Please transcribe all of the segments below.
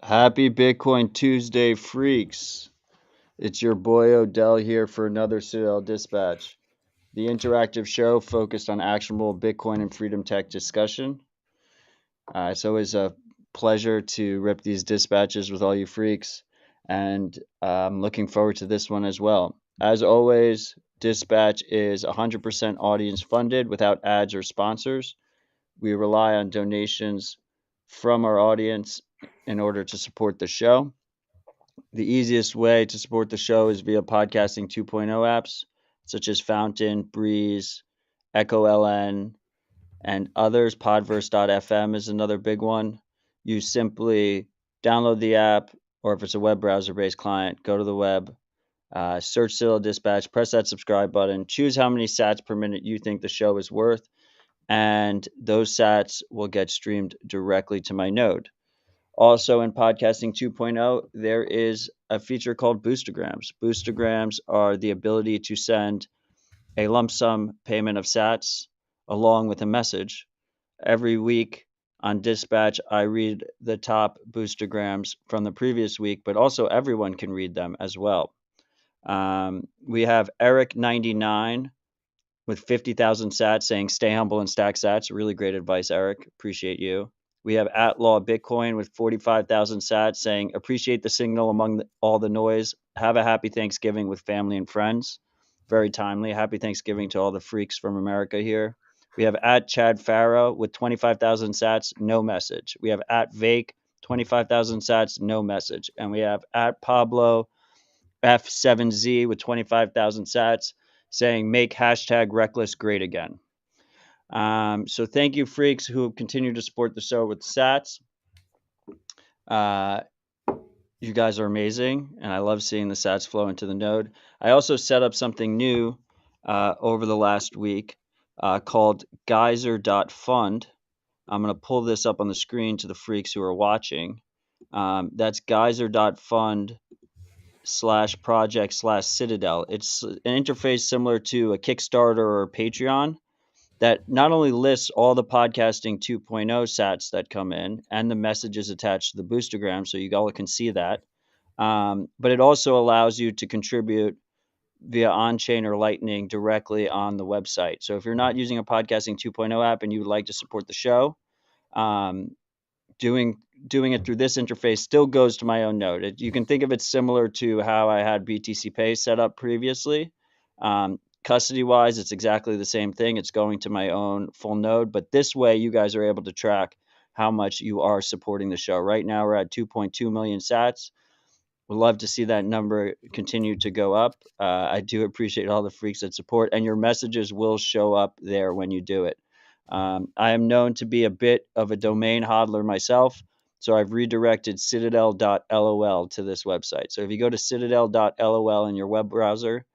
Happy Bitcoin Tuesday, freaks. It's your boy Odell here for another Citadel Dispatch, the interactive show focused on actionable Bitcoin and freedom tech discussion. It's always a pleasure to rip these dispatches with all you freaks, and I'm looking forward to this one as well. As always, Dispatch is 100% audience funded without ads or sponsors. We rely on donations from our audience in order to support the show. The easiest way to support the show is via podcasting 2.0 apps such as Fountain, Breeze, Echo LN, and others. Podverse.fm is another big one. You simply download the app, or if it's a web browser based client, go to the web, search Citadel Dispatch, press that subscribe button, choose how many sats per minute you think the show is worth, and those sats will get streamed directly to my node. Also in Podcasting 2.0, there is a feature called Boostergrams. Boostergrams are the ability to send a lump sum payment of sats along with a message. Every week on Dispatch, I read the top Boostergrams from the previous week, but also everyone can read them as well. We have Eric99 with 50,000 sats saying stay humble and stack sats. Really great advice, Eric. Appreciate you. We have Atlaw Bitcoin with 45,000 sats saying appreciate the signal among all the noise. Have a happy Thanksgiving with family and friends. Very timely. Happy Thanksgiving to all the freaks from America here. We have at Chad Farrow with 25,000 sats, no message. We have at Vake, 25,000 sats, no message. And we have at Pablo F7Z with 25,000 sats saying make hashtag reckless great again. So thank you, freaks, who continue to support the show with sats. You guys are amazing, and I love seeing the sats flow into the node. I also set up something new over the last week called geyser.fund. I'm going to pull this up on the screen to the freaks who are watching. That's geyser.fund /project/Citadel. It's an interface similar to a Kickstarter or a Patreon that not only lists all the podcasting 2.0 sats that come in and the messages attached to the boostergram, so you all can see that, but it also allows you to contribute via on-chain or Lightning directly on the website. So if you're not using a podcasting 2.0 app and you would like to support the show, um, doing it through this interface still goes to my own node. You can think of it similar to how I had BTC Pay set up previously. Custody wise, it's exactly the same thing. It's going to my own full node, but this way you guys are able to track how much you are supporting the show. Right now we're at 2.2 million sats. Would love to see that number continue to go up. I do appreciate all the freaks that support, and your messages will show up there when you do it. I am known to be a bit of a domain hodler myself, so I've redirected citadel.lol to this website. So if you go to citadel.lol in your web browser,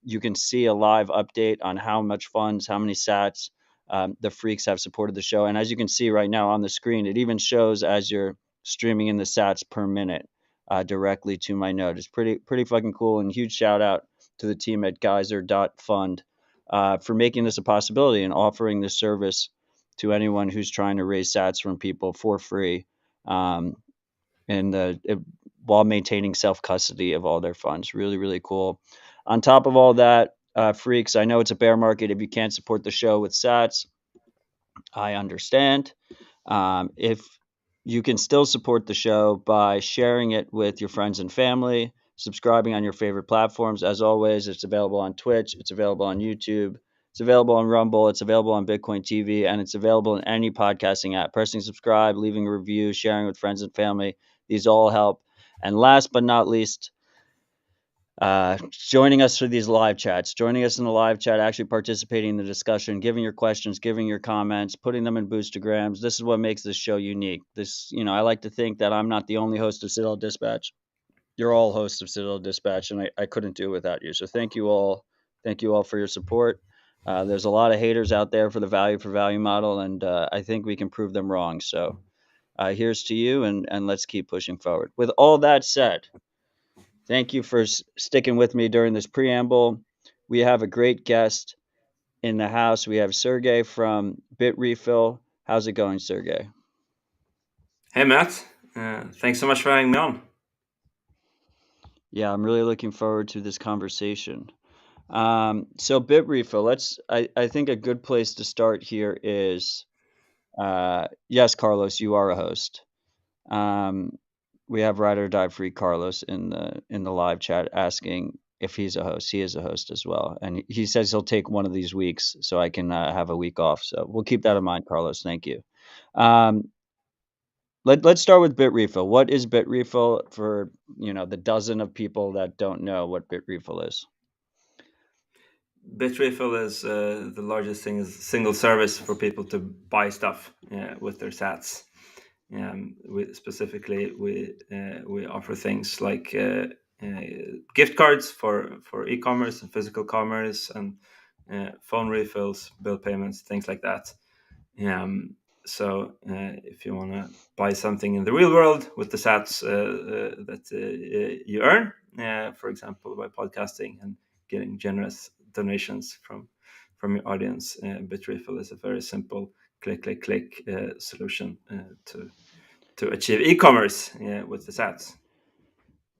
you can see a live update on how much funds, how many sats the freaks have supported the show. And as you can see right now on the screen, it even shows as you're streaming in the sats per minute directly to my node. It's pretty fucking cool, and huge shout out to the team at geyser.fund for making this a possibility and offering this service to anyone who's trying to raise sats from people for free, and while maintaining self custody of all their funds. Really, really cool. On top of all that, freaks, I know it's a bear market. If you can't support the show with sats, I understand. If you can still support the show by sharing it with your friends and family, subscribing on your favorite platforms. As always, it's available on Twitch, it's available on YouTube, it's available on Rumble, it's available on Bitcoin TV, and it's available in any podcasting app. Pressing subscribe, leaving a review, sharing with friends and family, these all help. And last but not least, joining us for these live chats, joining us in the live chat, actually participating in the discussion, giving your questions, giving your comments, putting them in boostergrams. This is what makes this show unique. I like to think that I'm not the only host of Citadel Dispatch. You're all hosts of Citadel Dispatch, and I couldn't do it without you. So thank you all. Thank you all for your support. There's a lot of haters out there for the value for value model, and I think we can prove them wrong. So here's to you, and let's keep pushing forward. With all that said, thank you for sticking with me during this preamble. We have a great guest in the house. We have Sergey from Bitrefill. How's it going, Sergey? Hey Matt, Thanks so much for having me on. Yeah, I'm really looking forward to this conversation. So Bitrefill, I think a good place to start here is, yes, Carlos, you are a host. Um, we have Ride or Die Free Carlos in the live chat asking if he's a host. He is a host as well, and he says he'll take one of these weeks so I can have a week off. So we'll keep that in mind, Carlos. Thank you. Um, let's start with Bitrefill. What is Bitrefill for, the dozen of people that don't know what Bitrefill is? Bitrefill is the largest single service for people to buy stuff with their Sats. We offer things like gift cards for e-commerce and physical commerce, and phone refills, bill payments, things like that. Um, so if you want to buy something in the real world with the sats that you earn, for example, by podcasting and getting generous donations from your audience, Bitrefill is a very simple click solution to achieve e-commerce with the sats.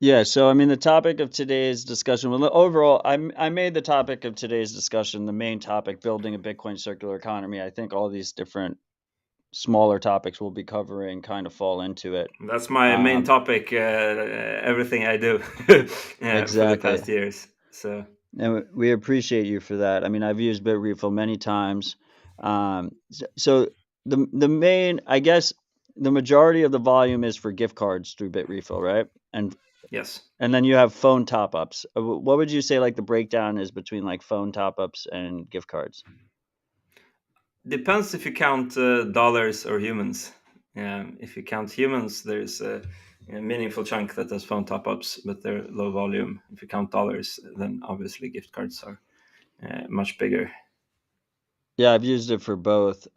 Yeah, so I mean, the topic of today's discussion, well, overall, I made the topic of today's discussion the main topic, building a Bitcoin circular economy. I think all these different smaller topics we'll be covering kind of fall into it. That's my main Um, topic. Everything I do for the exactly. past years. So And we appreciate you for that. I mean, I've used Bitrefill many times. So the main, I guess, the majority of the volume is for gift cards through Bitrefill, right? yes. And then you have phone top ups. What would you say like the breakdown is between like phone top ups and gift cards? Depends if you count dollars or humans. If you count humans, there's a meaningful chunk that does phone top ups, but they're low volume. If you count dollars, then obviously gift cards are much bigger. Yeah, I've used it for both.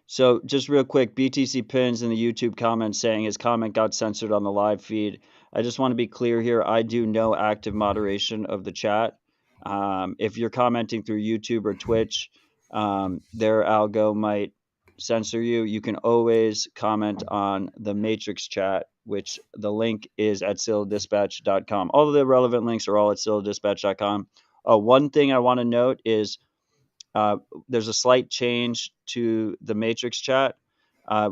So just real quick, BTC Pins in the YouTube comments saying his comment got censored on the live feed. I just want to be clear here. I do no active moderation of the chat. If you're commenting through YouTube or Twitch, their algo might censor you. You can always comment on the Matrix chat, which the link is at citadeldispatch.com. All of the relevant links are all at citadeldispatch.com. One thing I want to note is uh, there's a slight change to the Matrix chat.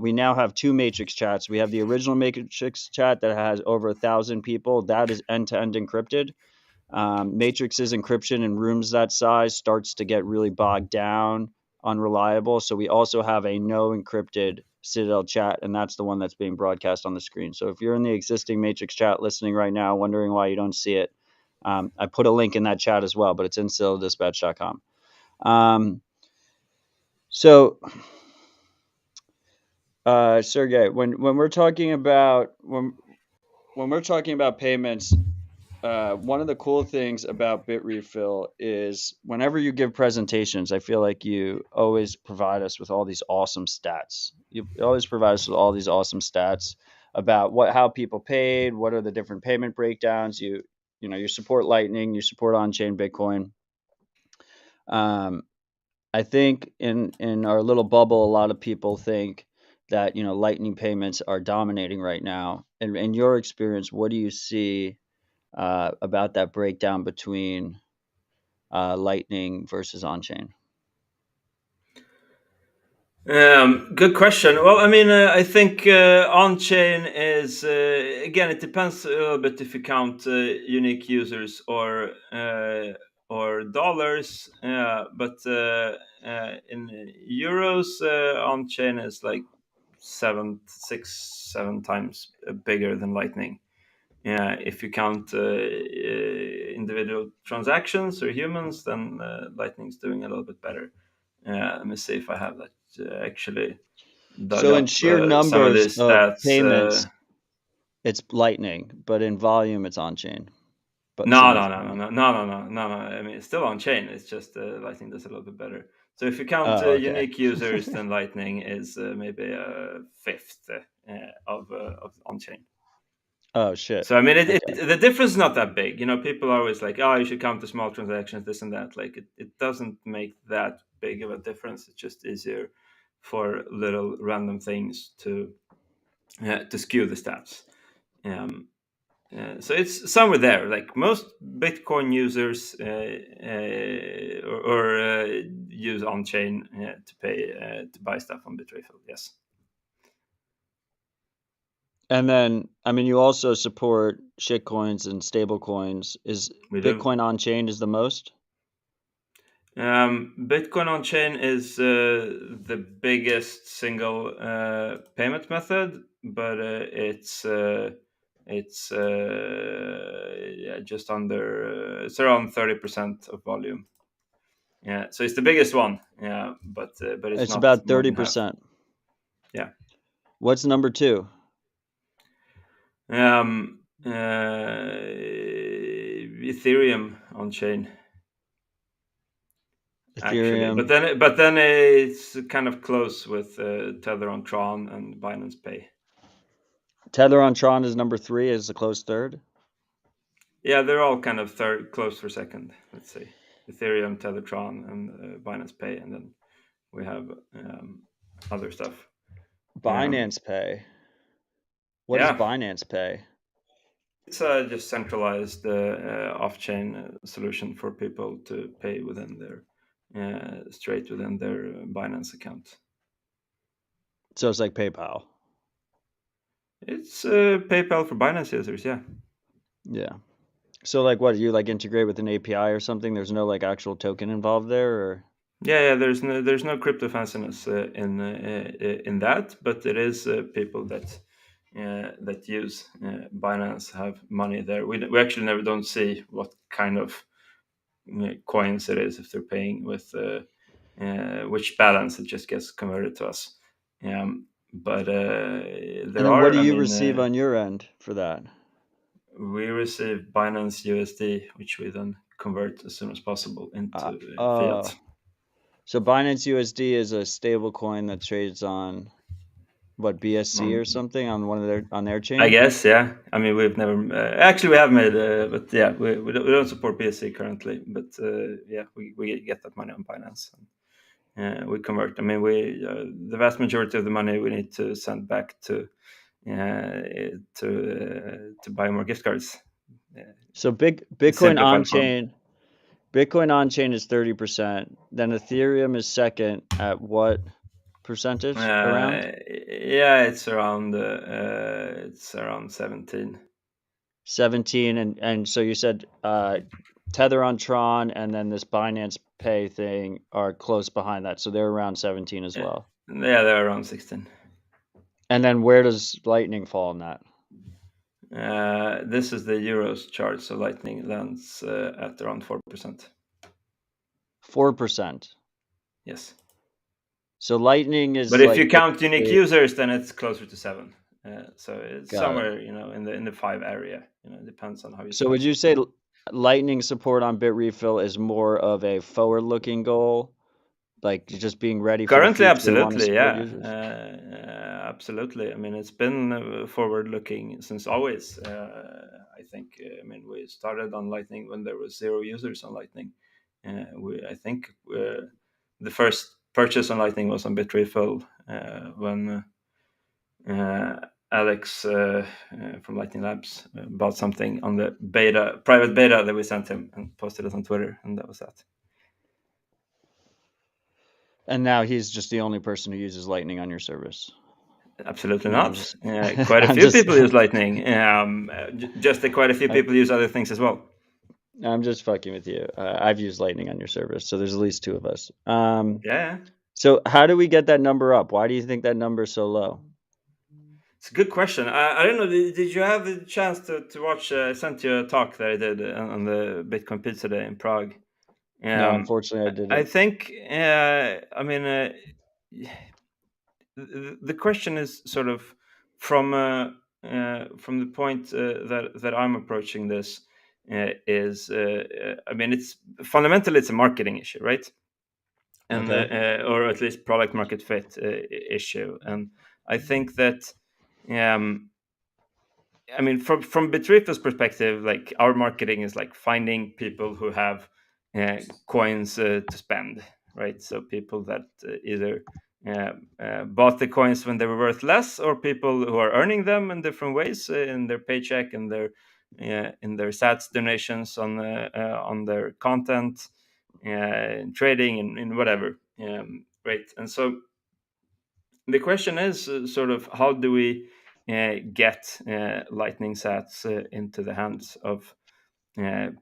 We now have two Matrix chats. We have the original Matrix chat that has over 1,000 people. That is end-to-end encrypted. Matrix's encryption in rooms that size starts to get really bogged down, unreliable. So we also have a no encrypted Citadel chat, and that's the one that's being broadcast on the screen. So if you're in the existing Matrix chat listening right now, wondering why you don't see it, I put a link in that chat as well, but it's in citadeldispatch.com. Um, so, Sergey, when we're talking about when we're talking about payments, one of the cool things about Bitrefill is whenever you give presentations, I feel like you always provide us with all these awesome stats. You always provide us with all these awesome stats about how people paid, what are the different payment breakdowns. You support Lightning, you support on-chain Bitcoin. Um, I think in our little bubble, a lot of people think that Lightning payments are dominating right now. And in your experience, what do you see about that breakdown between Lightning versus on-chain? Good question. Well, I mean, I think on-chain is again. It depends a little bit if you count unique users or dollars. But in euros, on-chain is like 7 times bigger than Lightning. Yeah, if you count individual transactions or humans, then Lightning's doing a little bit better. Let me see if I have that actually dug So in up sheer some of numbers these of stats. payments, it's Lightning, but in volume, it's on-chain, but No, no, no, no, significantly. no, no, no, no, no, no. I mean, it's still on chain. It's just Lightning does a little bit better. So if you count Oh, okay. unique users, then Lightning is maybe a fifth of on chain. Oh, shit. So I mean, Okay. the difference is not that big. You know, people are always like, "Oh, you should count the small transactions, this and that." Like, it doesn't make that big of a difference. It's just easier for little random things to skew the stats. Um, so it's somewhere there. Like most Bitcoin users use on chain to pay to buy stuff on Bitrefill. Yes, And then, I mean, you also support shitcoins and stablecoins. Is we do. Bitcoin on chain is the most? Bitcoin on chain is the biggest single payment method, but it's yeah, just under it's around 30% of volume. Yeah, so it's the biggest one. Yeah, but it's It's not about more than half. 30%. Yeah. What's number two? Ethereum on chain actually, Ethereum. but then it's kind of close with Tether on Tron and Binance Pay. Tether on Tron is number three, is a close third. Yeah, they're all kind of third, close for second. Let's say Ethereum, Tether, Tron, and Binance Pay, and then we have other stuff. Um, Binance Pay. What is yeah, Binance Pay? it's just centralized off-chain solution for people to pay within their straight within their Binance account. So it's like PayPal. It's PayPal for Binance users. Yeah, Yeah. So like what, you like integrate with an API or something? There's no like actual token involved there, or yeah. There's no crypto fanciness in that, but it is people that use Binance have money there. We actually never don't see what kind of coins it is if they're paying with which balance. It just gets converted to us. But and there then what are. do I you mean, receive on your end for that? we receive Binance USD, which we then convert as soon as possible Uh, into uh, fiat. so Binance USD is a stable coin that trades on what, BSC or Um, something on one of their I chain? guess, yeah. I mean, we've never actually we have made, but yeah, we don't support BSC currently, but yeah, we get that money on Binance. We convert. I mean, we the vast majority of the money we need to send back to buy more gift cards. Uh, So Bitcoin on Simplified form. chain, Bitcoin on chain is 30%. Then Ethereum is second at what percentage around? Yeah, it's around 17. 17, and so you said Tether on Tron and then this Binance Pay thing are close behind that. So they're around 17 as Yeah, well. yeah, they're around 16. And then where does Lightning fall in that? This is the euros chart, so Lightning lands at around 4%. 4%. Yes, So Lightning but is if you like count unique basically, users, then it's closer to 7. So it's got it. somewhere in the 5 area. It depends on how you So would slice you it. say Lightning support on Bitrefill is more of a forward-looking goal, like just being ready for the Currently, future, want to absolutely, support yeah, users? absolutely. I mean, it's been forward-looking since always. I think. I mean, we started on Lightning when there was 0 users on Lightning. I think the first purchase on Lightning was on Bitrefill when Alex from Lightning Labs bought something on the private beta that we sent him and posted it on Twitter, and that was that. And now he's just the only person who uses Lightning on your service. Absolutely No, I'm not. just, Quite a I'm few just, people use Lightning. Just quite a few I, people use other things as well. I'm just fucking with you. I've used Lightning on your service, so there's at least two of us. Yeah, So how do we get that number up? Why do you think that number is so low? it's a good question. I don't know. Did you have the chance to watch? I sent you a talk that I did on the Bitcoin Pizza Day in Prague. No, Um, unfortunately, I I didn't. think. I mean, the question is sort of from the point that I'm approaching this is. I mean, it's fundamentally it's a marketing issue, right? And Okay. or at least product market fit issue. And I think that, um, I mean, from Bitrif's perspective, like our marketing is like finding people who have coins to spend, right? So people that either bought the coins when they were worth less, or people who are earning them in different ways, in their paycheck, in their Sats donations on their content, in trading, in whatever. Right, and so the question is, sort of, how do we get Lightning Sats into the hands of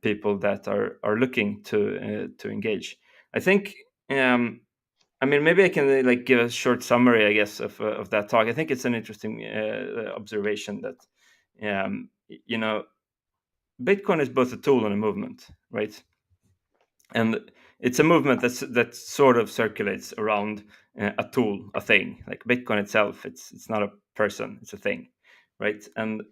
people that are looking to engage? I think. I mean, maybe I can like give a short summary, I guess, of that talk. I think it's an interesting observation that, you know, Bitcoin is both a tool and a movement, right? And it's a movement that sort of circulates around a tool, a thing. Like Bitcoin itself, it's not a person, it's a thing, right? And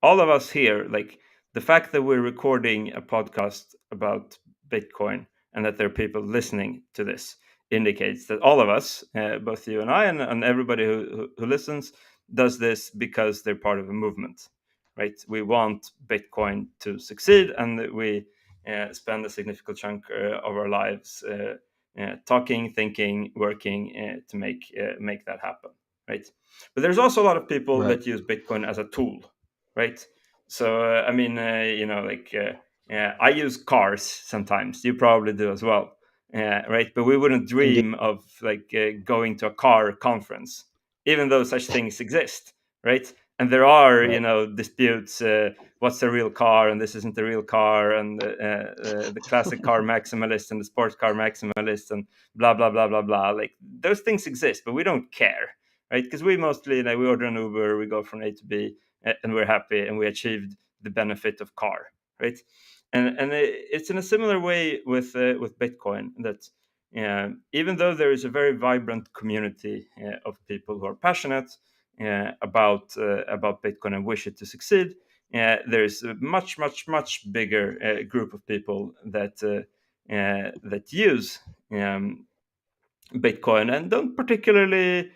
all of us here, like the fact that we're recording a podcast about Bitcoin and that there are people listening to this indicates that all of us, both you and I, and everybody who listens, does this because they're part of a movement, right? We want Bitcoin to succeed, and we spend a significant chunk of our lives talking, thinking, working to make that happen, right? But there's also a lot of people Right. that use Bitcoin as a tool, right? So I mean, like I use cars sometimes. You probably do as well, right? But we wouldn't Indeed. dream of like going to a car conference, even though such things exist, right? And there are, Right. disputes. What's a real car, and this isn't the real car, and the classic car maximalist and the sports car maximalist, and blah blah blah blah blah. Like those things exist, but we don't care, right? Because we mostly, like, we order an Uber, we go from A to B, and we're happy, and we achieved the benefit of car, right? And it's in a similar way with Bitcoin, that even though there is a very vibrant community of people who are passionate about Bitcoin and wish it to succeed, there's a much much much bigger group of people that use um, Bitcoin and don't particularly,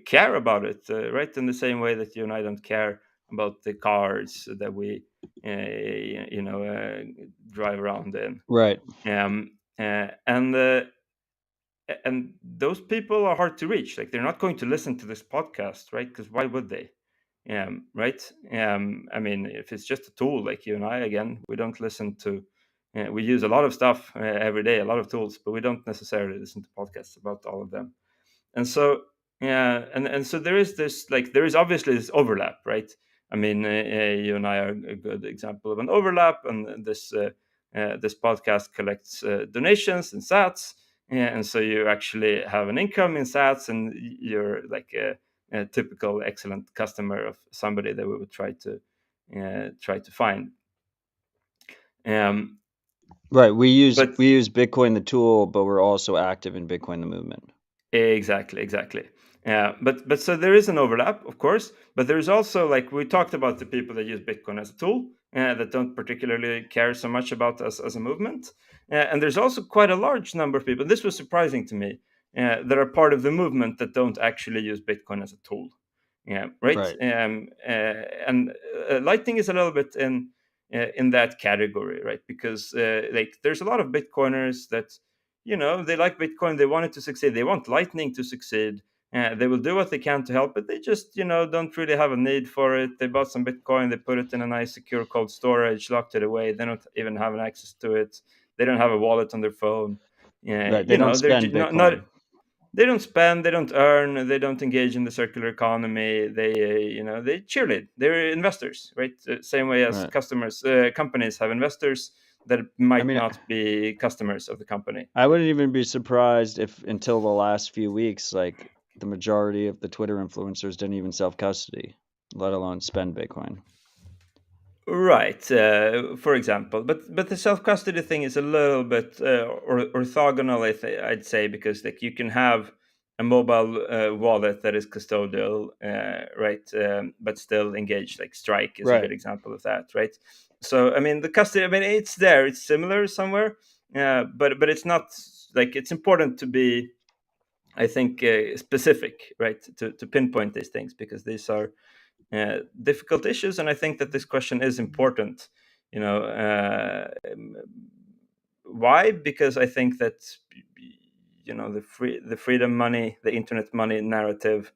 care about it, right? In the same way that you and I don't care about the cars that we, drive around in. Right. Um, and those people are hard to reach. Like they're not going to listen to this podcast, right? Because why would they? Right? I mean, if it's just a tool, like you and I, again, we don't listen to. We use a lot of stuff every day, a lot of tools, but we don't necessarily listen to podcasts about all of them. And so, yeah, and so there is this, like, there is obviously this overlap, right? I mean, you and I are a good example of an overlap, and this podcast collects donations and Sats, and so you actually have an income in Sats, and you're like a typical excellent customer of somebody that we would try to find. Um, Right. We use but we use Bitcoin the tool, but we're also active in Bitcoin the movement. Exactly, exactly. But so there is an overlap, of course, but there's also, like we talked about, the people that use Bitcoin as a tool, that don't particularly care so much about us as a movement, and there's also quite a large number of people. This was surprising to me, that are part of the movement that don't actually use Bitcoin as a tool. Yeah, right. Right. And Lightning is a little bit in that category, right? Because like there's a lot of Bitcoiners that, they like Bitcoin, they want it to succeed, they want Lightning to succeed, they will do what they can to help it. They just, don't really have a need for it. They bought some Bitcoin, they put it in a nice secure cold storage, locked it away, they don't even have an access to it, they don't have a wallet on their phone. Right. They don't spend Not Bitcoin. they don't spend, they don't earn, they don't engage in the circular economy. They, they cheerlead. They're investors, right? Same way as Right. companies have investors that I might mean, not be customers of the company, I right? wouldn't even be surprised if until the last few weeks, like the majority of the Twitter influencers didn't even self custody, let alone spend Bitcoin. Right, for example, but the self custody thing is a little bit orthogonal, I'd say, because like you can have a mobile wallet that is custodial, right, but still engaged. Like Strike is a Right. good example of that, right? So I mean, the custody, I mean, it's there, it's similar somewhere, but it's not, like, it's important to be, I think, specific, right, to pinpoint these things, because these are difficult issues, and I think that this question is important. You know, why? Because I think that the freedom money, the internet money narrative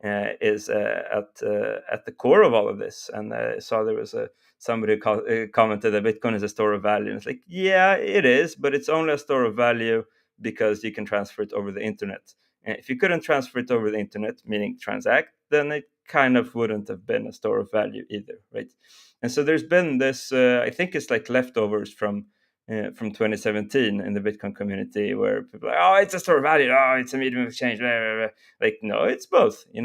is at the core of all of this. And I saw there was somebody commented that Bitcoin is a store of value. And it's like, yeah, it is, but it's only a store of value because you can transfer it over the internet. And if you couldn't transfer it over the internet, meaning transact, then it kind of wouldn't have been a store of value either, right? And so there's been this, I think it's like leftovers from 2017 in the Bitcoin community, where people are like, oh, it's a store of value, oh, it's a medium of exchange, blah, blah, blah. Like, no, it's both. You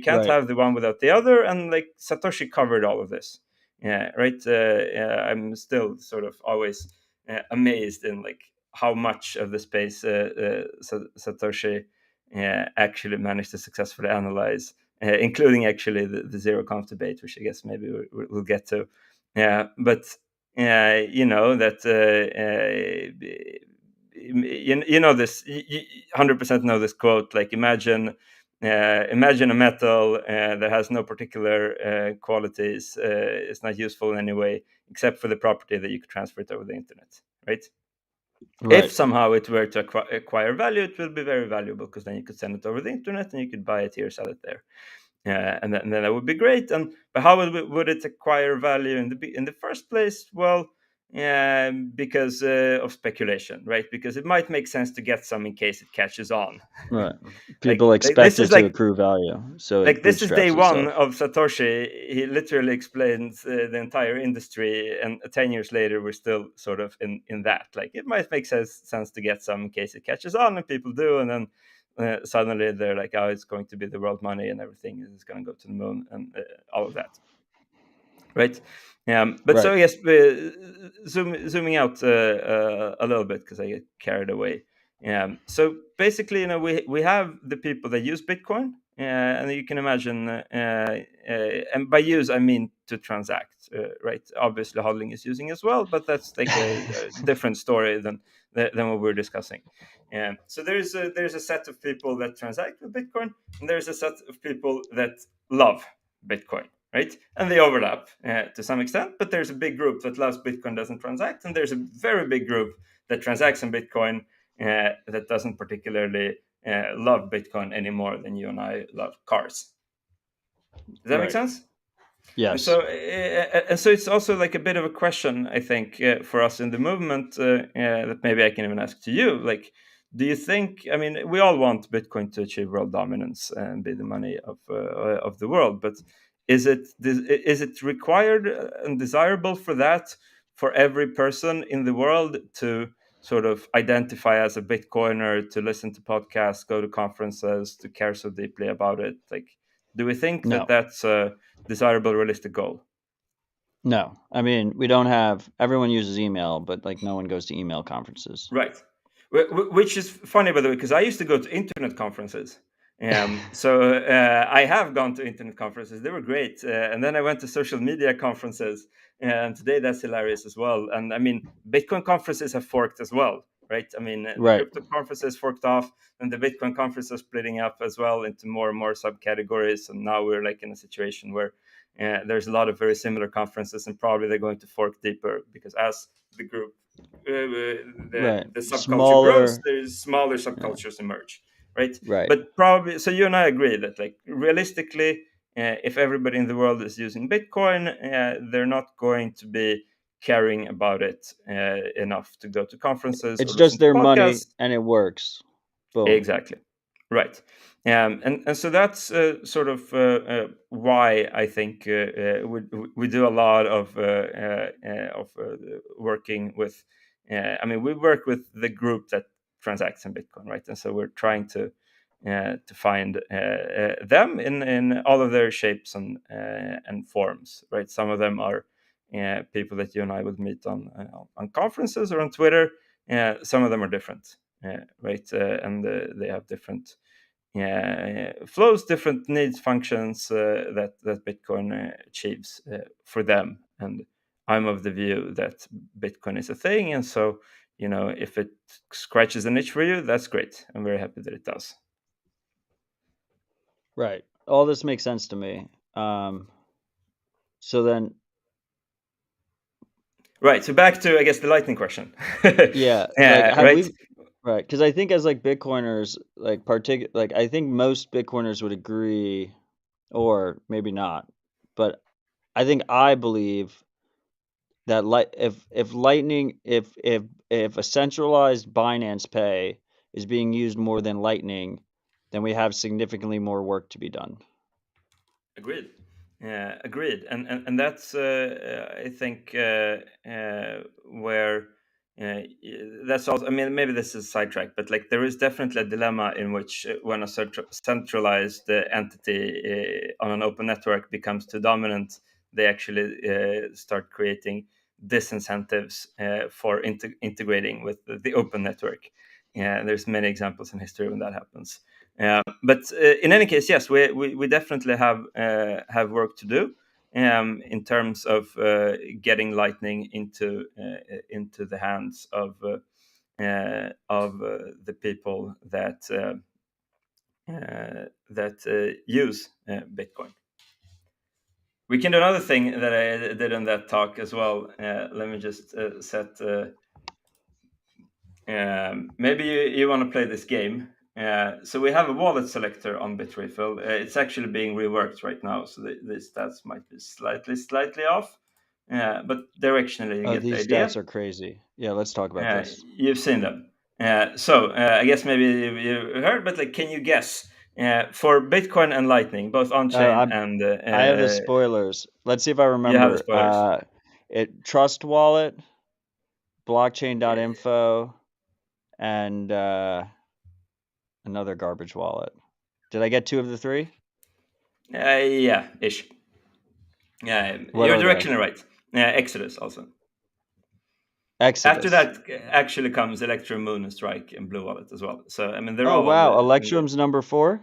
can't Right. have the one without the other. And like Satoshi covered all of this. Yeah, right. I'm still sort of always amazed in like how much of the space Satoshi actually managed to successfully analyze, including actually the zero conf debate, which I guess maybe we'll get to. Yeah, but that you know this, you 100% know this quote, like imagine a metal that has no particular qualities, it's not useful in any way except for the property that you could transfer it over the internet, right? If Right. somehow it were to acquire value, it will be very valuable, because then you could send it over the internet and you could buy it here, sell it there. And then that would be great. But how would it acquire value in the first place? Well, because of speculation, right? Because it might make sense to get some in case it catches on. Right. like, People like expect this it is to like accrue value, so it like this is day bootstraps one itself. of Satoshi. He literally explains the entire industry, and 10 years later, we're still sort of in that. Like, it might make sense to get some in case it catches on, and people do, and then suddenly they're like, oh, it's going to be the world money, and everything is going to go to the moon, and all of that, right? But Right. so I guess zooming out a little bit, because I get carried away. So basically, we have the people that use Bitcoin, and you can imagine, and by use I mean to transact, right? Obviously, hodling is using as well, but that's like a different story than what we're discussing. So there's a set of people that transact with Bitcoin, and there's a set of people that love Bitcoin, right? And they overlap to some extent, but there's a big group that loves Bitcoin, doesn't transact, and there's a very big group that transacts in Bitcoin that doesn't particularly love Bitcoin any more than you and I love cars. Does that make Right. sense? And Yes. so, it's also like a bit of a question, I think, for us in the movement, that maybe I can even ask to you. Like, do you think? I mean, we all want Bitcoin to achieve world dominance and be the money of the world, but is it required and desirable for that, for every person in the world to sort of identify as a Bitcoiner, to listen to podcasts, go to conferences, to care so deeply about it? Like, do we think that No. that's desirable, realistic goal? No. I mean, we don't have everyone uses email, but like no one goes to email conferences. Right. Which is funny, by the way, because I used to go to internet conferences. So I have gone to internet conferences. They were great. And then I went to social media conferences. And today that's hilarious as well. And I mean, Bitcoin conferences have forked as well, right? I mean, the Right. crypto conferences forked off, and the Bitcoin conferences are splitting up as well into more and more subcategories. And now we're like in a situation where there's a lot of very similar conferences, and probably they're going to fork deeper, because as the group Right. the subculture grows, Smaller. there's smaller Yeah. subcultures emerge, right? Right. But probably, so you and I agree that, like, realistically, if everybody in the world is using Bitcoin, they're not going to be caring about it enough to go to conferences or It's listen just to their money podcasts. and it works. Boom. Exactly. Right. And so that's sort of why I think we do a lot of working with. I mean, we work with the group that transacts in Bitcoin, right? And so we're trying to find them in all of their shapes and forms, right? Some of them are people that you and I would meet on conferences or on Twitter. Some of them are different, right? And they have different flows, different needs, functions that Bitcoin achieves for them. And I'm of the view that Bitcoin is a thing, and so if it scratches an itch for you, that's great. I'm very happy that it does. Right. All this makes sense to me. So then, Right. So back to, I guess, the lightning question. yeah, like have Right. we? Right, because I think as like Bitcoiners, like I think most Bitcoiners would agree, or maybe not, but I believe that if Lightning if a centralized Binance Pay is being used more than Lightning, then we have significantly more work to be done. Agreed. Yeah, agreed. And that's I think where that's also. I mean, maybe this is a sidetrack, but like there is definitely a dilemma in which when a centralized entity on an open network becomes too dominant, they actually start creating disincentives for integrating with the open network. Yeah, there's many examples in history when that happens. But in any case, yes, we definitely have work to do in terms of getting Lightning into the hands of the people that use Bitcoin. We can do another thing that I did in that talk as well. Let me just set. Maybe you want to play this game. So we have a wallet selector on Bitrefill. It's actually being reworked right now, so the stats might be slightly off, but directionally you Oh, get the these stats idea. are crazy. Yeah, let's talk about this. You've seen them. So I guess maybe you heard, but like, can you guess for Bitcoin and Lightning, both on chain I'm and I have the spoilers. Let's see if I you have the remember. spoilers? It Trust Wallet, blockchain.info, and another garbage wallet. Did I get two of the three? Yeah, ish. Yeah, What you're are they? directionally right. Exodus also. After Exodus. that actually comes Electro, Moon, and Strike, and Blue Wallet as well. So I mean, they're Oh all wow, in the Electrum's number 4.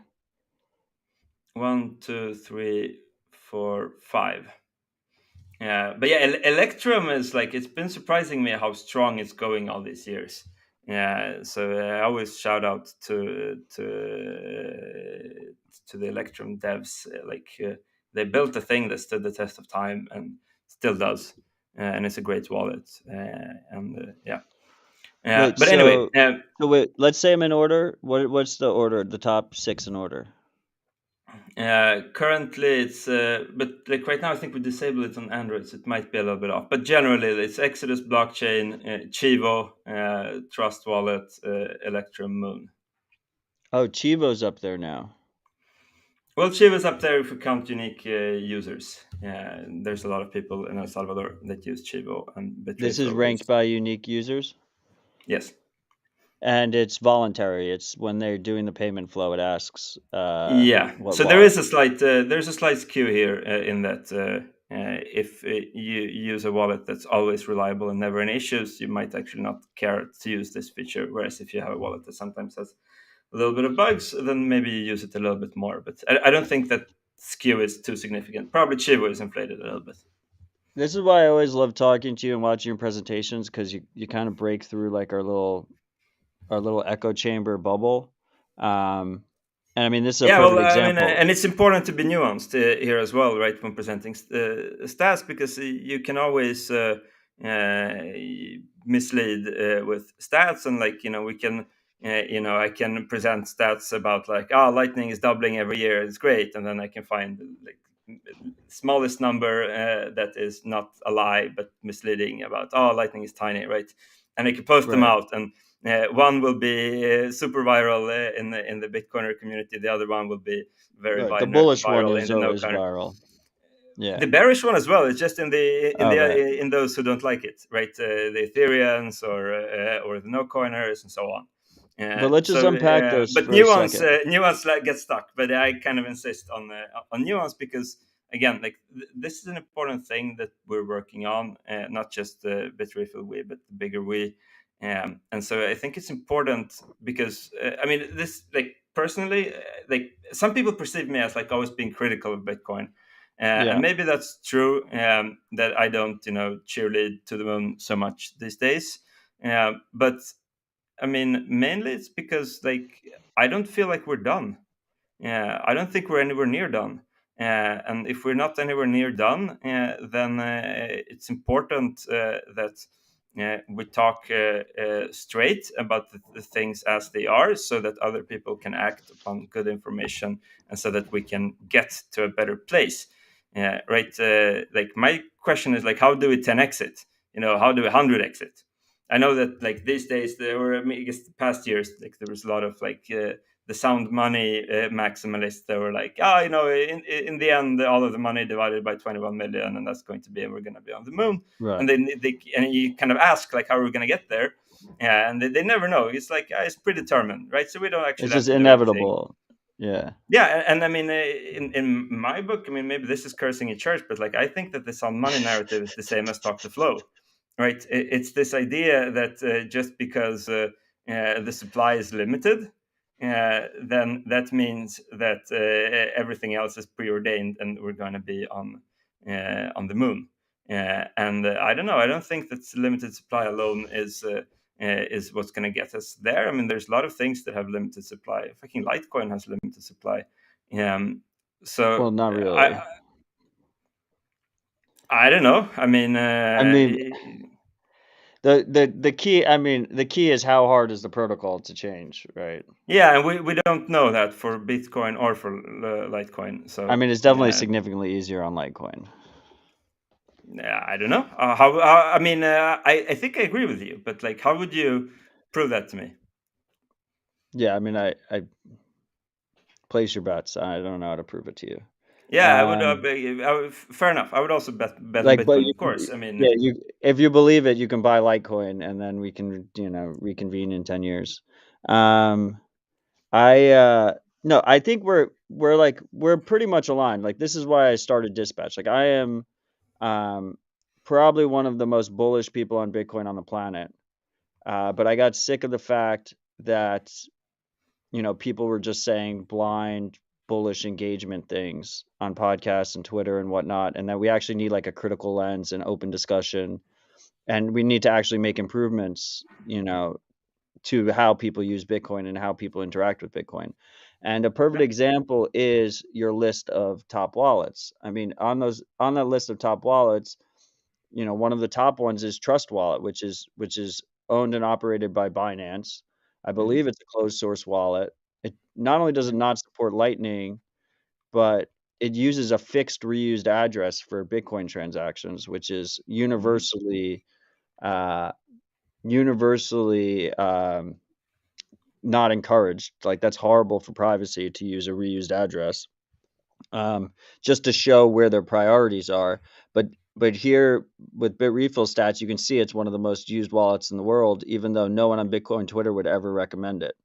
one, two, three, four, five. Yeah, but yeah, Electrum is like it's been surprising me how strong it's going all these years. Yeah, so I always shout out to the Electrum devs. They built a thing that stood the test of time and still does, and it's a great wallet. And yeah, Wait, but anyway, wait, let's say them in order. What's the order? The top 6 in order. currently it's but like right now I think we disable it on Android, so it might be a little bit off. But generally, it's Exodus, blockchain, Chivo, Trust Wallet, Electrum, Moon. Oh, Chivo's up there now. Well, Chivo's up there if we count unique users. There's a lot of people in El Salvador that use Chivo, and This is Bitrefill ranked is by unique users, yes. and it's voluntary. It's when they're doing the payment flow, it asks Yeah, what so there wallet. is a slight skew here in that if you use a wallet that's always reliable and never any issues, you might actually not care to use this feature. Whereas if you have a wallet that sometimes has a little bit of bugs, then maybe you use it a little bit more. But I don't think that skew is too significant. Probably Chivo is inflated a little bit. This is why I always love talking to you and watching your presentations, because you kind of break through like our little echo chamber bubble. Um, and I mean, this is a Yeah, well, perfect I mean, example. and it's important to be nuanced here as well, right? When presenting stats, because you can always uh, mislead with stats, and like we can, I can present stats about like, Lightning is doubling every year, it's great, and then I can find like smallest number that is not a lie but misleading about Lightning is tiny, right? And I can post them Right. out and one will be super viral in the Bitcoiner community. The other one will be very Right. The bullish one viral in is the no always coiner. viral. Yeah. The bearish one as well. It's just Oh, right. in those who don't like it, right? The Ethereans or the no coiners and so on. But let's just unpack this But for a second. nuance like gets stuck. But I kind of insist on nuance because again, like this is an important thing that we're working on, not just the Bitrefill we, but the bigger we. And so I think it's important because I mean this like personally, like some people perceive me as like always being critical of Bitcoin, and Yeah. maybe that's true. That I don't cheerlead to the moon so much these days, but I mean, mainly it's because like I don't feel like we're done. Yeah, I don't think we're anywhere near done. And if we're not anywhere near done, then it's important that We talk straight about the things as they are, so that other people can act upon good information, and so that we can get to a better place. Right? Like my question is like, how do we 10x it? How do we 100x it? I know that like these days there were, I mean, I guess the past years, like there was a lot of like the sound money maximalists that were like, in the end, all of the money divided by 21 million, and that's going to be, and we're going to be on the moon. Right. And then and you kind of ask like, how are we going to get there? Yeah, and they never know. It's like it's predetermined, right? So we don't actually It's have just to do anything. inevitable. Yeah. Yeah, and I mean, in my book, I mean, maybe this is cursing a church, but like I think that the sound money narrative is the same as talk the flow, right? It's this idea that just because the supply is limited, then that means that everything else is preordained, and we're going to be on the moon. And I don't know. I don't think that limited supply alone is what's going to get us there. I mean, there's a lot of things that have limited supply. Fucking Litecoin has limited supply. Um, so Well, not I really. I don't know. I mean, I mean, the key. I mean, the key is how hard is the protocol to change, right? yeah, and we don't know that for Bitcoin or for Litecoin. I So mean, it's definitely significantly easier on Litecoin. yeah, I don't know I mean, I think I agree with you, but like, how would you prove that to me? Yeah, I mean, I place your bets. I don't know how to prove it to you. Yeah, I would. Um, Fair enough. I would also bet on like, but Bitcoin, of course. I mean, yeah, you if you believe it, you can buy Litecoin, and then we can reconvene in 10 years. Um, I no, I think we're pretty much aligned. Like this is why I started Dispatch. Like I am um probably one of the most bullish people on Bitcoin on the planet. But I got sick of the fact that people were just saying blind bullish engagement things on podcasts and Twitter and whatnot, and that we actually need like a critical lens and open discussion, and we need to actually make improvements, to how people use Bitcoin and how people interact with Bitcoin. And a perfect yeah. example is your list of top wallets. I mean, on that list of top wallets, one of the top ones is Trust Wallet, which is owned and operated by Binance. I Mhm. believe it's a closed source wallet. It not only does it not support Lightning, but it uses a fixed reused address for Bitcoin transactions, which is Mhm. uh, universally not encouraged. Like that's horrible for privacy to use a reused address, just to show where their priorities are. But here with Bitrefill stats, you can see it's one of the most used wallets in the world, even though no one on Bitcoin Twitter would ever recommend it.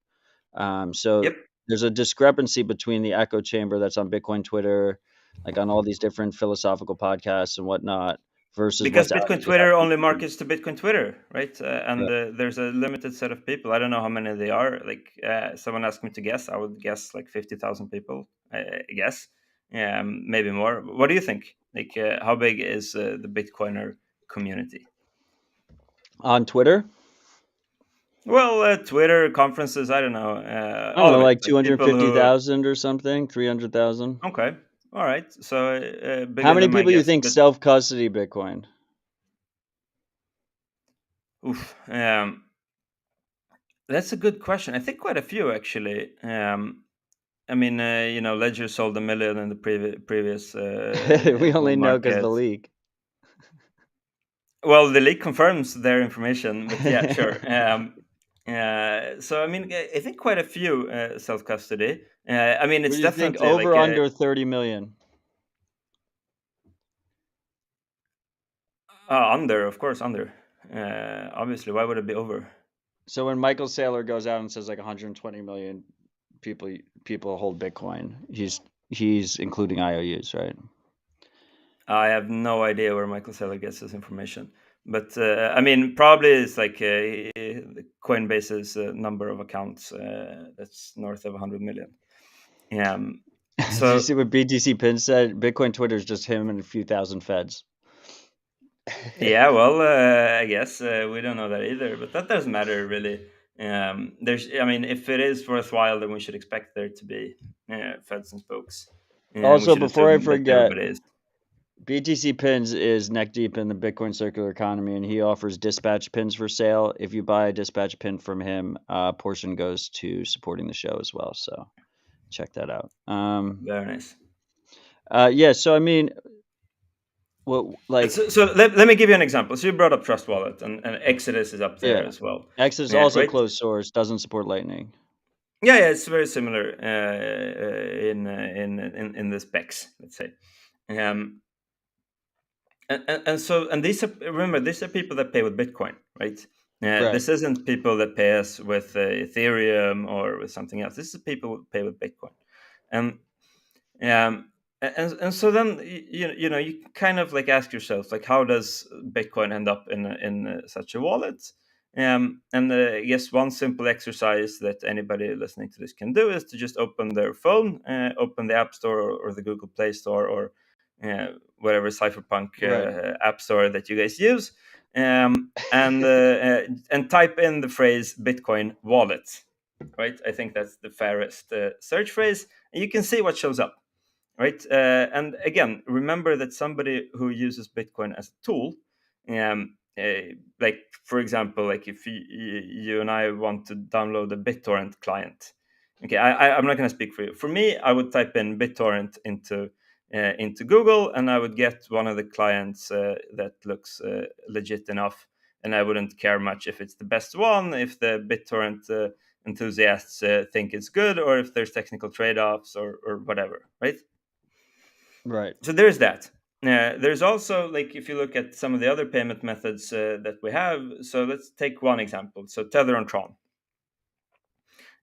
So Yep. there's a discrepancy between the echo chamber that's on Bitcoin Twitter, like on all these different philosophical podcasts and whatnot, versus Because what's Bitcoin actually Twitter only happening. markets to Bitcoin Twitter, right? And Right. there's a limited set of people. I don't know how many they are. Like, someone asked me to guess. I would guess like 50,000 people. I guess, maybe more. What do you think? Like, how big is the Bitcoiner community? On Twitter, Well, Twitter conferences. I don't know. I don't All know, of it. like Like people who. 250,000 or something, 300,000. Okay. All right. So How bigger many than my people you guess, think but self custody Bitcoin? oof. That's a good question. I think quite a few actually. I mean, Ledger sold 1 million in the previous We bull only know because market. the leak. Well, the leak confirms their information, but yeah, sure. So I mean, I think quite a few self custody. I mean, What it's do you think? definitely like Over under 30 million. under, of course, under. Obviously, why would it be over? So when Michael Saylor goes out and says like 120 million people hold Bitcoin, he's including IOUs, right? I have no idea where Michael Saylor gets this information, but I mean, probably it's like Coinbase's number of accounts that's north of 100 million. Um, Did you so see what BTC Pin said? Bitcoin Twitter is just him and a few thousand feds. yeah, well, I guess we don't know that either, but that doesn't matter really. I mean, if it is worthwhile, then we should expect there to be feds and spokes, and we Also, should before I assume that forget, everybody is. BTC Pins is neck deep in the Bitcoin circular economy, and he offers dispatch pins for sale. If you buy a dispatch pin from him, a portion goes to supporting the show as well. So check that out. Very nice. Yeah. So I mean, what like So let me give you an example. So you brought up Trust Wallet, and Exodus is up there yeah, as well. X is also Right? closed source, doesn't support Lightning. Yeah, yeah, it's very similar in the specs, let's say. Um, and these are, remember, these are people that pay with Bitcoin, right? Right. This isn't people that pay us with Ethereum or with something else. This is people who pay with Bitcoin, and and so then you kind of like ask yourself, like, how does Bitcoin end up in such a wallet? And I guess one simple exercise that anybody listening to this can do is to just open their phone, open the App Store or the Google Play Store, or whatever cypherpunk Right. app store that you guys use, and type in the phrase Bitcoin wallet. Right, I think that's the fairest search phrase, and you can see what shows up. Right, and again, remember that somebody who uses Bitcoin as a tool, like for example, like if you and I want to download a BitTorrent client. Okay, I'm not going to speak for you. For me, I would type in BitTorrent into Google, and I would get one of the clients that looks legit enough, and I wouldn't care much if it's the best one, if the BitTorrent enthusiasts think it's good, or if there's technical trade-offs or whatever, right? Right. So there's that. There's also, like, if you look at some of the other payment methods that we have. So let's take one example. So Tether on Tron.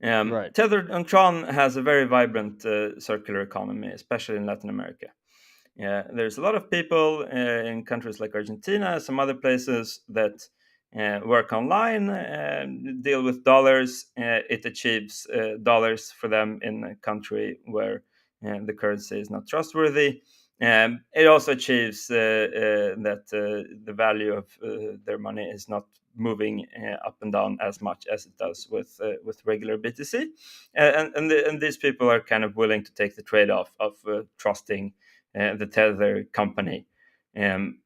Right. Tether on Tron has a very vibrant circular economy, especially in Latin America. Yeah, there's a lot of people in countries like Argentina, some other places that work online, deal with dollars. It achieves dollars for them in a country where the currency is not trustworthy. It also achieves that the value of their money is not moving up and down as much as it does with regular BTC, and these people are kind of willing to take the trade off of trusting the Tether company,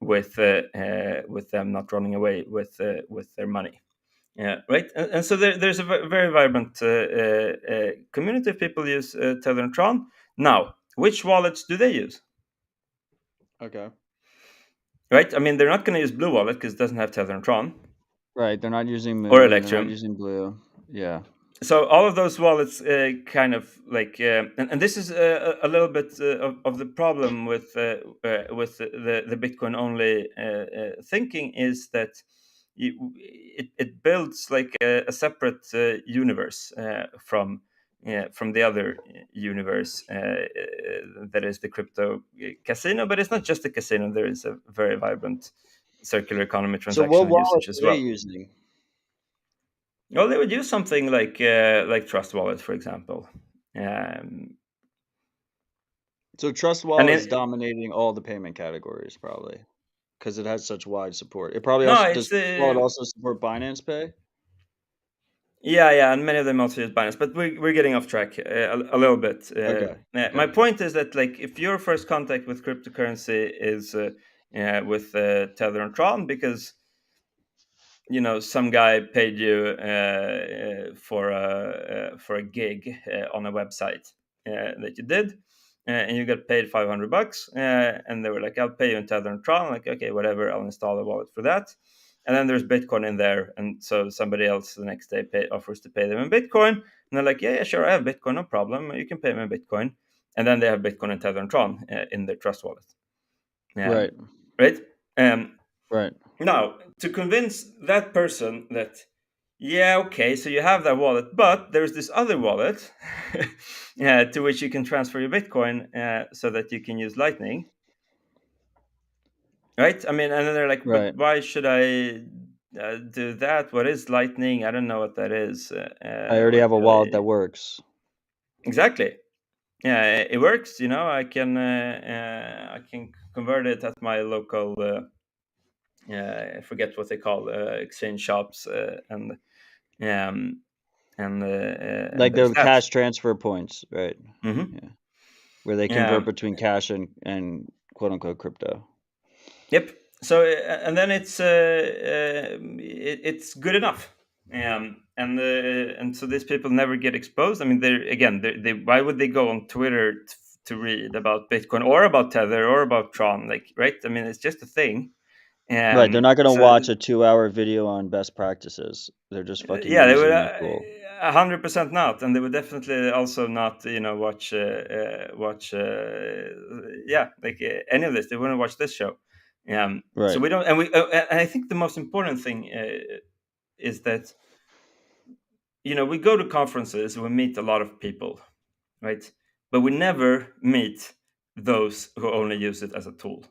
with them not running away with their money. Yeah, right. And so there's a very vibrant community of people use Tether and Tron. Now, which wallets do they use? Okay. Right. I mean, they're not going to use Blue Wallet because it doesn't have Tether and Tron, Right. They're not using or Moon. They're not Electrum. using Blue. Yeah. So all of those wallets kind of like, and this is a little bit of the problem with the Bitcoin only thinking, is that it builds like a separate universe from the other universe that is the crypto casino. But it's not just a casino. There is a very vibrant circular economy So what transactional wallet usage as are they well. using? Well, they would use something like Trust Wallet, for example. Um, So Trust and Wallet is it, dominating all the payment categories, probably, because it has such wide support. It probably no, also does. it's Trust Wallet also support Binance Pay? yeah, yeah, and many of them also use Binance. But we're getting off track a little bit. Okay. My Okay. point is that, like, if your first contact with cryptocurrency is with Tether and Tron, because some guy paid you for a gig on a website that you did, and you got paid $500, and they were like, "I'll pay you in Tether and Tron." Like, okay, whatever, I'll install a wallet for that. And then there's Bitcoin in there, and so somebody else the next day offers to pay them in Bitcoin, and they're like, "Yeah, yeah, sure, I have Bitcoin, no problem. You can pay me in Bitcoin." And then they have Bitcoin and Tether and Tron in their Trust wallet, Right. right? Um, Right. Now, to convince that person that, yeah, okay, so you have that wallet, but there's this other wallet to which you can transfer your Bitcoin so that you can use Lightning, right? I mean, and then they're like, but Right. why should I do that? What is Lightning? I don't know what that is. I already What have a should wallet that I? works. Exactly. Yeah, it works. I can convert it at my local. I forget what they call exchange shops, um, and Like there's the that. cash transfer points, right? Hmm. Yeah. Where they convert Um, between cash and quote unquote crypto. Yep. So and then it's good enough. And so these people never get exposed. I mean, they why would they go on Twitter to read about Bitcoin or about Tether or about Tron? Like, right? I mean, it's just a thing. Right. They're not going to So watch a 2-hour video on best practices. They're just fucking yeah, they would using the tool. 100% not, and they would definitely also not, watch, yeah, like any of this. They wouldn't watch this show. So Right. we don't, and I think the most important thing is that we go to conferences, we meet a lot of people, right? But we never meet those who only use it as a tool.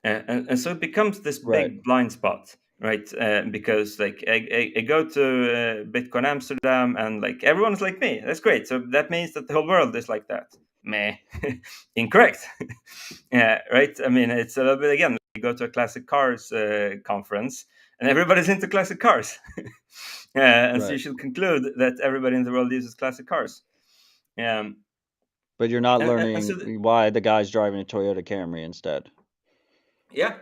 And so it becomes this Right. big blind spot, right? Because like I go to Bitcoin Amsterdam, and like everyone is like me. That's great. So that means that the whole world is like that. Meh, incorrect. Yeah, right. I mean, it's a little bit again. You go to a classic cars conference, and everybody's into classic cars, and so you Right. should conclude that everybody in the world uses classic cars. Um, But you're not and so learning why the guy's driving a Toyota Camry instead. Yeah,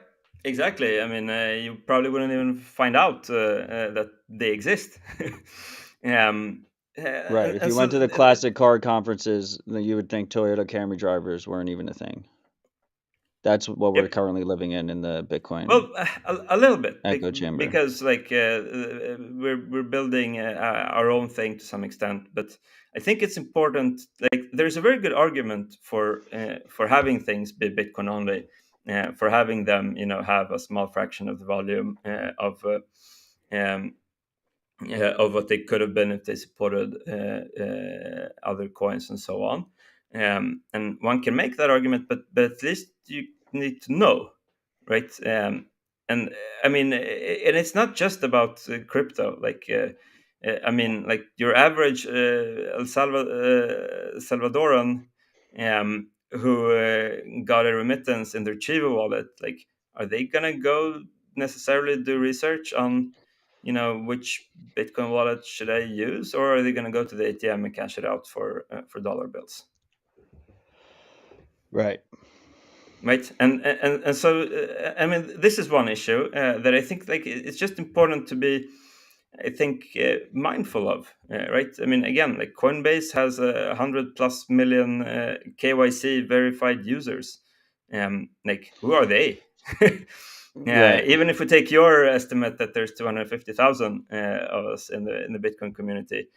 exactly. I mean, you probably wouldn't even find out that they exist. Right. If And you so, went to the classic car conferences, then you would think Toyota Camry drivers weren't even a thing. That's what we're yep. currently living in the Bitcoin Well, a little bit echo chamber. because like we're building our own thing to some extent, but I think it's important. Like, there's a very good argument for having things be Bitcoin only, for having them, have a small fraction of the volume um, of what they could have been if they supported other coins and so on. And one can make that argument, but at least you need to know, right? And I mean, and it's not just about crypto. Like, I mean, like your average Salvadoran who got a remittance in their Chivo wallet, like, are they gonna go necessarily do research on, which Bitcoin wallet should I use, or are they gonna go to the ATM and cash it out for dollar bills? Right. Right. And so I mean, this is one issue that I think, like, it's just important to be, I think, mindful of, right? I mean, again, like Coinbase has 100+ million KYC verified users. Like, who are they? Right. Even if we take your estimate that there's 250,000 of us in the Bitcoin community,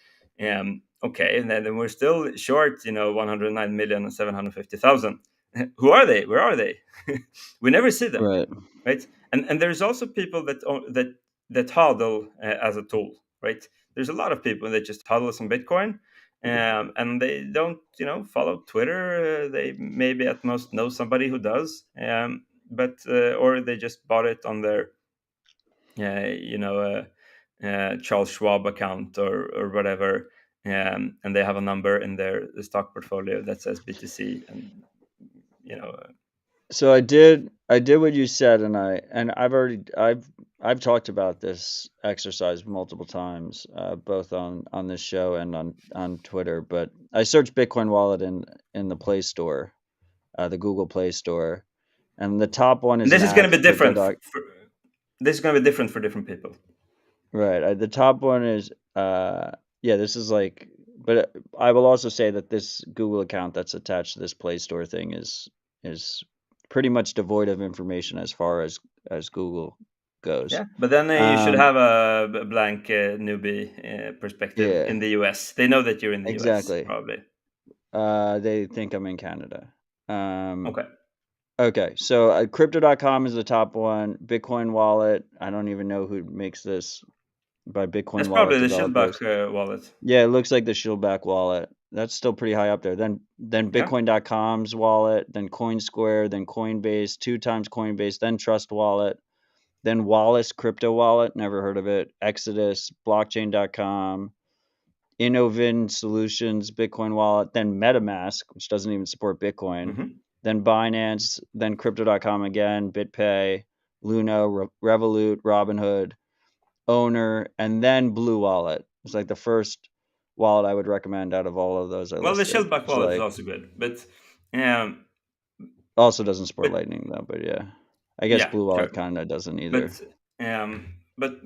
okay, and then we're still short, 109,750,000. Who are they? Where are they? We never see them, Right. right? And there's also people that hodl as a tool, right? There's a lot of people that just hodl some Bitcoin, and they don't, follow Twitter. They maybe at most know somebody who does, but or they just bought it on their, Charles Schwab account or whatever, and they have a number in their stock portfolio that says BTC, and you know. So I did what you said, and I've talked about this exercise multiple times, both on this show and on Twitter. But I searched Bitcoin Wallet in the Play Store, the Google Play Store, and the top one And is this an is going app, to be Crypto different. Doc. This is going to be different for different people. Right. The top one is yeah, this is like, but I will also say that this Google account that's attached to this Play Store thing is pretty much devoid of information as far as Google goes. Yeah, but then you should Um, have a blank newbie perspective yeah, in the US. They know that you're in the US, exactly. probably. They think I'm in Canada. Um, Okay, okay, so crypto.com is the top one. Bitcoin Wallet, I don't even know who makes this, by Bitcoin that's Wallet probably the Shieldbach developers. wallet. Yeah, it looks like the Shieldback wallet. That's still pretty high up there. Then Yeah. Bitcoin.com's wallet, then CoinSquare, then Coinbase, two times Coinbase, then Trust Wallet, then Wallace Crypto Wallet, never heard of it. Exodus, Blockchain.com, Innovin Solutions, Bitcoin Wallet, then MetaMask, which doesn't even support Bitcoin, Hmm. then Binance, then Crypto.com again, BitPay, Luna, Revolut, Robinhood, Owner, and then Blue Wallet. It's like the first wallet I would recommend out of all of those I Well, the listed. Shieldbach It's wallet is like, also good, but um, Also doesn't support But Lightning though, but yeah. I guess yeah, Blue Wallet sure. kind of doesn't either. But but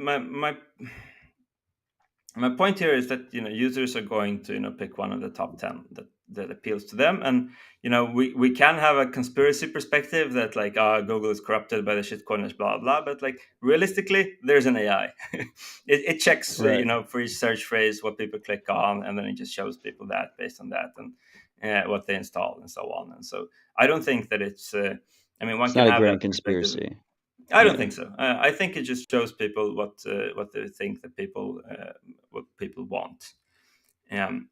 my point here is that users are going to pick one of the top 10 that appeals to them. And we can have a conspiracy perspective that like Google is corrupted by the shitcoiners, blah blah, but like realistically there's an AI. it checks Right. for each search phrase what people click on, and then it just shows people that based on that, and what they install and so on. And so I don't think that it's I mean, one It's can not a have grand that perspective. conspiracy. I don't Yeah. think so. I think it just shows people what they think that people what people want. Um,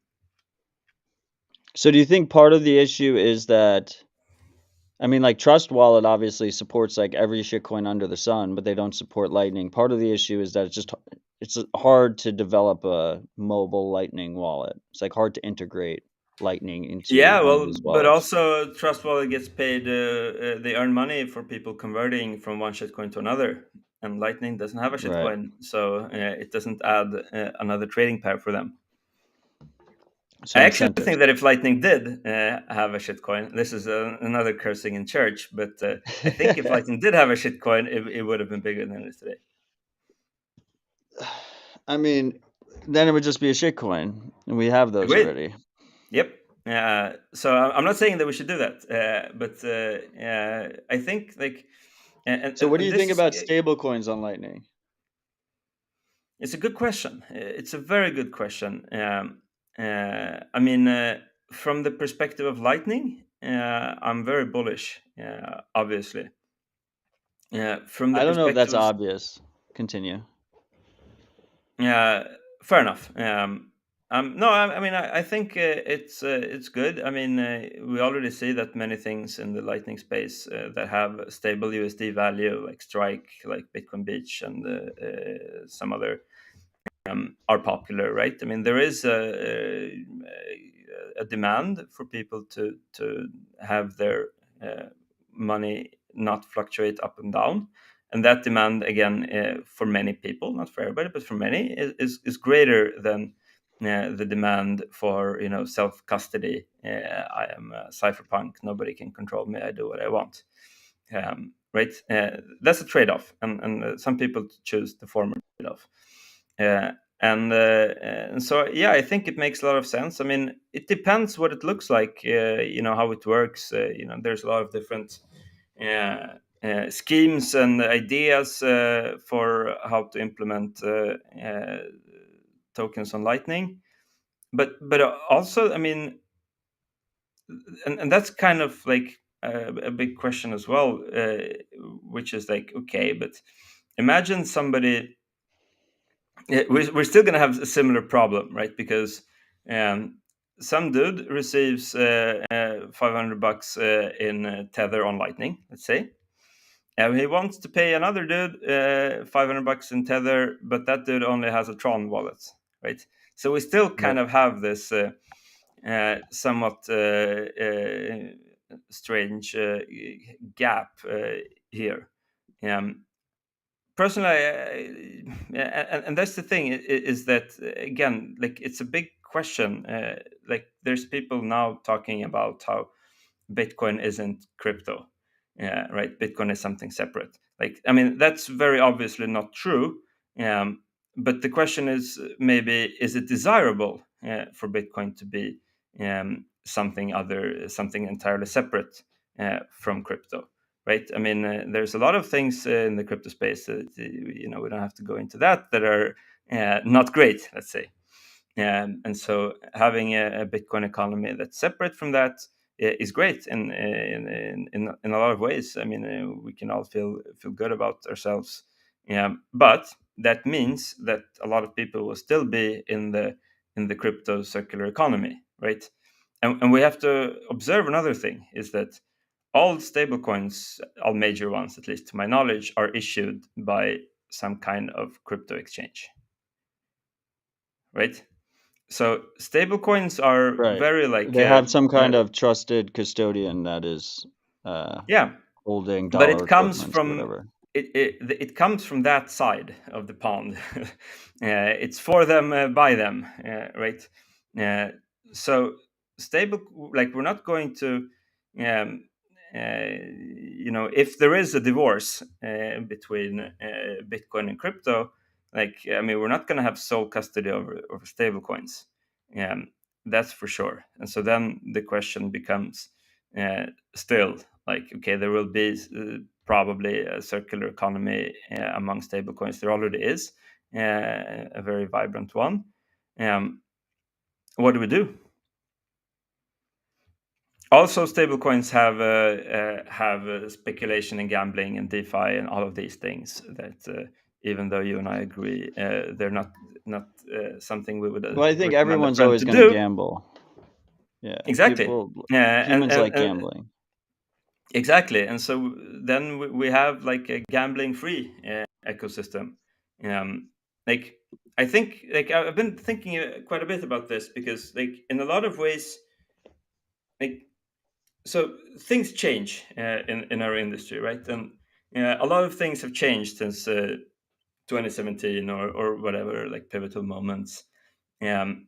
So do you think part of the issue is that, I mean, like Trust Wallet obviously supports like every shitcoin under the sun, but they don't support Lightning. Part of the issue is that it's hard to develop a mobile Lightning wallet. It's like hard to integrate Lightning into yeah, one of well, these but wallets. also Trust Wallet gets paid. They earn money for people converting from one shitcoin to another, and Lightning doesn't have a Right. shitcoin, so it doesn't add another trading pair for them. I So actually think incentives. that if Lightning did have a shitcoin, this is another cursing in church, but I think if Lightning did have a shitcoin, it would have been bigger than it is today. I mean, then it would just be a shitcoin, and we have those Agreed. already. Yep. So I'm not saying that we should do that, but I think like, So what do and you think this is about stablecoins on Lightning? it's a good question. It's a very good question. I mean, from the perspective of Lightning, I'm very bullish. Obviously, from the I don't know if perspective that's of obvious. Continue. Yeah, fair enough. No, I mean, I think it's good. I mean, we already see that many things in the Lightning space that have a stable USD value, like Strike, like Bitcoin Beach, and some other are popular, right? I mean, there is a demand for people to have their money not fluctuate up and down, and that demand again for many people, not for everybody, but for many, is greater than the demand for self custody. I am a cypherpunk. Nobody can control me. I do what I want. Right? That's a trade off, and some people choose the former trade off. Uh, and so yeah, I think it makes a lot of sense. I mean, it depends what it looks like, how it works. There's a lot of different schemes and ideas for how to implement tokens on Lightning. But also, I mean, and that's kind of like a big question as well, which is like, okay, but imagine somebody. Yeah, we're still going to have a similar problem, right? Because um, some dude receives $500 in Tether on Lightning, let's say. And he wants to pay another dude $500 in Tether, but that dude only has a Tron wallet, right? So we still kind Right. of have this somewhat strange gap here. Um, Personally, and that's the thing is that again, like it's a big question. Like there's people now talking about how Bitcoin isn't crypto, right? Bitcoin is something separate. Like I mean, that's very obviously not true. Um, but the question is maybe is it desirable for Bitcoin to be something entirely separate from crypto? Right? I mean, there's a lot of things in the crypto space that we don't have to go into that are not great, let's say. And so having a Bitcoin economy that's separate from that is great in a lot of ways. I mean, we can all feel good about ourselves. But that means that a lot of people will still be in the crypto circular economy, right? And we have to observe another thing is that all stablecoins, all major ones, at least to my knowledge, are issued by some kind of crypto exchange, right? So stablecoins are Right. very like They have some kind of trusted custodian that is uh, yeah, holding but dollar equivalents or whatever. it comes from that side of the pond. It's for them, by them, right? Uh, so stable, like we're not going to. Um, if there is a divorce between Bitcoin and crypto, I mean, we're not going to have sole custody over stable coins. Um, that's for sure. And so then the question becomes still like, okay, there will be probably a circular economy among stable coins. There already is a very vibrant one. Um, what do we do? Also, stablecoins have speculation and gambling and DeFi and all of these things that, even though you and I agree, they're not something we would Well, I think recommend a everyone's friend always to going to do. gamble. Yeah, Exactly. And, humans and, like and gambling. exactly. And so then we have like a gambling-free ecosystem. Um, like I think, like I've been thinking quite a bit about this because, like, in a lot of ways, like, so things change in our industry, right? And a lot of things have changed since 2017 or whatever, like pivotal moments. And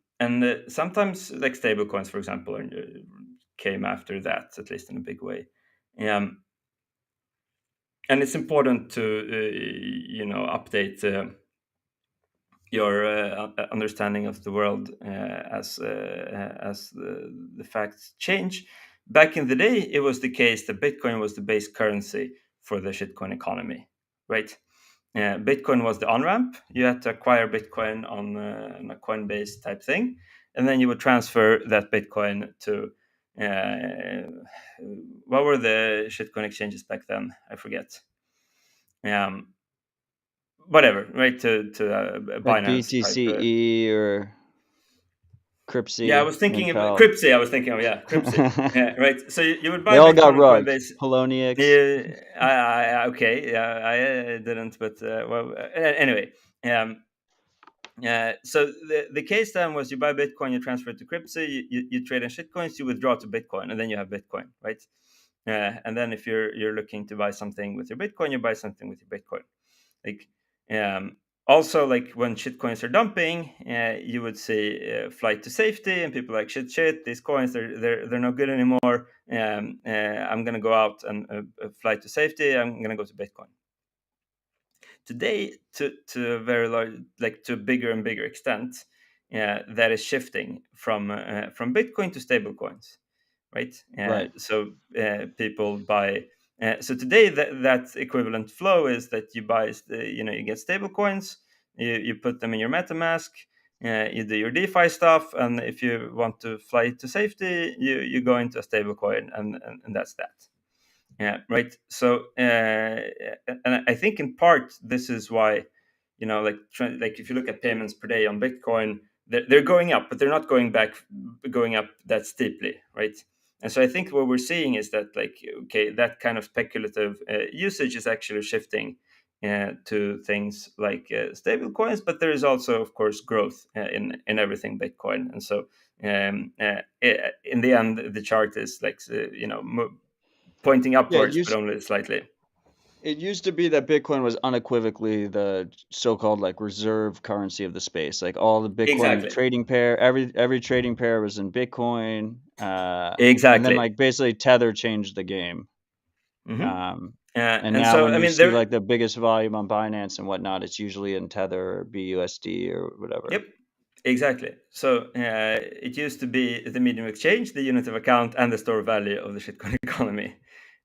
sometimes, like stablecoins, for example, came after that, at least in a big way. Um, and it's important to update your understanding of the world as the facts change. Back in the day, it was the case that Bitcoin was the base currency for the shitcoin economy, right? Bitcoin was the on ramp. You had to acquire Bitcoin on a Coinbase type thing, and then you would transfer that Bitcoin to what were the shitcoin exchanges back then? I forget. Um, Whatever, right? To Like Binance type. BTCE or Yeah, I Cripsy, was thinking about Impel. Cripsy. I was thinking of, yeah, Cripsy. Yeah, right. So you would They buy all got Bitcoin on rugged. Coinbase. Poloniex. Yeah, okay. Yeah, I didn't, but well, anyway. Um, so the case then was you buy Bitcoin, you transfer it to Cripsy, you trade in shitcoins, you withdraw to Bitcoin, and then you have Bitcoin, right? And then if you're looking to buy something with your Bitcoin, you buy something with your Bitcoin. Like also, like when shitcoins are dumping, you would see flight to safety, and people are like shit, these coins they're not good anymore. I'm gonna go out and fly to safety. I'm gonna go to Bitcoin. Today, to a very large, like to a bigger and bigger extent, that is shifting from Bitcoin to stable coins, right? Right. So people buy. So today, that equivalent flow is that you buy, you get stable coins, you put them in your MetaMask, you do your DeFi stuff, and if you want to fly to safety, you go into a stable coin, and that's that. Yeah, right. So, and I think in part this is why, like if you look at payments per day on Bitcoin, they're going up, but they're not going up that steeply, right? And so I think what we're seeing is that, like, okay, that kind of speculative usage is actually shifting to things like stable coins, but there is also, of course, growth in everything Bitcoin. And so, in the end, the chart is like, pointing Yeah, upwards, but only slightly. it used to be that Bitcoin was unequivocally the so-called like reserve currency of the space. Like all the Bitcoin Exactly. trading pair, every trading pair was in Bitcoin. And then Exactly. like basically Tether changed the game. Hmm. Um, and And now so, when I you mean, see there. like the biggest volume on Binance and whatnot, it's usually in Tether or BUSD or whatever. Yep. Exactly. So it used to be the medium of exchange, the unit of account, and the store value of the shitcoin economy.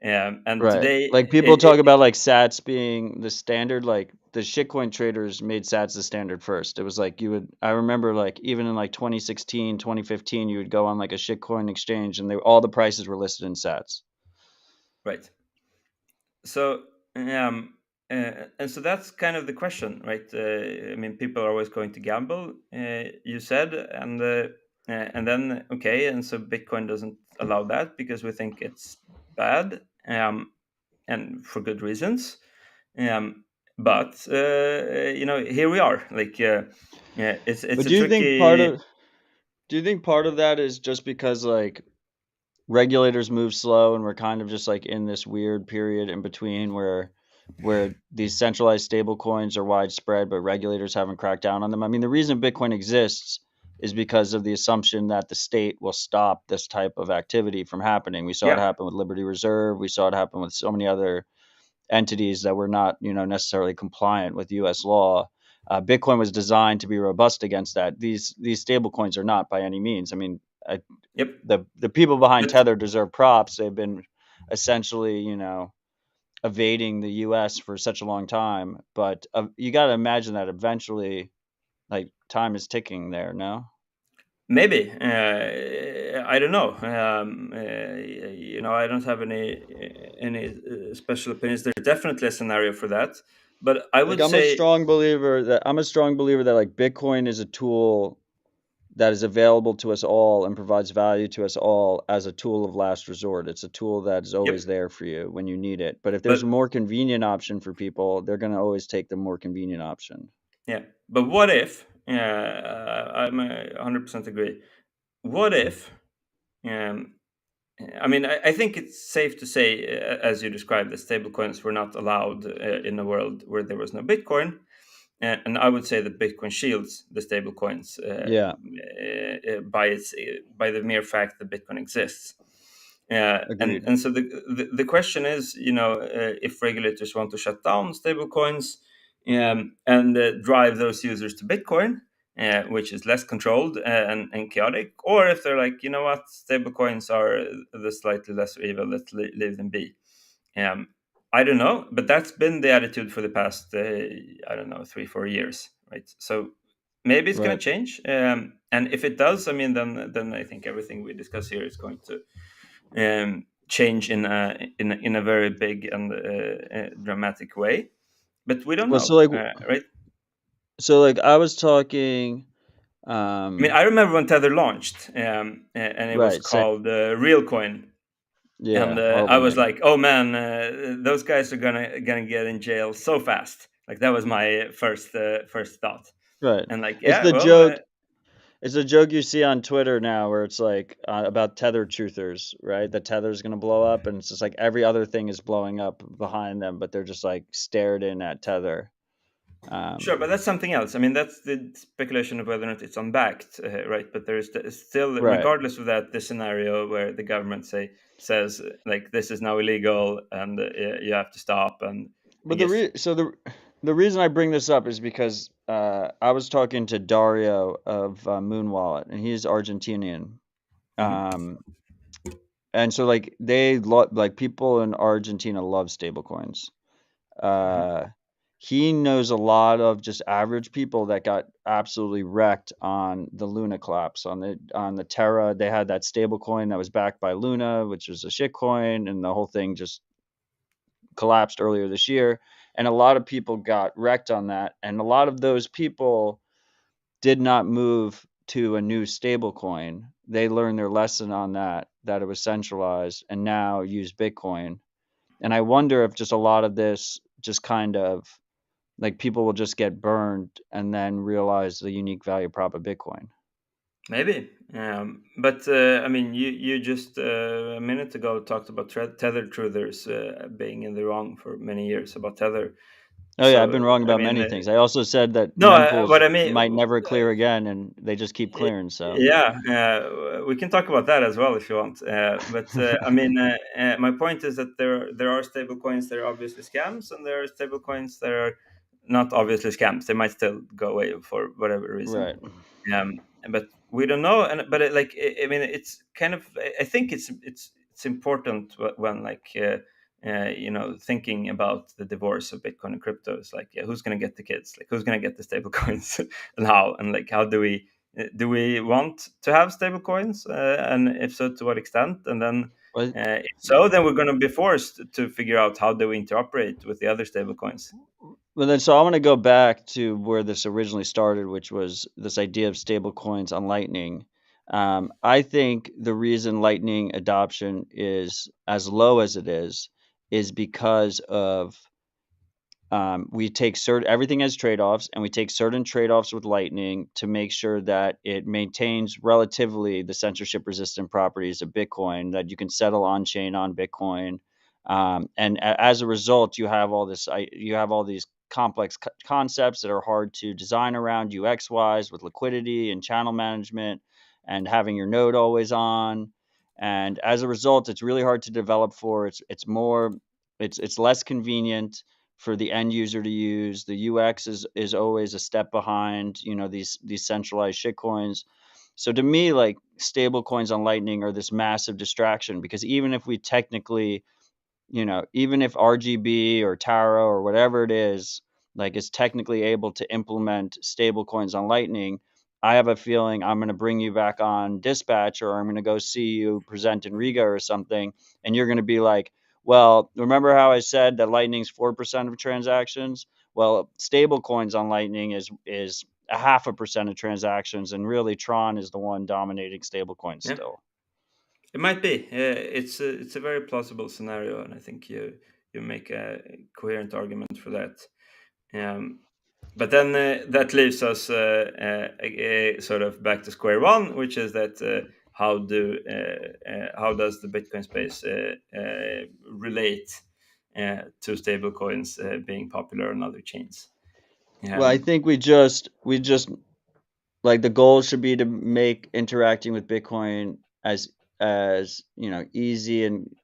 And Right. today, Like people talk about like Sats being the standard, like the shitcoin traders made Sats the standard first. It was like I remember like even in like 2016, 2015, you would go on like a shitcoin exchange and all the prices were listed in Sats. right. So, and so that's kind of the question, right? I mean, people are always going to gamble, you said, and then okay, and so Bitcoin doesn't allow that because we think it's bad, and for good reasons. Um, but here we are. Like, yeah, it's But a tricky. do you think part of that is just because like regulators move slow and we're kind of just like in this weird period in between where these centralized stable coins are widespread but regulators haven't cracked down on them? I mean, the reason Bitcoin exists is because of the assumption that the state will stop this type of activity from happening. We saw it Yeah. happen with Liberty Reserve. We saw it happen with so many other entities that were not, necessarily compliant with U.S. law. Bitcoin was designed to be robust against that. These stable coins are not by any means. I mean, Yep. the people behind But Tether deserve props. They've been essentially, evading the U.S. for such a long time. But you got to imagine that eventually, like, time is ticking there. No. maybe I don't know. I don't have any special opinions. There's definitely a scenario for that, but I Like, would say, I'm a strong believer that, like, Bitcoin is a tool that is available to us all and provides value to us all as a tool of last resort. It's a tool that is yep. always there for you when you need it. But if there's a But more convenient option for people, they're going to always take the more convenient option. yeah, but what if? I'm 100% agree. What if? Um, I mean, I think it's safe to say, as you described, that stablecoins were not allowed in a world where there was no Bitcoin. And I would say that Bitcoin shields the stablecoins Yeah, by the mere fact that Bitcoin exists. And agreed. and so the question is, if regulators want to shut down stablecoins and drive those users to Bitcoin, which is less controlled and chaotic, or if they're like, you know what, stablecoins are the slightly lesser evil, let's leave them be. Um, I don't know, but that's been the attitude for the past, I don't know, 3 4 years, right? So maybe it's going Right. to change, and if it does, I mean, then I think everything we discuss here is going to change in a very big and dramatic way. But we don't Well, know, right? so like I was talking, I mean, um, I remember when Tether launched, and it was right. Say, called Realcoin, and yeah, I horrible was name. like, "Oh man, those guys are gonna get in jail so fast!" Like that was my first thought, Right. and like, It's yeah, the well, joke. It's a joke you see on Twitter now where it's like about tether truthers, right? The tether's going to blow up, and it's just like every other thing is blowing up behind them, but they're just like stared in at tether. sure, Um, but that's something else. I mean, that's the speculation of whether or not it's unbacked, right? But there is still, right. regardless of that, the scenario where the government says like this is now illegal and you have to stop. And I But guess, the reason I bring this up is because I was talking to Dario of Moon Wallet, and he's Argentinian. mhm. Um, and so like like people in Argentina love stablecoins. Mhm. Uh, he knows a lot of just average people that got absolutely wrecked on the Luna collapse on the Terra. They had that stable coin that was backed by Luna, which was a shit coin, and the whole thing just collapsed earlier this year. And a lot of people got wrecked on that, and a lot of those people did not move to a new stable coin. They learned their lesson on that it was centralized, and now use Bitcoin. And I wonder if just a lot of this just kind of like people will just get burned and then realize the unique value prop of Bitcoin. Maybe, but I mean, you just a minute ago talked about Tether truthers being in the wrong for many years about Tether. Oh yeah, I've So been wrong I about mean, many things. I also said that no, mempools what I mean. might never clear again, and they just keep clearing. So Yeah, we can talk about that as well if you want. But I mean, my point is that there are stable coins that are obviously scams, and there are stable coins that are not obviously scams. They might still go away for whatever reason. right. But we don't know. And but I mean, it's kind of. I think it's important when like. Thinking about the divorce of Bitcoin and crypto is like, yeah, who's going to get the kids? Like, who's going to get the stable coins, and how? And like, how do we want to have stable coins? And if so, to what extent? And then, Well, if so, then we're going to be forced to figure out how do we interoperate with the other stable coins. then so I want to go back to where this originally started, which was this idea of stable coins on Lightning. I think the reason Lightning adoption is as low as it is because of we take certain everything has trade-offs, and we take certain trade-offs with Lightning to make sure that it maintains relatively the censorship-resistant properties of Bitcoin that you can settle on chain on Bitcoin. And as a result, you have all these complex concepts that are hard to design around UX wise, with liquidity and channel management and having your node always on. And as a result, it's really hard to develop for. It's less convenient for the end user to use. The UX is always a step behind, these centralized shitcoins. So to me, like, stable coins on Lightning are this massive distraction, because even if we technically, even if RGB or Taro or whatever it is, like, is technically able to implement stable coins on Lightning, I have a feeling I'm going to bring you back on Dispatch, or I'm going to go see you present in Riga or something, and you're going to be like, well, remember how I said that Lightning's 4% of transactions? Well, stable coins on Lightning is a 0.5% of transactions, and really Tron is the one dominating stable coins Yeah, still. it might be. It's a very plausible scenario, and I think you make a coherent argument for that. Um, but then that leaves us sort of back to square one, which is that how does the Bitcoin space relate to stablecoins being popular on other chains? Well, I Um, think we just like, the goal should be to make interacting with Bitcoin as easy, and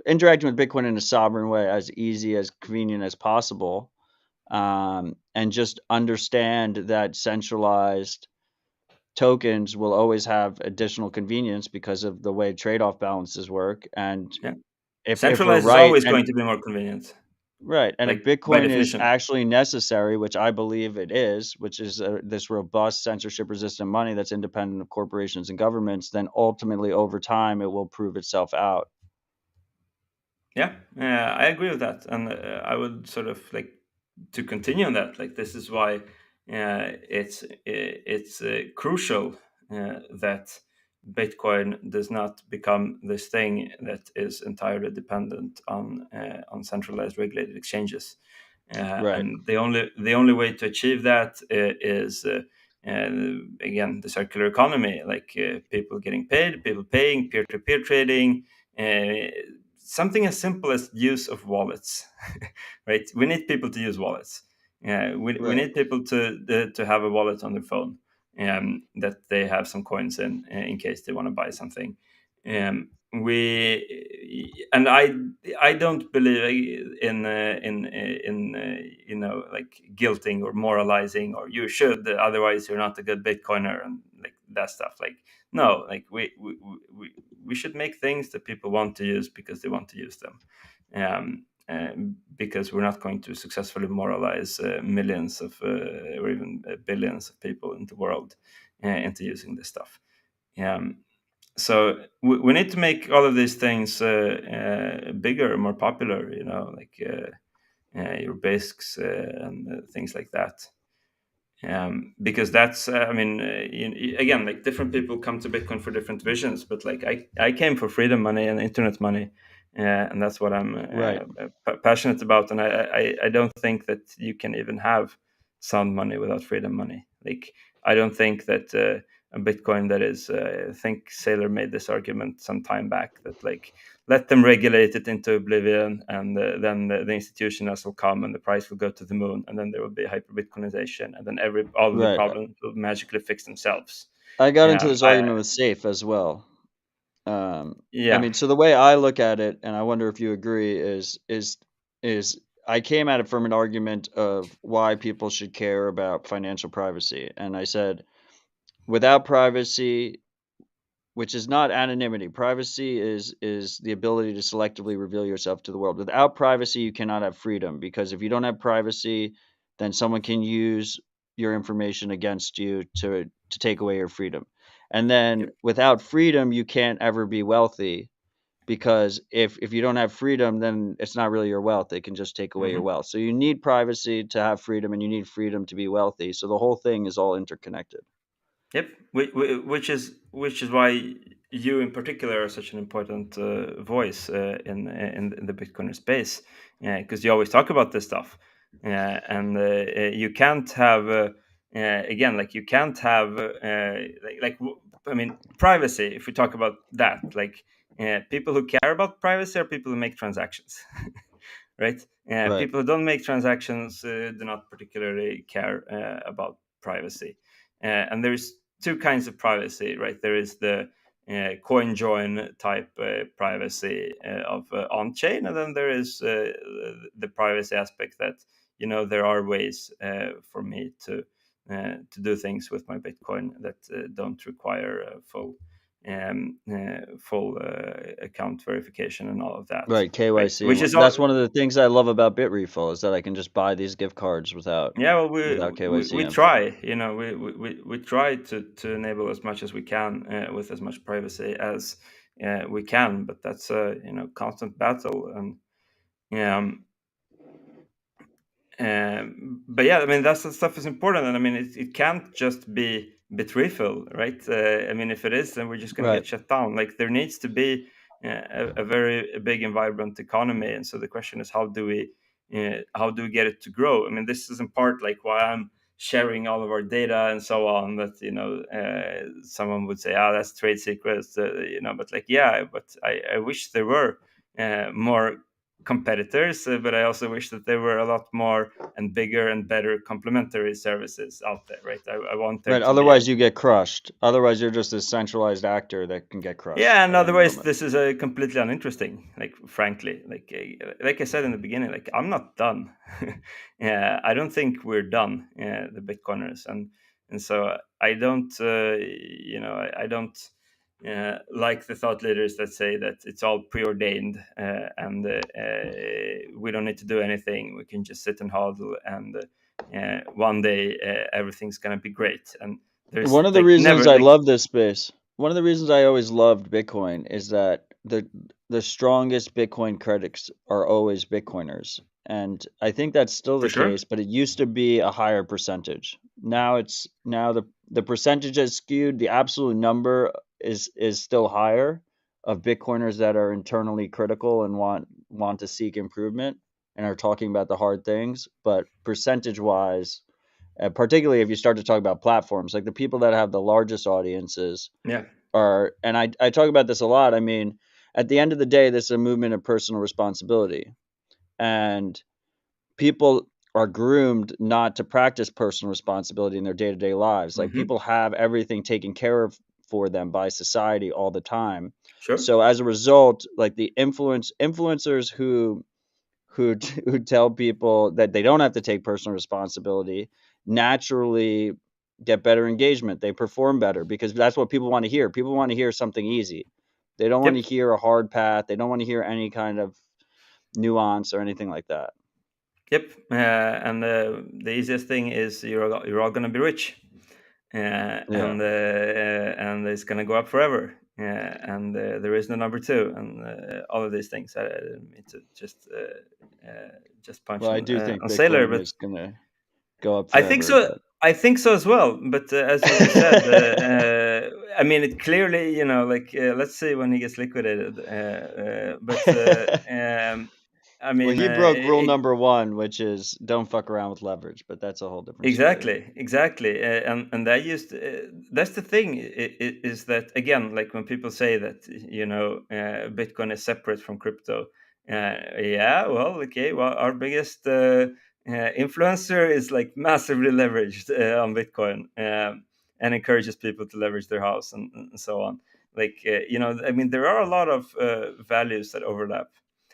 interacting with Bitcoin in a sovereign way as easy, as convenient as possible, and just understand that centralized tokens will always have additional convenience because of the way trade-off balances work. And yeah, if we're centralized is right, always and going to be more convenient, right, and if like by Bitcoin is definition. actually necessary, which I believe it is, which is this robust, censorship-resistant money that's independent of corporations and governments, then ultimately over time it will prove itself out. Yeah, I agree with that, and I would sort of like to continue on that. Like this is why it's crucial that Bitcoin does not become this thing that is entirely dependent on centralized regulated exchanges. Right, And the only way to achieve that is again the circular economy, like people getting paid, people paying, peer-to-peer trading, uh, something as simple as use of wallets. Right, we need people to use wallets. We right, need people to have a wallet on their phone, that they have some coins in case they want to buy something. We and I don't believe in like guilting or moralizing, or you should, otherwise you're not a good Bitcoiner, and like that stuff. Like, no, like we should make things that people want to use because they want to use them, because we're not going to successfully moralize millions of or even billions of people in the world into using this stuff. Um, so we need to make all of these things bigger, more popular. Like your basics and things like that. Because that's I mean again, like different people come to Bitcoin for different visions, but like I came for freedom money and internet money, and that's what I'm right. passionate about. And I don't think that you can even have sound money without freedom money. Like, I don't think that a Bitcoin that is I think Saylor made this argument some time back, that like, let them regulate it into oblivion, and then the institutionalists will come and the price will go to the moon, and then there will be hyper Bitcoinization, and then all of the Right. problems will magically fix themselves. I got into um this I argument with Safe as well. I Yeah. mean, so the way I look at it, and I wonder if you agree, is I came at it from an argument of why people should care about financial privacy, and I said, without privacy, which is not anonymity, privacy is the ability to selectively reveal yourself to the world. Without privacy, you cannot have freedom, because if you don't have privacy, then someone can use your information against you to take away your freedom. And then Yep. without freedom, you can't ever be wealthy, because if you don't have freedom, then it's not really your wealth. It can just take away your Mhm. wealth. So you need privacy to have freedom, and you need freedom to be wealthy. So the whole thing is all interconnected. Yep, which is why you in particular are such an important voice in the Bitcoiner space, because you always talk about this stuff, and you can't have again, like, you can't have I mean, privacy. If we talk about that, like, people who care about privacy are people who make transactions. right? Right. People who don't make transactions do not particularly care about privacy. And there's two kinds of privacy, right? There is the coin join type privacy of on chain, and then there is the privacy aspect that there are ways for me to do things with my Bitcoin that don't require full account verification and all of that, Right, right? KYC and Which what is all. that's one of the things I love about Bitrefill is that I can just buy these gift cards Yeah, well, without we KYC 'em. try, we try to enable as much as we can with as much privacy as we can, but that's a constant battle. And um, but yeah, I mean that stuff is important, and I mean it can't just be Bitrefill, right? I mean, if it is, then we're just going to Right. get shut down. Like there needs to be a very big and vibrant economy, and so the question is, how do we get it to grow? I mean, this is in part like why I'm sharing all of our data and so on. That someone would say, "Ah, that's trade secrets," but like, yeah, but I wish there were more competitors, but I also wish that there were a lot more and bigger and better complementary services out there, right? I want there Right, to be. otherwise you get crushed. Otherwise, you're just a centralized actor that can get crushed Yeah, and at any otherwise moment. this is completely uninteresting. Like frankly, like I said in the beginning, like I'm not done. Yeah, I don't think we're done, the Bitcoiners, and so I don't, I don't like the thought leaders that say that it's all preordained and we don't need to do anything. We can just sit and hodl, and one day everything's gonna be great. And there's One of the like reasons never I like. love this space, one of the reasons I always loved Bitcoin is that the strongest Bitcoin critics are always Bitcoiners. And I think that's still For the sure. case, but it used to be a higher percentage. Now the percentage has skewed. The absolute number is still higher of Bitcoiners that are internally critical and want to seek improvement and are talking about the hard things. But percentage wise, particularly if you start to talk about platforms, like the people that have the largest audiences Yeah. are, and I talk about this a lot. I mean, at the end of the day, this is a movement of personal responsibility, and people are groomed not to practice personal responsibility in their day-to-day lives. Like Hmm. people have everything taken care of for them by society all the time. Sure. So as a result, like the influencers who tell people that they don't have to take personal responsibility naturally get better engagement. They perform better because that's what people want to hear. People want to hear something easy. They don't want to Yep. hear a hard path. They don't want to hear any kind of nuance or anything like that. Yep. And the easiest thing is you're all gonna be rich, Yeah. and it's gonna go up forever. And there is no number two, and all of these things. I didn't mean to just punch Well, I do think on Sailor, Bitcoin but is gonna go up I think forever, so. but I think so as well. But as you just said, I mean, it clearly, like let's see when he gets liquidated. I well, mean, he broke rule number one, which is don't fuck around with leverage. But that's a whole different story. exactly, and I used that's the thing is that again, like when people say that Bitcoin is separate from crypto, yeah, well, okay, well, our biggest influencer is like massively leveraged on Bitcoin, and encourages people to leverage their house and so on. Like I mean, there are a lot of values that overlap.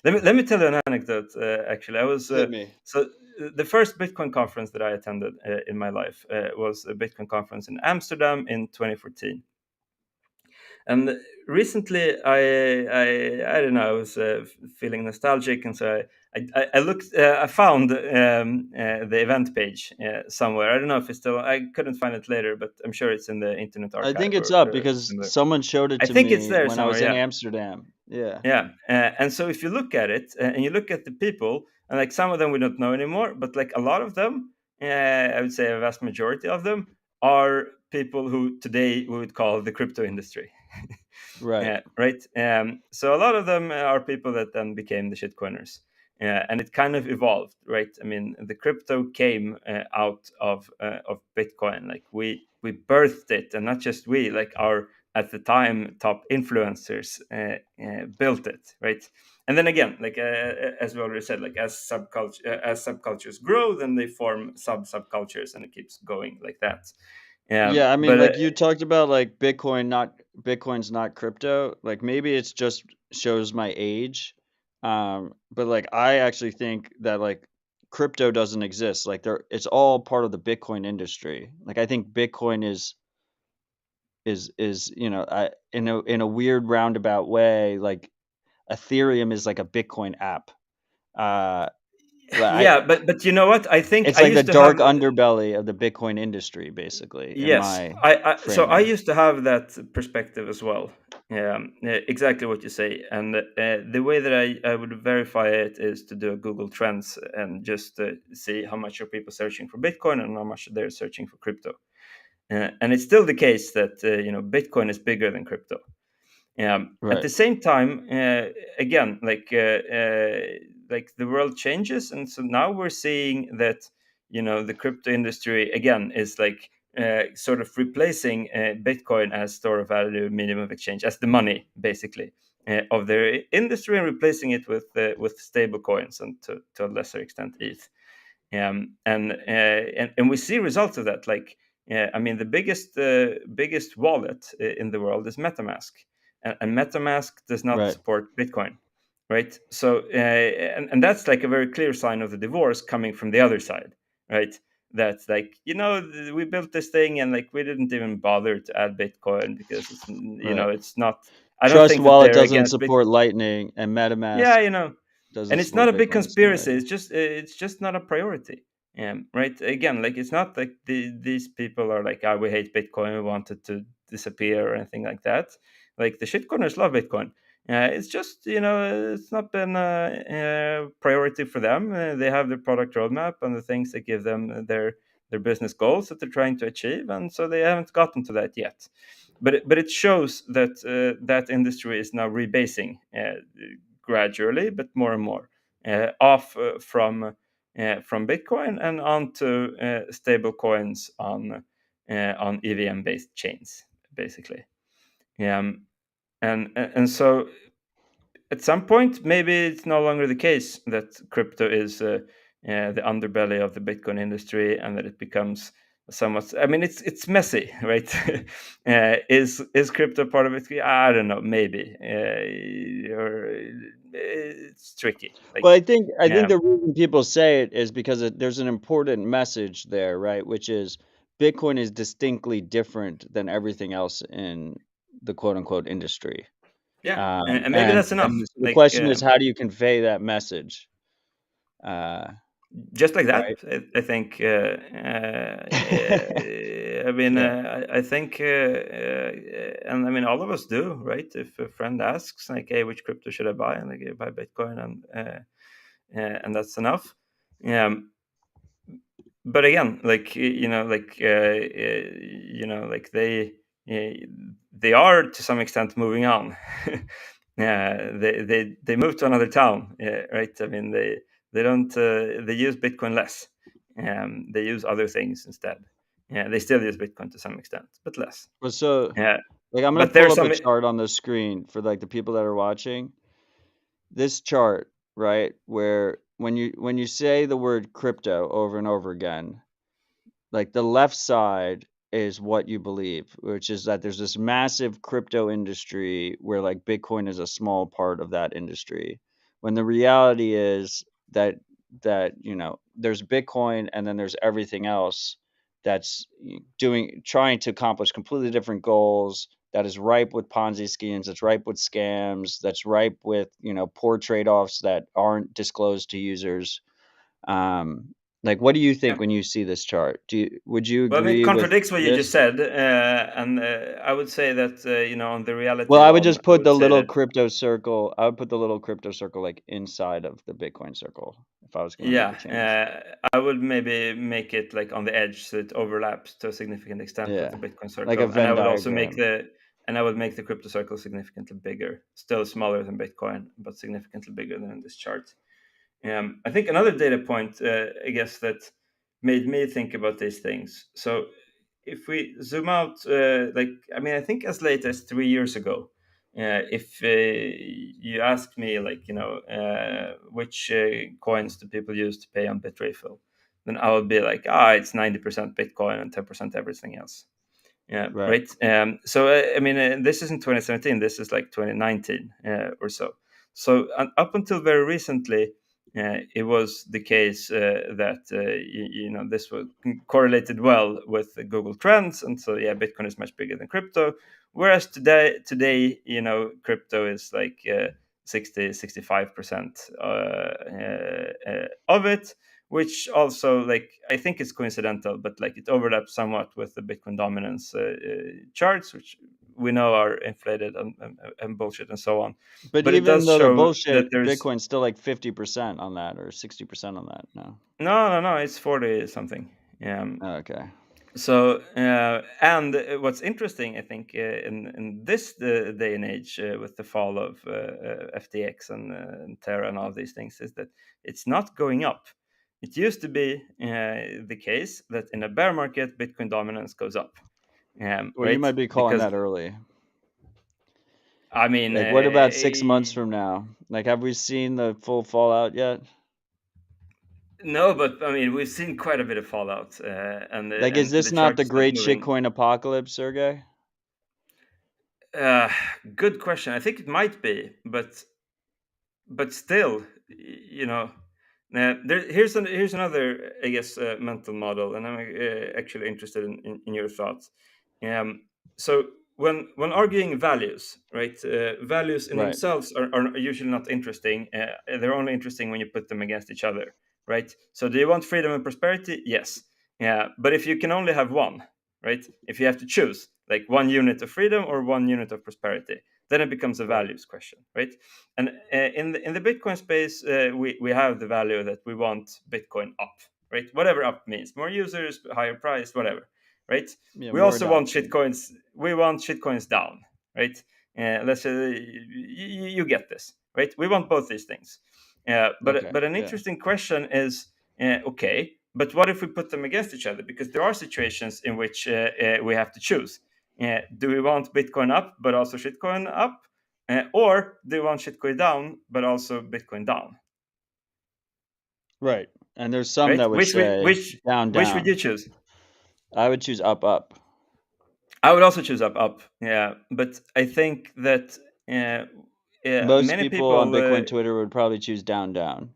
Let me tell you an anecdote. Actually, I was Hit me. so the first Bitcoin conference that I attended in my life was a Bitcoin conference in Amsterdam in 2014. And recently, I don't know, I was feeling nostalgic, and so I looked, I found the event page somewhere. I don't know if it's still. I couldn't find it later, but I'm sure it's in the Internet I think Archive it's or up because similar. someone showed it I to think it's me there when I somewhere. was in Yeah. Amsterdam. Yeah. Yeah, and so if you look at it and you look at the people, and like some of them we don't know anymore, but like a lot of them, I would say a vast majority of them are people who today we would call the crypto industry. Right. Yeah, right. So a lot of them are people that then became the shitcoiners, and it kind of evolved, right? I mean, the crypto came out of Bitcoin. Like we birthed it, and not just we, like our at the time top influencers built it, right? And then again, like as we already said, like as subcultures grow, then they form subcultures, and it keeps going like that. Yeah, I mean, But like you talked about, like Bitcoin's not crypto. Like maybe it's just shows my age. But like I actually think that like crypto doesn't exist. Like it's all part of the Bitcoin industry. Like I think Bitcoin is I in a weird roundabout way, like Ethereum is like a Bitcoin app. Uh, I yeah, but you know what? I think It's I like the used to have. dark underbelly of the Bitcoin industry, basically, in Yes, my so I framing. used to have that perspective as well. Exactly what you say. And the way that I would verify it is to do a Google Trends and just see how much are people searching for Bitcoin and how much they're searching for crypto. And it's still the case that Bitcoin is bigger than crypto. At Right, the same time, again, like the world changes, and so now we're seeing that the crypto industry again is like sort of replacing Bitcoin as store of value, medium of exchange, as the money basically of their industry, and replacing it with stable coins and to a lesser extent ETH. And we see results of that. Like, I mean, the biggest wallet in the world is MetaMask, and MetaMask does not right. support Bitcoin, right? So, and that's like a very clear sign of the divorce coming from the other side, right? That's like, we built this thing and like we didn't even bother to add Bitcoin because it's Right. it's not. I don't Trust think that Wallet they're doesn't against Bitcoin. support Lightning, and Yeah, MetaMask doesn't and it's not support a big Bitcoin. conspiracy. Similarly, It's just not a priority. Right. Again, like it's not like these people are like, we hate Bitcoin, we want it to disappear or anything like that. Like the shitcoiners love Bitcoin. It's just it's not been a priority for them. They have their product roadmap and the things that give them their business goals that they're trying to achieve, and so they haven't gotten to that yet. But it shows that that industry is now rebasing gradually, but more and more off from Bitcoin and onto stable coins on EVM based chains, basically. Um, and so at some point, maybe it's no longer the case that crypto is the underbelly of the Bitcoin industry, and that it becomes somewhat. I mean, it's messy, right? Is crypto part of it? I don't know. Maybe, or it's tricky. well, Like, I think yeah, the reason people say it is because there's an important message there, right? Which is Bitcoin is distinctly different than everything else in the quote unquote industry. yeah, and maybe And that's enough. the Like, question is, how do you convey that message? just like that, Right. I think. I mean, Yeah. I think, and I mean, all of us do, right? If a friend asks, like, "Hey, which crypto should I buy?" and like, buy Bitcoin, and that's enough. Um, but again, like like uh, they are to some extent moving on. Yeah, they move to another town, right? I mean, they don't they use Bitcoin less. They use other things instead. Yeah, they still use Bitcoin to some extent, but less. Well, so Yeah, like I'm gonna but pull there's up a some. chart on the screen for like the people that are watching. This chart, right, where when you say the word crypto over and over again, like the left side is what you believe, which is that there's this massive crypto industry where like Bitcoin is a small part of that industry. When the reality is that there's Bitcoin and then there's everything else that's trying to accomplish completely different goals, that is ripe with Ponzi schemes, that's ripe with scams, that's ripe with, poor trade-offs that aren't disclosed to users. Like, what do you think Yeah. when you see this chart? Would you Well, I mean, it agree with contradicts what you just this? said, and I would say that on the reality Well, I would one, just I put would the say little that. crypto circle. I would put the little crypto circle like inside of the Bitcoin circle if I was going to make a Yeah, change. I would maybe make it like on the edge so it overlaps to a significant extent with Yeah, the Bitcoin like a circle, and I Venn would also make diagram. the crypto circle significantly bigger, still smaller than Bitcoin, but significantly bigger than in this chart. I think another data point, I guess, that made me think about these things. So if we zoom out, like, I mean, I think as late as 3 years ago, if you ask me, like, which coins do people use to pay on Bitrefill, then I would be like, it's 90% Bitcoin and 10% everything else. Yeah, Right. right. So I mean, this isn't 2017. This is like 2019 or so. So up until very recently, it was the case that this was correlated well with the Google Trends, and so yeah, Bitcoin is much bigger than crypto. Whereas today, crypto is like 60-65% of it, which also, like, I think it's coincidental, but like it overlaps somewhat with the Bitcoin dominance charts, which we know are inflated and bullshit and so on. But But it even does though they're show that bullshit, there's Bitcoin's still like 50% on that or 60% on that. No. no, it's 40 something. Oh, okay. So and what's interesting, I think, in this day and age, with the fall of FTX and Terra and all these things, is that it's not going up. It used to be the case that in a bear market, Bitcoin dominance goes up, Well, you right? might be calling Because that early. I mean, Like, what about 6 months from now? Like, have we seen the full fallout yet? no, but I mean, we've seen quite a bit of fallout, and Like, is and this the not chart the is not great moving. shitcoin apocalypse, Sergey? Uh, Good question. I think it might be, but still, here's another, I guess, mental model, and I'm actually interested in your thoughts. Um, so when arguing values, right? Values in Right. themselves are usually not interesting. They're only interesting when you put them against each other, right? So do you want freedom and prosperity? Yes. Yeah, but if you can only have one, right? If you have to choose like one unit of freedom or one unit of prosperity, then it becomes a Right. values question, right? And in the Bitcoin space, we have the value that we want Bitcoin up, right? Whatever up means, more users, higher price, whatever, right? Yeah, We more also want adoption. shitcoins. We want shitcoins down, right? Let's say you get this, right? We want both these things. Okay. But an Yeah. interesting question is, okay, but what if we put them against each other? Because there are situations in which we have to choose. Do we want Bitcoin up but also shitcoin up? Or do you want shitcoin down, but also Bitcoin down, Right. And there's some right? that would say down, Which would you down. choose? I would choose up, up. I would also choose up, up. Yeah, but I think that uh, Most many people on people. Bitcoin Twitter would probably choose down, down.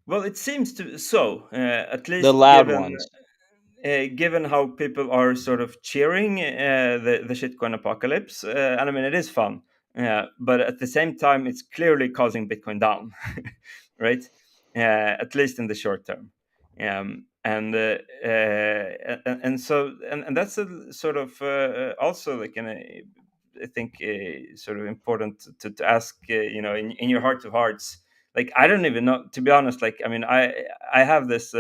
Well, it seems to so. At The least loud ones. given how people are sort of cheering the shitcoin apocalypse, and I mean it is fun, but at the same time it's clearly causing Bitcoin down, right? At least in the short term, and so and that's a sort of also like I think sort of important to ask, in your heart of hearts. Like, I don't even know, to be honest. Like, I mean, I have this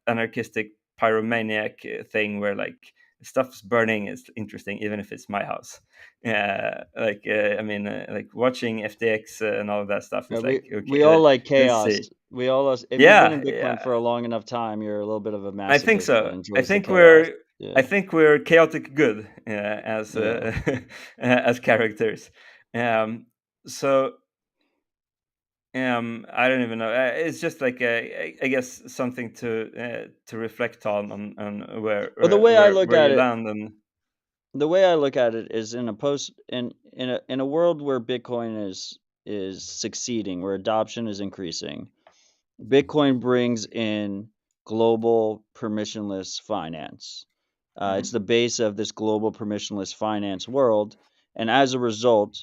anarchistic pyromaniac thing where like stuff's burning is interesting even if it's my house. Yeah, like I mean, like watching FTX and all of that stuff Yeah, is we like, okay, we all like let's chaos. see. We all, if you've been Yeah, in yeah, Bitcoin for a long enough time, you're a little bit of a I think masochist that so. enjoys the chaos. I Yeah. think we're chaotic good as Yeah. as characters. Um, so I don't even know. It's just like I guess something to reflect on where Well, where you land. And the way I look at it is in a post in a world where Bitcoin is succeeding, where adoption is increasing. Bitcoin brings in global permissionless finance. It's Mhm. the base of this global permissionless finance world, and as a result,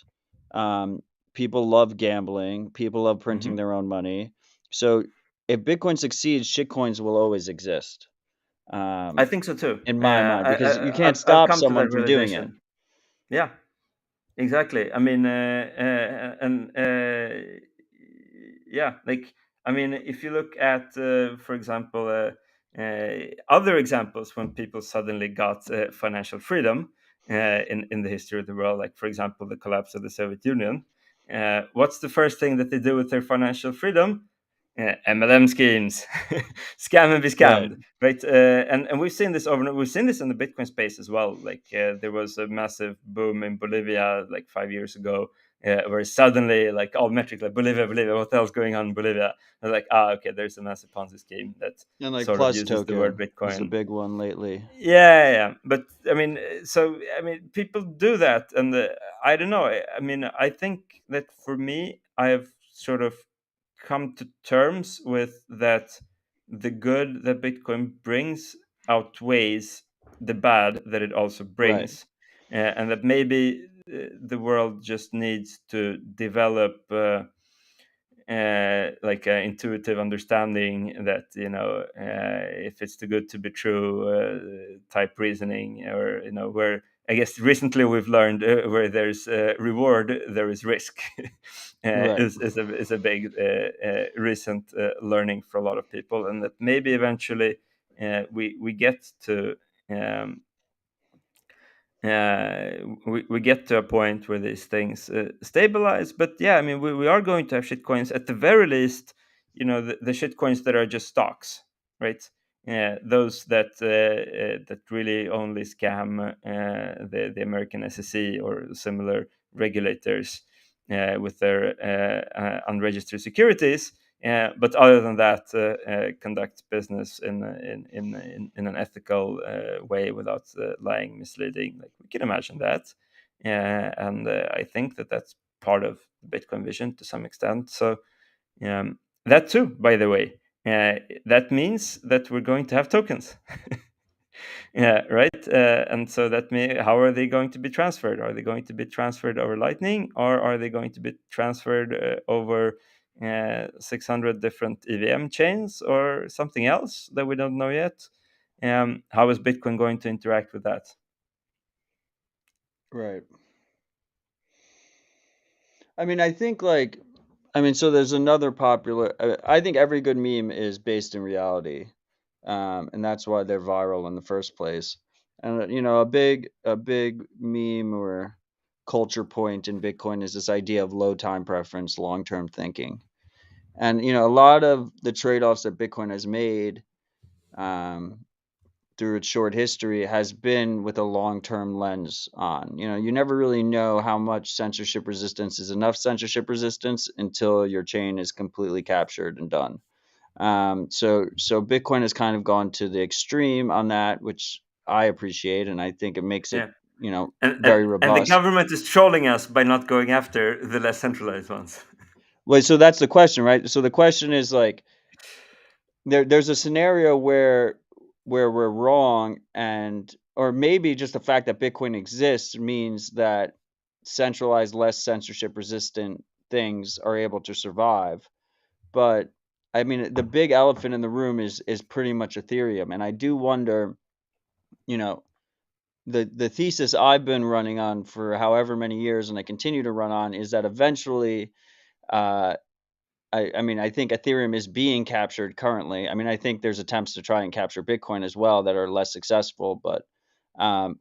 um, people love gambling. People love printing Mhm. their own money. So, if Bitcoin succeeds, shitcoins will always exist. I Um, think so too. in my mind, because you can't I've stop come to that someone from doing it. realization. Yeah, exactly. I mean, and yeah, like, I mean, if you look at, for example, other examples when people suddenly got financial freedom in the history of the world, like for example, the collapse of the Soviet Union. What's the first thing that they do with their financial freedom? MLM schemes, scam and be Right. scammed, right? And we've seen this over. We've seen this in the Bitcoin space as well. Like there was a massive boom in Bolivia like 5 years ago, where suddenly like all metrics like Bolivia, Bolivia, what else going on in Bolivia? And like okay, there's a massive Ponzi scheme that And like sort of Plus uses the word Token is a Bitcoin. big one lately. Yeah, yeah. But I mean, so I mean, people do that, and I don't know. I mean, I think that for me, I have sort of come to terms with that the good that Bitcoin brings outweighs the bad that it also Right. brings, and that maybe the world just needs to develop. Like intuitive understanding that if it's too good to be true type reasoning, or where I guess recently we've learned where there's reward there is risk Right. is a big recent learning for a lot of people, and that maybe eventually we get to um, we get to a point where these things stabilize. But yeah, I mean, we are going to have shitcoins at the very least. The shitcoins that are just stocks, right? Yeah, those that really only scam the American SEC or similar regulators with their unregistered securities. But other than that, conduct business in an ethical way without lying, misleading. Like we can imagine that, and I think that that's part of the Bitcoin vision to some extent. So that too, by the way, that means that we're going to have tokens. Yeah, right. And so that may how are they going to be transferred? Are they going to be transferred over Lightning, or are they going to be transferred over 600 different EVM chains, or something else that we don't know yet? How is Bitcoin going to interact with that? Right. I mean, I think like, I mean, so there's another popular. I think every good meme is based in reality, and that's why they're viral in the first place. And a big meme or culture point in Bitcoin is this idea of low time preference, long term thinking. And a lot of the trade offs that Bitcoin has made, um, through its short history, has been with a long-term lens on. You never really know how much censorship resistance is enough censorship resistance until your chain is completely captured and done. So Bitcoin has kind of gone to the extreme on that, which I appreciate, and I think it makes it, Yeah, and and very and the robust. government is trolling us by not going after the less centralized ones. Well, so that's the question, right? So the question is like, there's a scenario where we're wrong, and or maybe just the fact that Bitcoin exists means that centralized, less censorship resistant things are able to survive. But I mean, the big elephant in the room is pretty much Ethereum, and I do wonder, you know, the thesis I've been running on for however many years, and I continue to run on, is that eventually, uh, I mean, I think Ethereum is being captured currently. I mean, I think there's attempts to try and capture Bitcoin as well that are less successful, but um,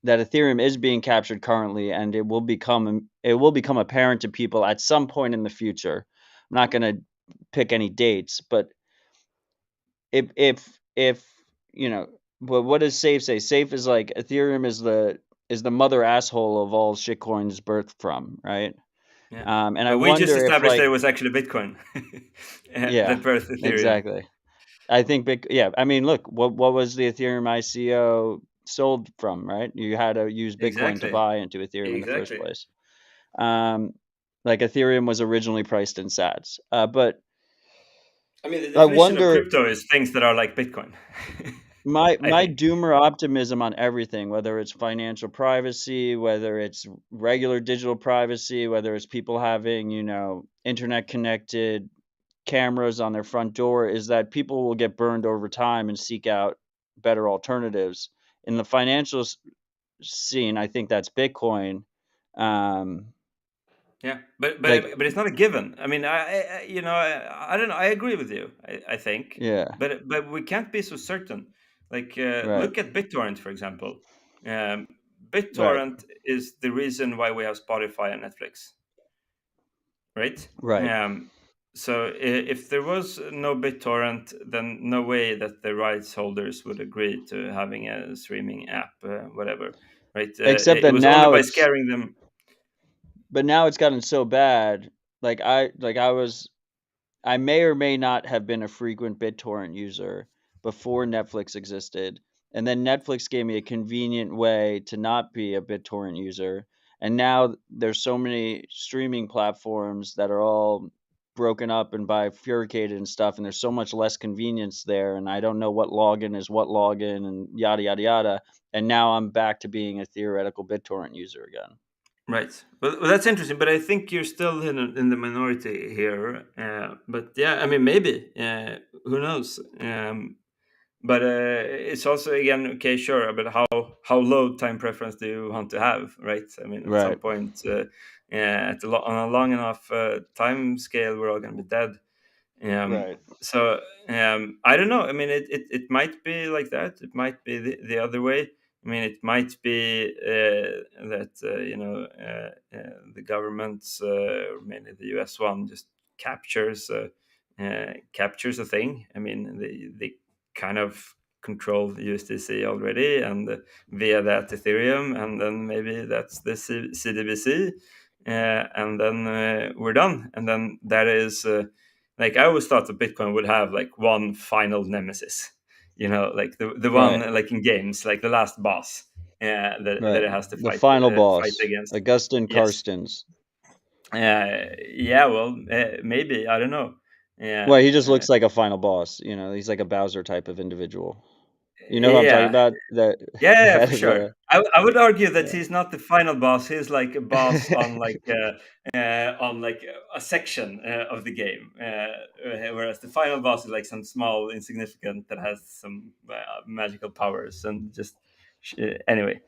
that Ethereum is being captured currently, and it will become apparent to people at some point in the future. I'm not going to pick any dates, but if you know, but what does Safe say? Safe is like Ethereum is the mother asshole of all shitcoins birthed from, right? Yeah, And I but we just wonder if established that like, it was actually Bitcoin yeah, that birthed Ethereum. exactly. I think yeah, I mean, look, what was the Ethereum ICO sold from, right? You had to use Bitcoin to Exactly. buy into Ethereum in the first Exactly. place. Um, like Ethereum was originally priced in Sats. But I mean, the I definition of wonder, crypto is things that are like Bitcoin. my I my think. doomer optimism on everything, whether it's financial privacy, whether it's regular digital privacy, whether it's people having, internet connected cameras on their front door, is that people will get burned over time and seek out better alternatives. In the financial scene, I think that's Bitcoin. Um, Yeah, but like, but but it's not a given. I mean, I don't know. I agree with you. I think, yeah, but we can't be so certain. Like, right, look at BitTorrent, for example. Um, right, BitTorrent is the reason why we have Spotify and Netflix, right? right, if there was no BitTorrent, then no way that the rights holders would agree to having a streaming app, whatever, right? Except It that was only now by it's scaring them. but now it's gotten so bad. I may or may not have been a frequent BitTorrent user before Netflix existed. And then Netflix gave me a convenient way to not be a BitTorrent user. And now there's so many streaming platforms that are all broken up and bifurcated and stuff. And there's so much less convenience there. And I don't know what login is what login and yada, yada, yada. And now I'm back to being a theoretical BitTorrent user again. Right. Well, that's interesting, but I think you're still in the minority here. But yeah, I mean, maybe. Who knows? But it's also, again, okay, sure, but how low time preference do you want to have, right? I mean, at some Right. point, on a long enough time scale, we're all going to be dead. Right. So I don't know. I mean, it might be like that. It might be the other way. I mean, it might be that the government's, or mainly the U.S. one, just captures a thing. I mean, they kind of control the USDC already, and via that Ethereum, and then maybe that's the CDBC, and then we're done. And then that is. Like, I always thought that Bitcoin would have like one final nemesis, like the one, Right. like in games, like the last boss, that Right. it has to The fight final fight boss, against. Augustin Yes. Karstens. Yeah. Well, maybe, I don't know. Yeah. Well, he just looks like a final boss. He's like a Bowser type of individual. You know who I'm talking Yeah. about? The Yeah, head for of sure. the I would argue that yeah. he's not the final boss. He's like a boss on like a section of the game, whereas the final boss is like some small insignificant that has some magical powers and just anyway.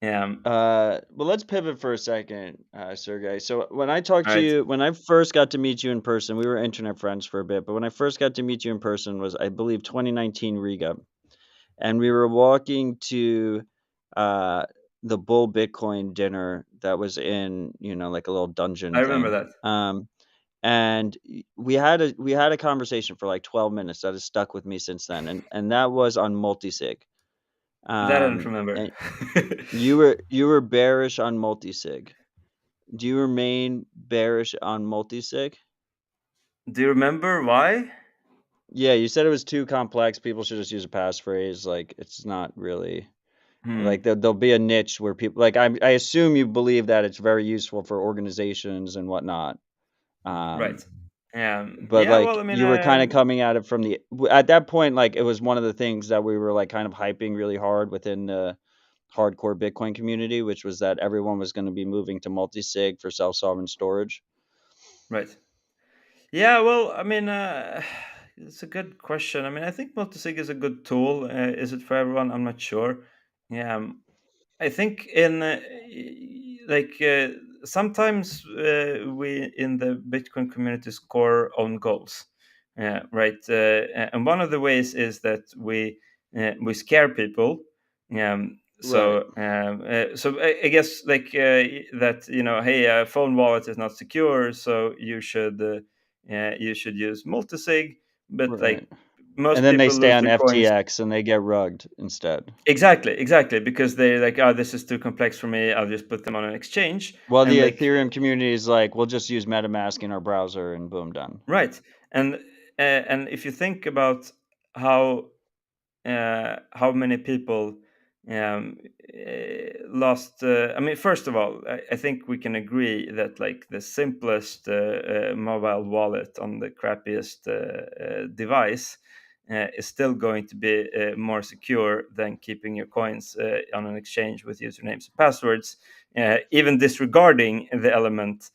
Um, Well, let's pivot for a second, Sergey. So when I talked all to right. you, when I first got to meet you in person, we were internet friends for a bit, but when I first got to meet you in person was, I believe, 2019 Riga, and we were walking to uh, the Bull Bitcoin dinner that was in, like a little I dungeon remember thing. that. And we had a conversation for like 12 minutes that has stuck with me since then, and that was on multisig. That I don't remember. And you were bearish on multisig. Do you remain bearish on multisig? Do you remember why? Yeah, you said it was too complex. People should just use a passphrase. Like, it's not really like Hmm. there'll be a niche where people like I assume you believe that it's very useful for organizations and whatnot. Um, Right. but Yeah. Well, like I mean, you were kind of coming at it from at that point, like it was one of the things that we were like kind of hyping really hard within the hardcore Bitcoin community, which was that everyone was going to be moving to multi-sig for self-sovereign storage. right. Yeah, well, I mean, it's a good question. I mean, I think multisig is a good tool. Is it for everyone? I'm not sure. Yeah, I think in like sometimes we in the Bitcoin community score own goals, right? And one of the ways is that we scare people. Right. So I guess like that, hey, a phone wallet is not secure, so you should use multisig. But Right. like And most then they people stay lose on their coins. FTX and they get rugged instead. Exactly, because they're like, oh, this is too complex for me. I'll just put them on an exchange, Well, and the like, Ethereum community is like, we'll just use MetaMask in our browser and boom, done. right, and if you think about how how many people lost. I mean, first of all, I think we can agree that like the simplest mobile wallet on the crappiest device is still going to be more secure than keeping your coins on an exchange with usernames and passwords, even disregarding the element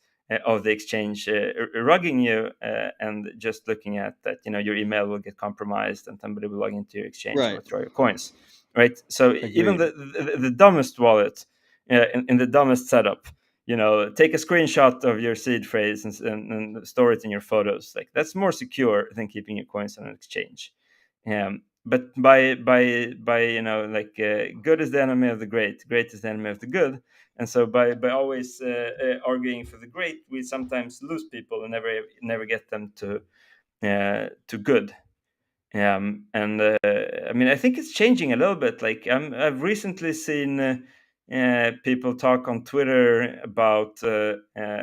of the exchange rugging you, and just looking at that, your email will get compromised and somebody will log into your exchange and Right. withdraw your coins, right? So even Agreed. the dumbest wallet, in the dumbest setup, take a screenshot of your seed phrase and store it in your photos. Like, that's more secure than keeping your coins on an exchange. But by like good is the enemy of the great, great is the enemy of the good. And so by always arguing for the great, we sometimes lose people and never get them to good. And I mean, I think it's changing a little bit. Like I've recently seen people talk on Twitter about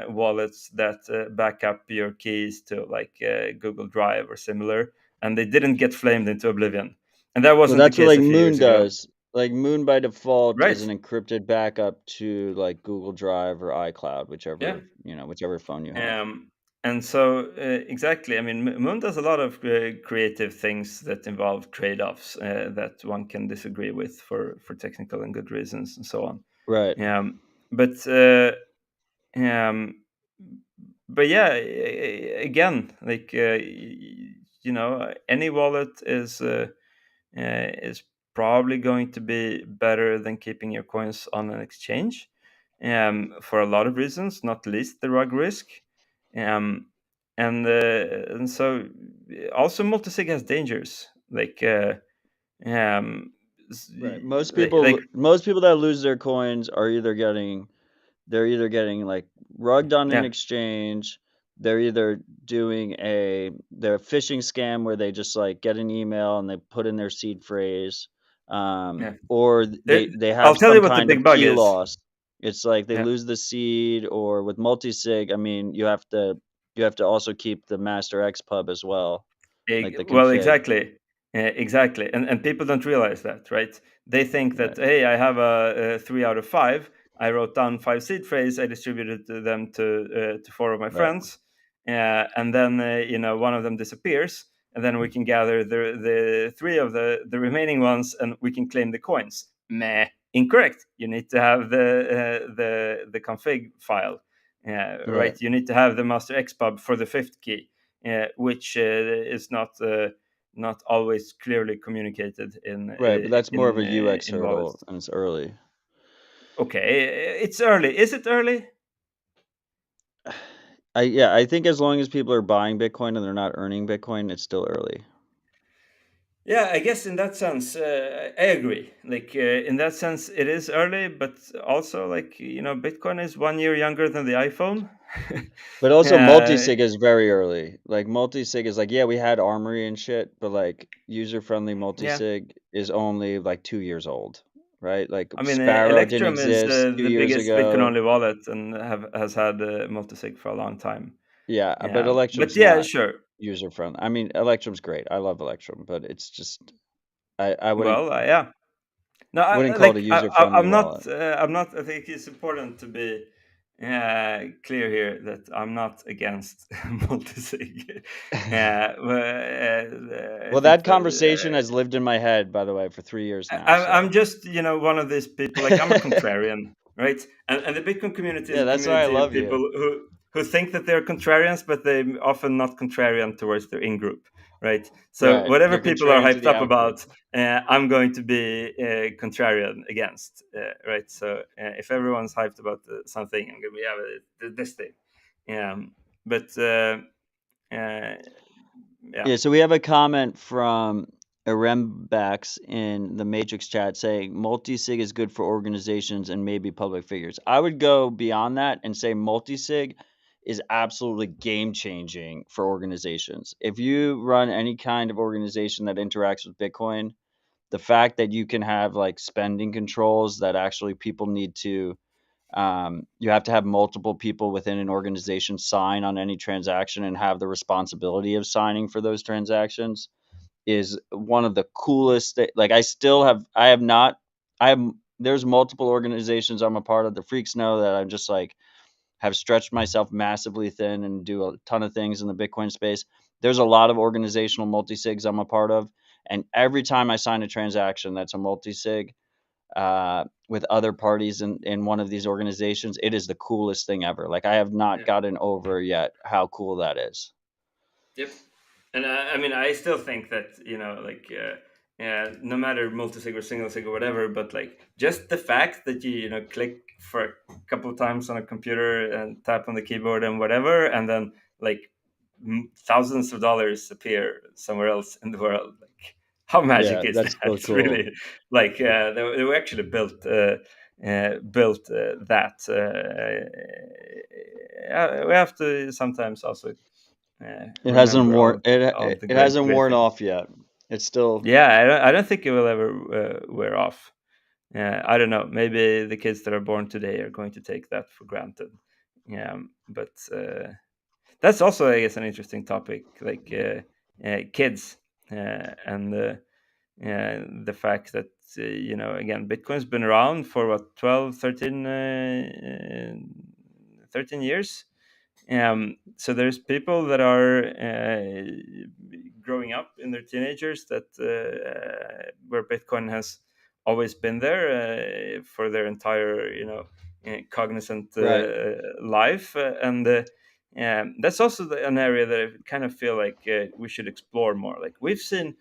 wallets that back up your keys to like Google Drive or similar, and they didn't get flamed into oblivion. And that Well, wasn't the that's what case like a few Moon years ago, does. Like Moon by default is right? an encrypted backup to like Google Drive or iCloud, Yeah. whichever phone you have. Um, and so, exactly, I mean, Moon does a lot of creative things that involve trade-offs that one can disagree with for technical and good reasons, and so on. Right. But um, but yeah, again, like any wallet is probably going to be better than keeping your coins on an exchange, for a lot of reasons, not least the rug risk. Um, and so also multisig has dangers like um, s- Right. like Most people that lose their coins are they're either getting like rugged on an yeah, exchange, they're either doing they're phishing scam where they just like get an email and they put in their seed phrase, yeah. or There, they have I'll tell some you what the kind big of bug key is. loss. It's like they Yeah. lose the seed, or with multisig, I mean, you have to also keep the master X pub as well, like the Well, config. exactly, exactly, and people don't realize that, right? They think that Right. hey, I have a 3 out of 5. I wrote down 5 seed phrase. I distributed them to 4 of my Right. friends, and then one of them disappears, and then we can gather the 3 of the remaining ones, and we can claim the coins. Meh, incorrect. You need to have the config file, Right. right? You need to have the master xpub for the fifth key, which is not always clearly communicated Right, but that's more of a UX in hurdle wallets. and it's early. Okay, it's early. Is it early? I think as long as people are buying Bitcoin and they're not earning Bitcoin, it's still early. Yeah, I guess in that sense, I agree. Like in that sense, it is early, but also like Bitcoin is 1 year younger than the iPhone. But also uh, multi-sig is very early. Like multi-sig is like, yeah, we had Armory and shit, but like user-friendly yeah, multi-sig is only like 2 years old, right? Like I mean, Sparrow didn't Electrum is exist two the years biggest Bitcoin ago. only wallet and has had multisig for a long time. Yeah, but Yeah, but Electrum's yeah, not sure. user-friendly. I mean, Electrum's great. I love Electrum, but it's just I Well, yeah. No, wouldn't call it a user-friendly I'm not. wallet. I'm not. I think it's important to be clear here that I'm not against multisig. I Well, think that that conversation has lived in my head, by the way, for 3 years now, I'm so just one of these people. Like I'm a contrarian, right? And the Bitcoin community is yeah, a that's why I community of love people you. who think that they're contrarians, but they're often not contrarian towards their in group, right? So Right, whatever they're people are contrarian to hyped the up out-group. about, I'm going to be contrarian against, right? So if everyone's hyped about something, I'm going to be this thing. But uh, yeah, Yeah, so we have a comment from Arembax in the Matrix chat saying multi-sig is good for organizations and maybe public figures. I would go beyond that and say multi-sig is absolutely game-changing for organizations. If you run any kind of organization that interacts with Bitcoin, the fact that you can have like spending controls that actually people need to you have to have multiple people within an organization sign on any transaction and have the responsibility of signing for those transactions is one of the coolest like I have not I have there's multiple organizations I'm a part of. The freaks know that I'm just like have stretched myself massively thin and do a ton of things in the Bitcoin space. There's a lot of organizational multi-sigs I'm a part of, and every time I sign a transaction that's a multi-sig with other parties in one of these organizations, it is the coolest thing ever. Like I have not yeah. gotten over yet how cool that is. Yep. And I mean, I still think that like no matter multi-sig or single sig or whatever, but like just the fact that you click for a couple of times on a computer and tap on the keyboard and whatever, and then like thousands of dollars appear somewhere else in the world. Like, how Yeah, magic is that's so that? cool. Really, like they were actually built. built that. We have to sometimes also It hasn't remember worn all of the it great hasn't great worn things. off yet. It's still Yeah, I don't think it will ever wear off. I don't know. Maybe the kids that are born today are going to take that for granted. Yeah, but that's also, I guess, an interesting topic, like kids and the fact that again, Bitcoin's been around for what, 12, 13, 13 years. So there's people that are growing up in their teenagers that where Bitcoin has always been there for their entire cognizant right. life, and that's also an area that I kind of feel like we should explore more. Like we've seen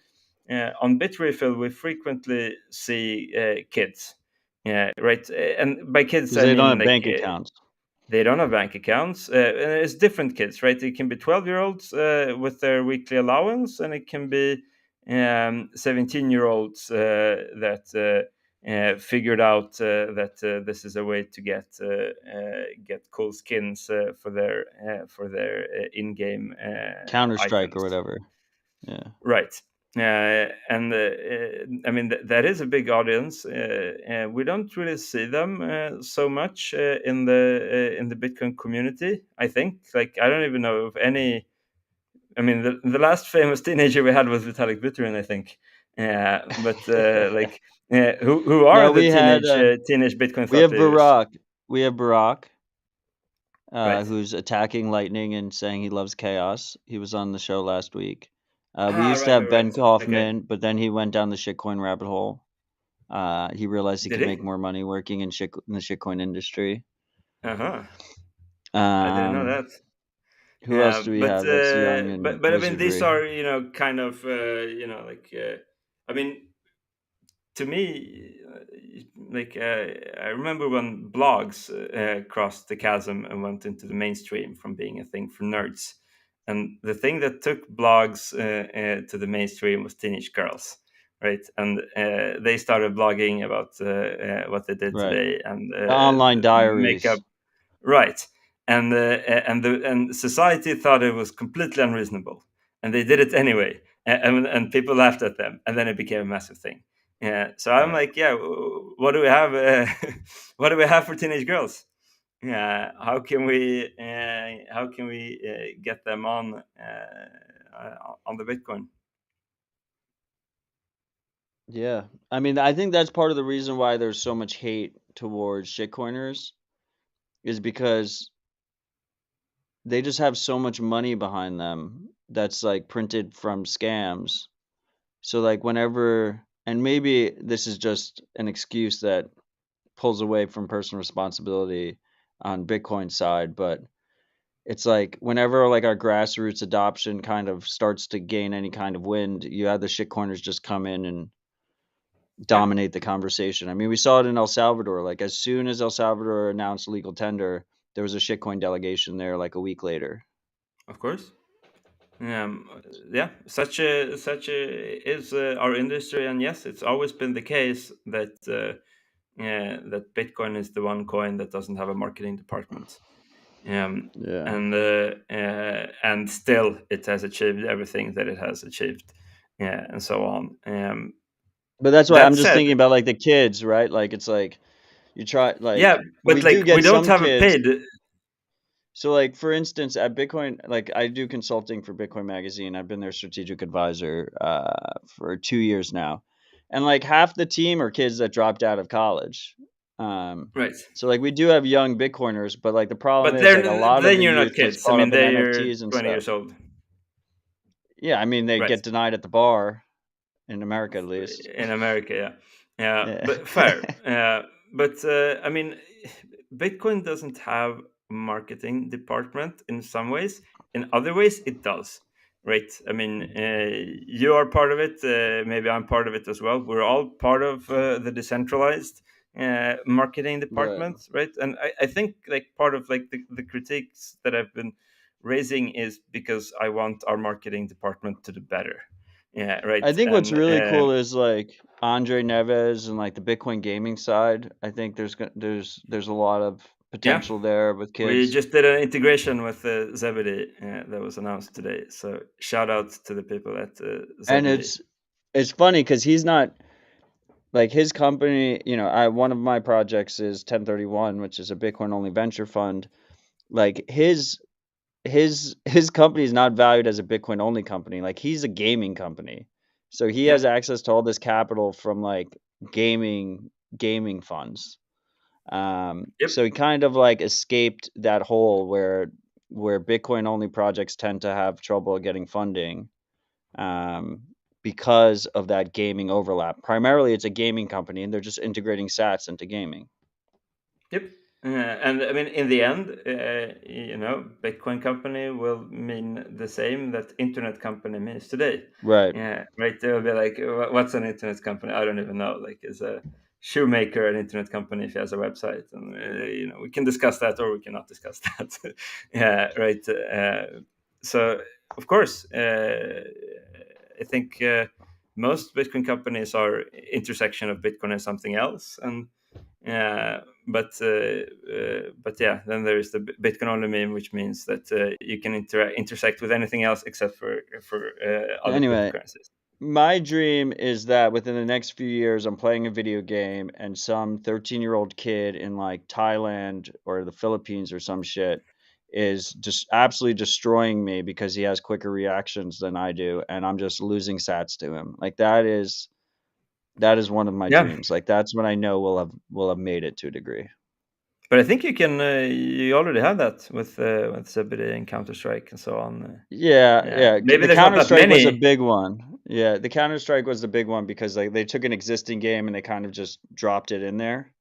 on Bitrefill, we frequently see kids. Yeah, right. And by kids, Because I they don't mean have like bank accounts. they don't have bank accounts. And it's different kids, right? It can be 12-year-olds with their weekly allowance, and it can be 17-year-olds that figured out that this is a way to get cool skins for their in-game Counter Strike or items. whatever. Yeah. Right. And I mean, that is a big audience. We don't really see them so much in the Bitcoin community. I think, like, I don't even know of any. I mean, the last famous teenager we had was Vitalik Buterin, I think. But like, who are No, the we had teenage Bitcoin we thought have leaders? Barack. We have Barack, Right. who's attacking Lightning and saying he loves chaos. He was on the show last week. We Ah, used to right, right, have Ben right. Okay. Kaufman, but then he went down the shitcoin rabbit hole. He realized he Did could make he? more money working in the shitcoin industry. Uh huh. I didn't know Um, that. who else Yeah, do we have that's young in but I mean, these wizardry? are kind of like I mean, to me, like I remember when blogs crossed the chasm and went into the mainstream from being a thing for nerds, and the thing that took blogs to the mainstream was teenage girls, right? And they started blogging about what they did Right. today and The online makeup. diaries. Right, and society thought it was completely unreasonable, and they did it anyway, and people laughed at them, and then it became a massive thing. Yeah, so I'm Right. like, yeah, what do we have? What do we have for teenage girls? Yeah, how can we get them on the Bitcoin? Yeah. I mean, I think that's part of the reason why there's so much hate towards shitcoiners is because they just have so much money behind them that's like printed from scams. So like whenever and maybe this is just an excuse that pulls away from personal responsibility on Bitcoin side, but it's like whenever like our grassroots adoption kind of starts to gain any kind of wind, you have the shitcoiners just come in and Yeah, dominate the conversation. I mean, we saw it in El Salvador. Like as soon as El Salvador announced legal tender, there was a shitcoin delegation there like a week later. of course. Um, yeah, such a is our industry, and yes, it's always been the case that that Bitcoin is the one coin that doesn't have a marketing department, um, Yeah. and still it has achieved everything that it has achieved, yeah, and so on. But that's why I'm That just said, thinking about like the kids, right? Like it's like you try yeah, like we but do like we get don't some have a kids. paid. So like for instance at Bitcoin, like I do consulting for Bitcoin Magazine. I've been their strategic advisor for 2 years now. And like half the team are kids that dropped out of college. Um Right, so like we do have young Bitcoiners, but like the problem but is like a lot of then the you're not youth gets kids. I caught mean, up in they're NFTs and 20 stuff. years old. Yeah, I mean they Right. get denied at the bar in America at least. In America, yeah, yeah, Yeah. but fair. But I mean, Bitcoin doesn't have a marketing department in some ways. In other ways, it does. Right. I mean, you are part of it. Maybe I'm part of it as well. We're all part of the decentralized marketing Right. department, right? And I think like part of like the critiques that I've been raising is because I want our marketing department to do better, Yeah, right. I think what's And really cool is like Andre Neves and like the Bitcoin gaming side. I think there's a lot of yeah, potential there with we kids. just did an integration with Zebedee that was announced today. So shout out to the people at And Zebedee. it's funny because he's not like his company. I one of my projects is 1031, which is a Bitcoin only venture fund. Like his company is not valued as a Bitcoin only company. Like he's a gaming company, so he Yeah, has access to all this capital from like gaming funds. yep, So he kind of like escaped that hole where Bitcoin only projects tend to have trouble getting funding, um, because of that gaming overlap. Primarily, it's a gaming company, and they're just integrating Sats into gaming. yep. And I mean, in the end, Bitcoin company will mean the same that internet company means today. Right. Yeah, right. They'll be like, What's an internet company? I don't even know." Like, is a shoemaker an internet company if he has a website? And we can discuss that, or we cannot discuss that. Yeah, right. So, of course, I think most Bitcoin companies are intersection of Bitcoin and something else, and yeah, but yeah, then there is the Bitcoin only meme, which means that you can intersect with anything else except for other Anyway, cryptocurrencies. my dream is that within the next few years, I'm playing a video game and some 13-year-old kid in like Thailand or the Philippines or some shit is just absolutely destroying me because he has quicker reactions than I do, and I'm just losing sats to him. Like that is one of my Yeah, dreams. Like that's when I know we'll have made it to a degree. but I think you can. You already have that with CBD and Counter Strike and so on. Yeah, Yeah, yeah. maybe The there's not Counter that Strike was a many. big one. Yeah, the Counter Strike was the big one because like they took an existing game and they kind of just dropped it in there.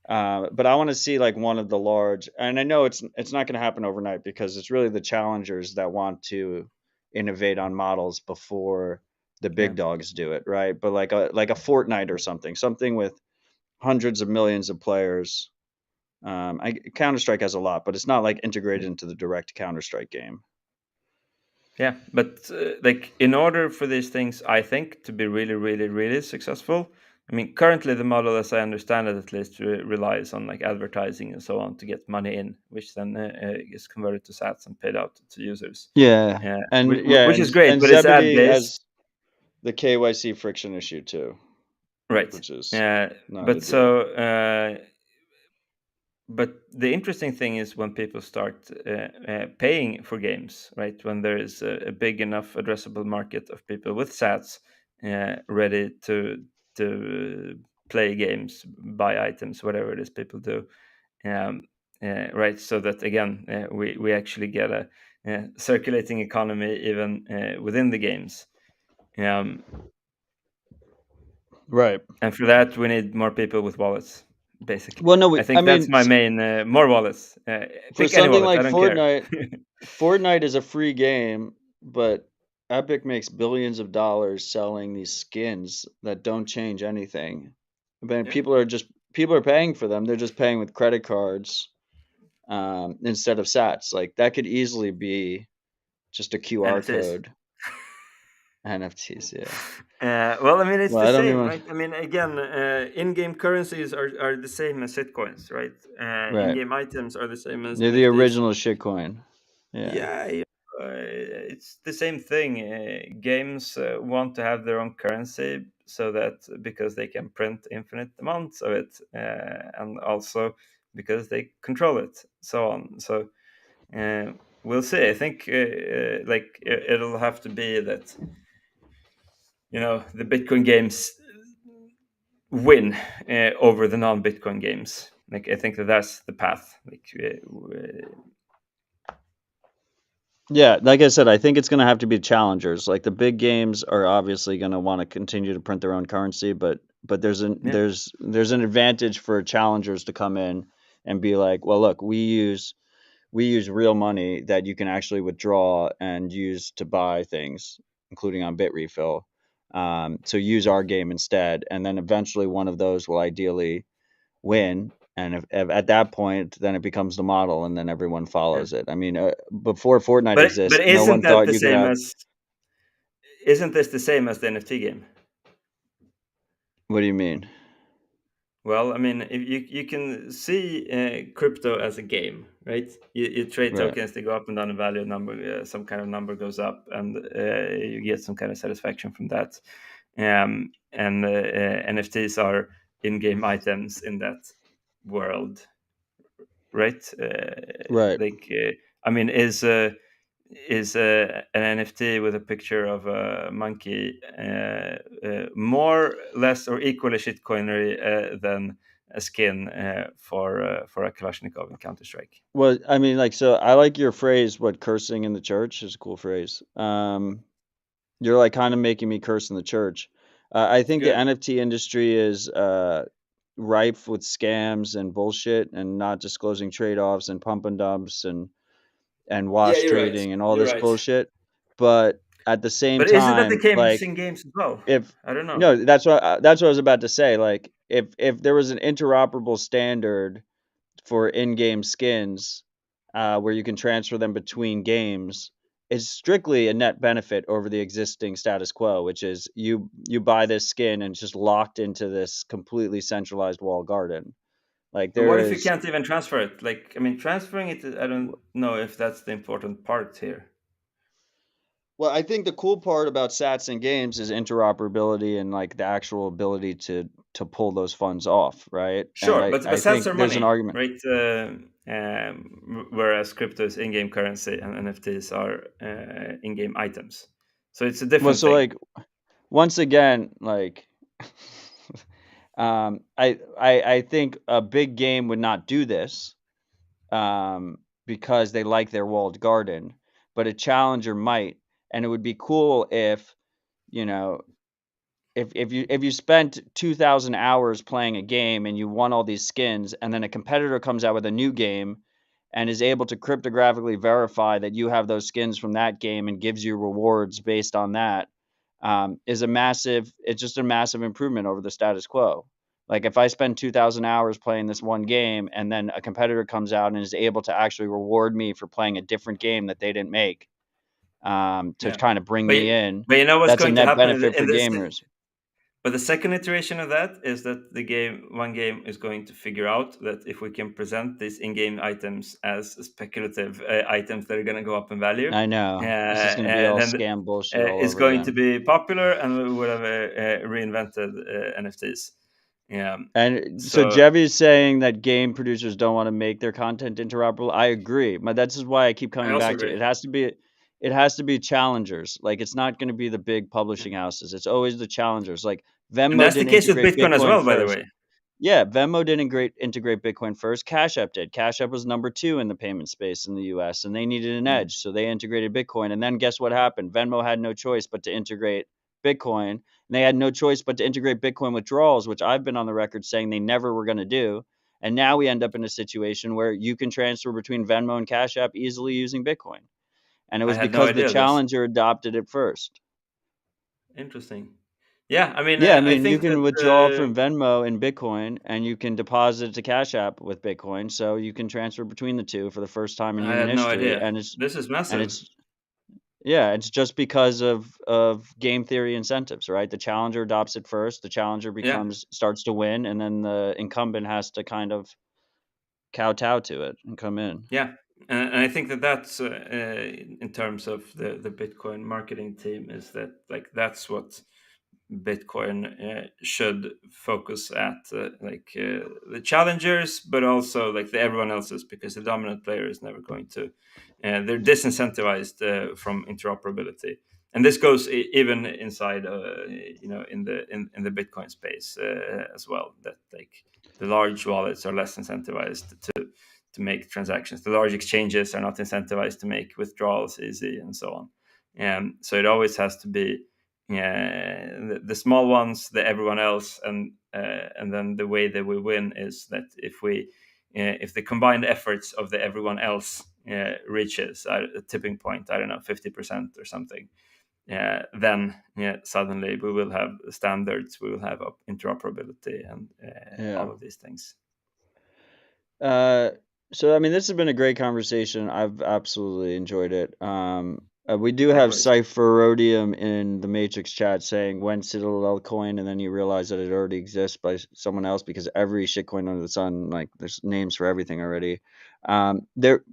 But I want to see like one of the large, and I know it's not going to happen overnight because it's really the challengers that want to innovate on models before the Yeah, big dogs do it, right? But like a Fortnite or something with hundreds of millions of players. Counter Strike has a lot, but it's not like integrated into the direct Counter Strike game. yeah, but like in order for these things, I think to be really, really, really successful. I mean, currently the model, as I understand it, at least relies on like advertising and so on to get money in, which then is converted to Sats and paid out to users. Yeah, and yeah, Which is great, and but it's ad Zebedee based, has the KYC friction issue too, right? which is Uh, not but ideal. so, but the interesting thing is when people start paying for games, right? When there is a big enough addressable market of people with Sats ready to play games, buy items, whatever it is people do, um, right? So that again, we actually get a circulating economy even within the games. Um, Right. and for that, we need more people with wallets. Basically, Well, no, I I think that's mean, my main more wallets. for Pick any something wallet, I like don't care. Fortnite is a free game, but Epic makes billions of dollars selling these skins that don't change anything. But Yeah, people are paying for them. They're just paying with credit cards, instead of Sats. Like that could easily be just a QR NFTs. code. NFTs, yeah. Well, I mean, it's Well, the I don't same, even. right? I mean, again, in-game currencies are the same as shitcoins, right? Right. In-game items are the same as They're the NFTs. original shitcoin. Yeah. Yeah, it's the same thing. Games want to have their own currency so that because they can print infinite amounts of it, and also because they control it, so on. So we'll see. I think it'll have to be that the Bitcoin games win over the non-Bitcoin games. Like I think that's the path. Like Yeah, like I said, I think it's going to have to be challengers. Like the big games are obviously going to want to continue to print their own currency, but yeah, there's an advantage for challengers to come in and be like, well, look, we use real money that you can actually withdraw and use to buy things, including on Bitrefill. So use our game instead, and then eventually one of those will ideally win. And if at that point, then it becomes the model, and then everyone yeah. follows it. I mean, before Fortnite But exists, no isn't one that thought the you could same have. as isn't this the same as the NFT game? What do you mean? Well, I mean, if you can see crypto as a game, right? You trade Right. tokens; they go up and down in value. Number, some kind of number goes up, and you get some kind of satisfaction from that. And NFTs are in-game items in that world, right? Right. I mean, is an NFT with a picture of a monkey more, less, or equally shitcoinery than a skin for a Kalashnikov in Counter Strike? Well, I mean, like, so I like your phrase, what, cursing in the church is a cool phrase. You're like kind of making me curse in the church. I think the Good. NFT industry is rife with scams and bullshit and not disclosing trade-offs and pump and dumps and Yeah, wash you're right. trading and all You're this right. bullshit. But at the same But isn't that the time, case like, in games as well? if I don't know. no, that's what I was about to say. Like, if there was an interoperable standard for in-game skins, where you can transfer them between games, is strictly a net benefit over the existing status quo, which is you buy this skin and it's just locked into this completely centralized walled garden. Like But there what if you is, can't even transfer it? Like, I mean, transferring it, I don't know if that's the important part here. well, I think the cool part about sats and games is interoperability and like the actual ability to pull those funds off, right? And Sure, I but sats think are there's an money, argument. right? Whereas crypto is in-game currency and NFTs are in-game items. So it's a Well, different so thing. like once again, like I think a big game would not do this, because they like their walled garden, but a challenger might, and it would be cool if, you know, if you spent 2,000 hours playing a game and you won all these skins, and then a competitor comes out with a new game and is able to cryptographically verify that you have those skins from that game and gives you rewards based on that, is a massive. It's just a massive improvement over the status quo. Like if I spend 2,000 hours playing this one game and then a competitor comes out and is able to actually reward me for playing a different game that they didn't make, to Yeah, kind of bring but me in, but you know what's that's a going to net happen benefit for in this? gamers. But the second iteration of that is that one game is going to figure out that if we can present these in-game items as speculative items that are going to go up in value, I know. It's just gonna be all then scam bullshit all it's over going to again. be popular, and we would have reinvented NFTs. Yeah. And so So Jevy's saying that game producers don't want to make their content interoperable. I agree. But that's just why I keep I coming also back to it. agree, It has to be challengers. Like it's not going to be the big publishing houses. It's always the challengers. Like and Venmo that's the didn't case with integrate Bitcoin as Bitcoin well, by the first. way. Yeah, Venmo didn't integrate Bitcoin first. Cash App did. Cash App was number 2 in the payment space in the US, and they needed an Yeah, edge, so they integrated Bitcoin. And then guess what happened? Venmo had no choice but to integrate Bitcoin, and they had no choice but to integrate Bitcoin withdrawals, which I've been on the record saying they never were going to do. And now we end up in a situation where you can transfer between Venmo and Cash App easily using Bitcoin. And it I was had no because the idea of this. challenger adopted it first. Interesting. Yeah, I mean, Yeah, I I mean, you think that can withdraw from Venmo in Bitcoin and you can deposit it to Cash App with Bitcoin, so you can transfer between the 2 for the first time in I human had no history, idea. and it's This is and massive. it's yeah, it's just because of game theory incentives, right? The challenger adopts it first, the challenger Yeah. starts to win, and then the incumbent has to kind of kowtow to it and come in. Yeah, and I think that that's in terms of the Bitcoin marketing team, is that like that's what Bitcoin should focus at, the challengers, but also like the everyone else's, because the dominant player is never going to. They're disincentivized from interoperability, and this goes even inside, in the Bitcoin space as well. That like the large wallets are less incentivized to make transactions. The large exchanges are not incentivized to make withdrawals easy, and so on. So it always has to be, yeah, the small ones, the everyone else, and then the way that we win is that if the combined efforts of the everyone else reaches a tipping point, I don't know, 50% or something, then suddenly we will have standards, we will have interoperability, and Yeah. all of these things. Uh, so I mean, this has been a great conversation. I've absolutely enjoyed it. We do have Likewise. Cypherodium in the Matrix chat saying when Citadel coin, and then you realize that it already exists by someone else because every shitcoin under the sun, like there's names for everything already. There,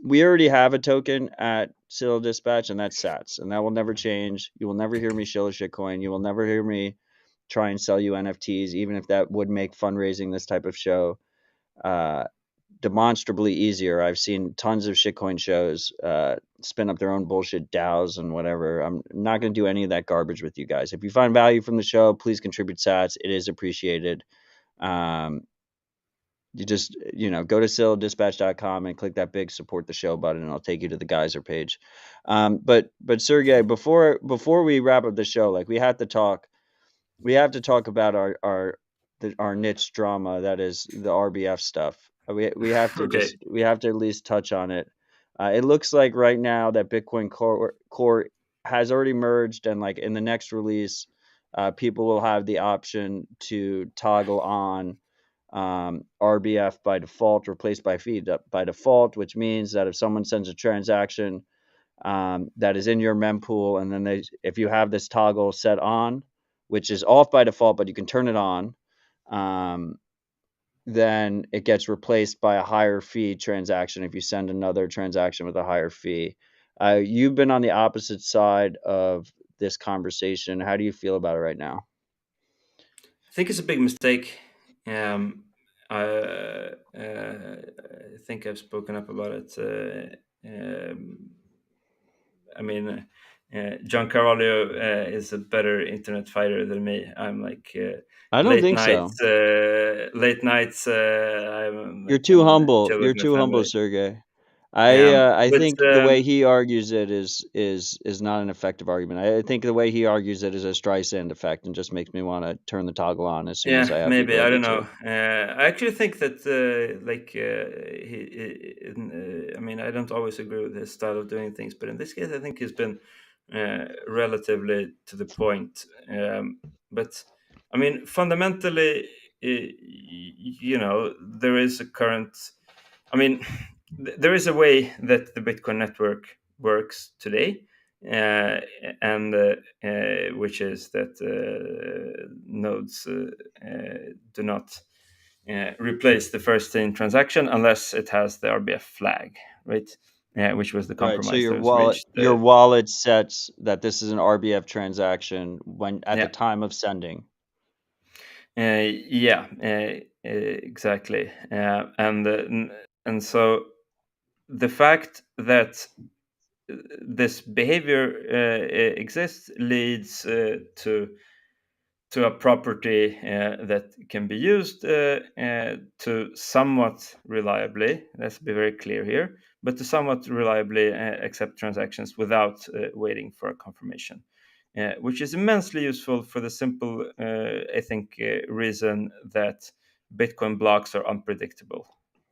we already have a token at Citadel Dispatch, and that's Sats, and that will never change. You will never hear me shill a shitcoin. You will never hear me try and sell you NFTs, even if that would make fundraising this type of show uh, demonstrably easier. I've seen tons of shitcoin shows spin up their own bullshit DAOs and whatever. I'm not going to do any of that garbage with you guys. If you find value from the show, please contribute sats. It is appreciated. Um, you just go to citadeldispatch.com and click that big support the show button, and I'll take you to the geyser page. But Sergey, before we wrap up the show, like we have to talk about our niche drama, that is the RBF stuff. Okay. We have to at least touch on it. It looks like right now that Bitcoin Core has already merged, and like in the next release, people will have the option to toggle on RBF by default, replaced by fee by default, which means that if someone sends a transaction that is in your mempool, and then if you have this toggle set on, which is off by default, but you can turn it on, um, then it gets replaced by a higher fee transaction if you send another transaction with a higher fee. You've been on the opposite side of this conversation. How do you feel about it right now? I think it's a big mistake. Um, I think I've spoken up about it. I mean, John Carvalho is a better internet fighter than me. I'm like I don't think so. late nights. I'm You're like too can humble. chill with You're my too humble, family. Sergey. I But think the way he argues it is not an effective argument. I think the way he argues it is a Streisand effect, and just makes me want to turn the toggle on as soon as yeah, I have the maybe I ability don't know. to. I actually think that I mean, I don't always agree with his style of doing things, but in this case, I think he's been relatively to the point. But I mean, fundamentally, there is a current. I mean, there is a way that the Bitcoin network works today, uh, and which is that nodes do not replace the first in transaction unless it has the RBF flag, right? Which was the Right. So compromise that was reached. your wallet sets that this is an RBF transaction when at the Yeah, time of sending. yeah, exactly, and so the fact that this behavior exists leads to a property that can be used to somewhat reliably, let's be very clear here, but to somewhat reliably accept transactions without waiting for a confirmation, which is immensely useful for the simple, I think, reason that Bitcoin blocks are unpredictable,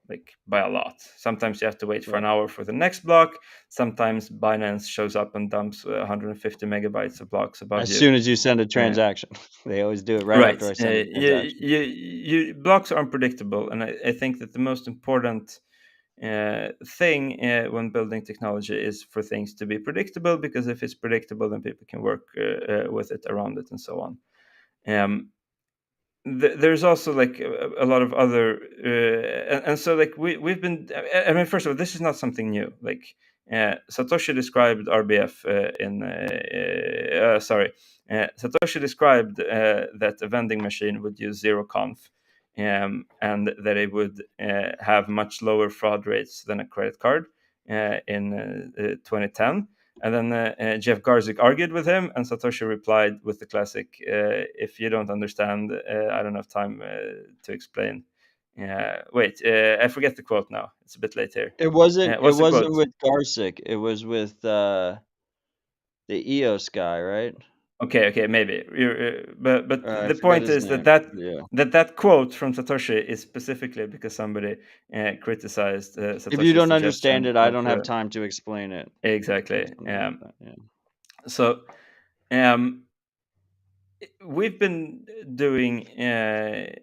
like by a lot. Sometimes you have to wait for an Right. hour for the next block. Sometimes Binance shows up and dumps 150 megabytes of blocks above As you. soon as you send a Uh, transaction, they always do it right Right. after I send a transaction. Blocks are unpredictable, and I think that the most important thing when building technology is for things to be predictable, because if it's predictable, then people can work with it, around it, and so on. Um, there's also like a lot of other and so like we've been, I mean, first of all, this is not something new. Like Satoshi described RBF Satoshi described that a vending machine would use zero conf, and that it would have much lower fraud rates than a credit card in 2010. And then Jeff Garzik argued with him, and Satoshi replied with the classic, "If you don't understand, I don't have time to explain." Wait, I forget the quote now. It's a bit late here. It wasn't. It What's the wasn't quote? with Garsick. It was with the EOS guy, right? Okay, maybe. But I the forget point his is name. Yeah. that quote from Satoshi is specifically because somebody criticized If you Satoshi's don't understand suggestion it, I of don't have time to explain it, or exactly. something like that. Yeah. So. Um, we've been doing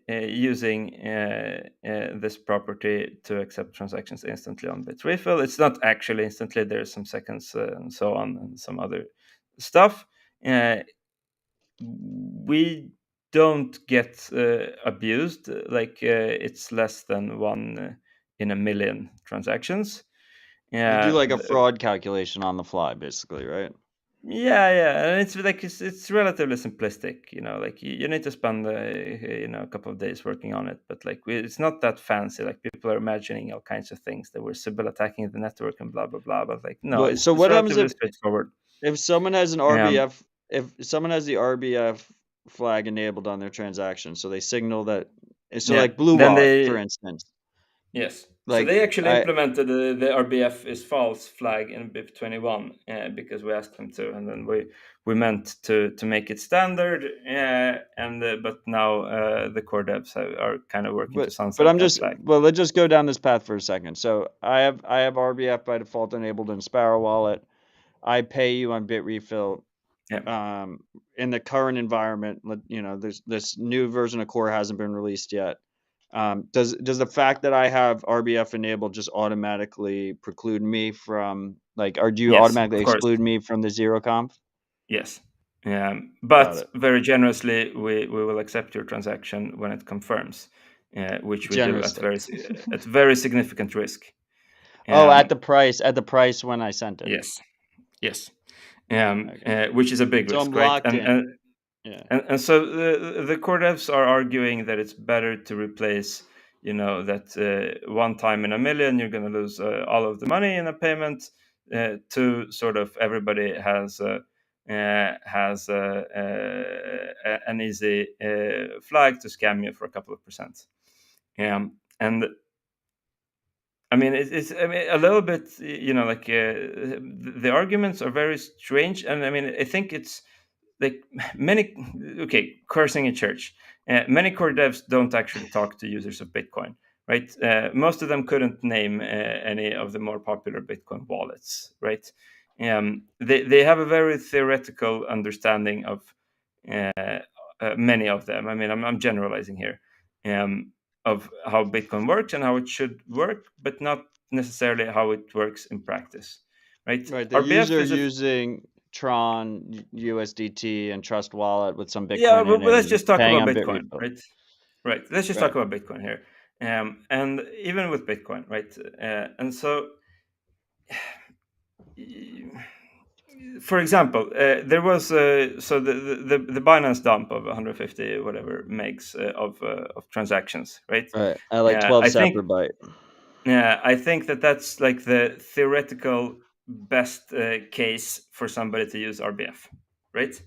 using this property to accept transactions instantly on Bitrefill. It's not actually instantly. There's some seconds and so on, and some other stuff. Uh, we don't get abused. Like it's less than one in a million transactions. You do Yeah, like a fraud calculation on the fly, basically, right? yeah, and it's like it's relatively simplistic. Like you need to spend a couple of days working on it, but like it's not that fancy. Like people are imagining all kinds of things that were Sybil attacking the network and blah blah blah. But like no, But it's so it's what happens relatively straightforward. if someone has an Um, RBF if someone has the RBF flag enabled on their transaction, so they signal that so yeah, like Blue then Wallet, for they instance, yes. So like they actually I implemented the RBF is false flag in BIP 21 because we asked them to, and then we meant to make it standard, but now the core devs are kind of working to but sunset I'm that just flag. well, let's just go down this path for a second. So I have RBF by default enabled in Sparrow Wallet. I pay you on Bitrefill. Yeah. um, in the current environment, there's this new version of Core hasn't been released yet. Does the fact that I have RBF enabled just automatically preclude me from like, or do you Yes, automatically of course. exclude me from the zero conf? Yes. Got But it. very generously, we will accept your transaction when it confirms, which we do Generously. at very significant risk. Oh, Um, at the price when I sent it. yes, yes, Okay. which is a big So I'm risk, right? locked in. Yeah. And so the core devs are arguing that it's better to replace, that one time in a million you're going to lose all of the money in a payment, to sort of everybody has an easy flag to scam you for a couple of percent. And I mean, it's I mean, a little bit, like the arguments are very strange, and I mean, I think it's like many okay, cursing in church. Many core devs don't actually talk to users of Bitcoin, right? Most of them couldn't name any of the more popular Bitcoin wallets, right? They have a very theoretical understanding of uh, many of them. I mean, I'm generalizing here. Um, of how Bitcoin works and how it should work, but not necessarily how it works in practice, right? Right. The RBF user is a using Tron, USDT, and Trust Wallet with some yeah, Bitcoin in but it let's and just talk paying about on Bitcoin, Bitrefill. right? Right. Let's just talk Right. about Bitcoin here, and even with Bitcoin, right? And so, for example, there was so the Binance dump of 150 whatever megs of transactions, right? Right. At like 12 I sat think per byte. Yeah, I think that's like the theoretical best case for somebody to use RBF, right?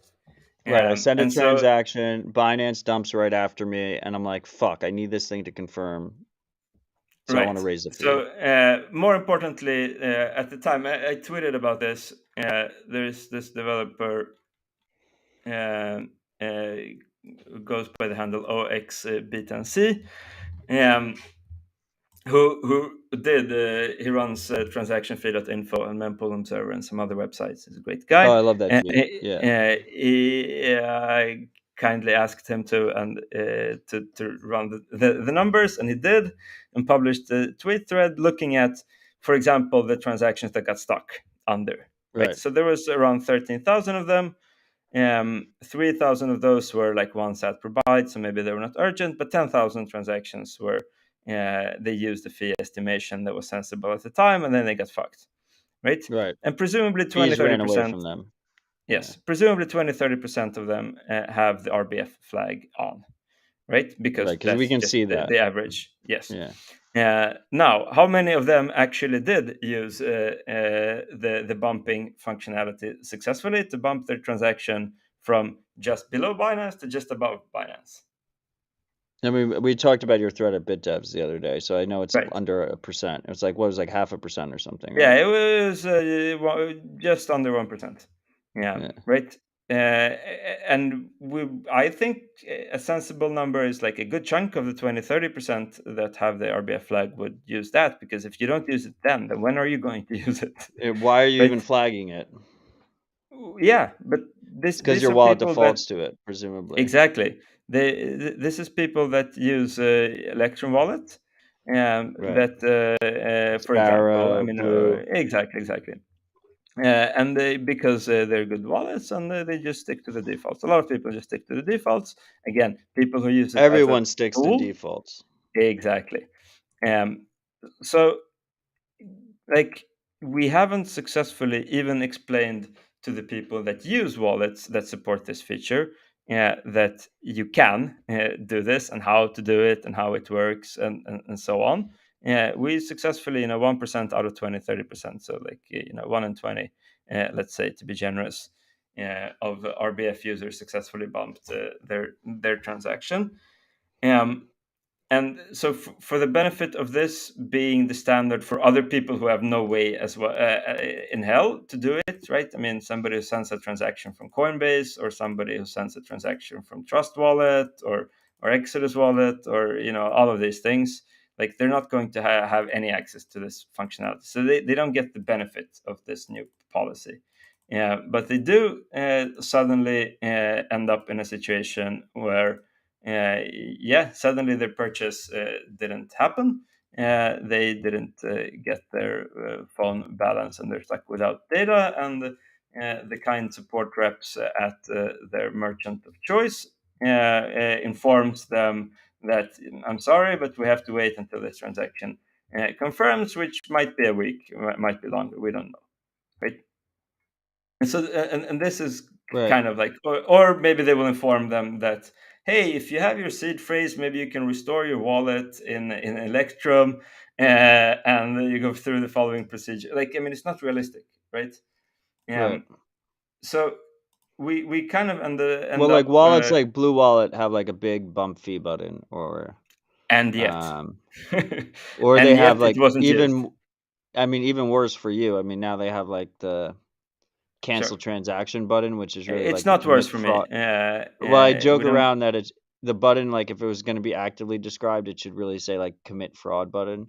Right. I send a And so, transaction, Binance dumps right after me, and I'm like, fuck, I need this thing to confirm. So I want to right. raise a fee. So, more importantly, at the time, I tweeted about this. There's this developer uh, uh, who goes by the handle OX Beta and C. Um, who did he runs transactionfee.info and mempool server and some other websites. He's a great Oh, guy. I love that feed. Yeah. I kindly asked him to and to run the numbers, and he did, and published a tweet thread looking at, for example, the transactions that got stuck under, right? Right. So there was around 13,000 of them. 3,000 of those were like one sat per byte, so maybe they were not urgent, but 10,000 transactions were they used the fee estimation that was sensible at the time, and then they got fucked, right? Right. And presumably 20, Fees thirty ran away percent from them. Yeah. yes, presumably 20, 30% of them have the RBF flag on, right? Right. Because Because we that's can just see that. the average, yes. Yeah. Now, how many of them actually did use the bumping functionality successfully to bump their transaction from just below Binance to just above Binance? I mean, we talked about your thread at BitDevs the other day, so I know it's Right. under a percent. It's like, what was like 0.5% or something, Yeah, right? it was just under 1%. Yeah, Yeah. right. And I think a sensible number is like a good chunk of the 20, 30% that have the RBF flag would use that, because if you don't use it then when are you going to use it? Why are you Right? even flagging it? Yeah, but It's because these your are wallet people that defaults to it, presumably. exactly this is people that use Electrum wallet, Right. that for example, I Sparrow, mean, Blue. exactly. And they, because they're good wallets, and they just stick to the defaults. A lot of people just stick to the defaults. Again, people who use it as a Everyone sticks to tool. defaults. Exactly. Um, so, like, we haven't successfully even explained to the people that use wallets that support this feature that you can do this, and how to do it, and how it works, and so on. We successfully, 1% out of 20, 30%. So, like, 1 in 20, let's say, to be generous, of RBF users successfully bumped their transaction. Um, and so, for the benefit of this being the standard for other people who have no way as well in hell to do it, right? I mean, somebody who sends a transaction from Coinbase, or somebody who sends a transaction from Trust Wallet, or Exodus Wallet, or all of these things, like, they're not going to have any access to this functionality, so they don't get the benefit of this new policy. Yeah, but they do suddenly end up in a situation where yeah, suddenly their purchase didn't happen. They didn't get their phone balance, and they're stuck without data. And the kind support reps at their merchant of choice informs them that, I'm sorry, but we have to wait until this transaction confirms, which might be a week, might be longer. We don't know, right? And so, and this is Right. kind of like, or maybe they will inform them that, hey, if you have your seed phrase, maybe you can restore your wallet in Electrum, and you go through the following procedure. Like, I mean, it's not realistic, right? Right. Um, so we kind of Well, end like up, wallets like Blue Wallet have like a big bump fee button, and yet, um, or they and have yet it like wasn't used. even, I mean, even worse for you. I mean, now they have like the cancel Sure, transaction button, which is really it's like the not worse commit for me. fraud. Well, I We joke don't. around that it's the button. Like if it was going to be actively described, it should really say like commit fraud button.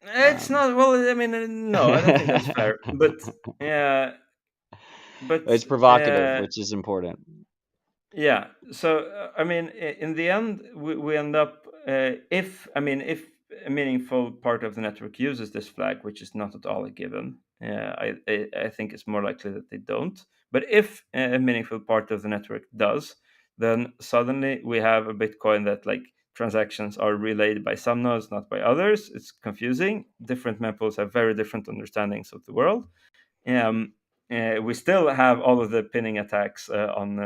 It's Um, not, well. I mean, no, I don't think that's fair. But yeah, but it's provocative, which is important. yeah. So, I mean, in the end, we end up, if, I mean, if a meaningful part of the network uses this flag, which is not at all a given, I think it's more likely that they don't. But if a meaningful part of the network does, then suddenly we have a Bitcoin that, like, transactions are relayed by some nodes, not by others. It's confusing. Different mempools have very different understandings of the world. um, we still have all of the pinning attacks on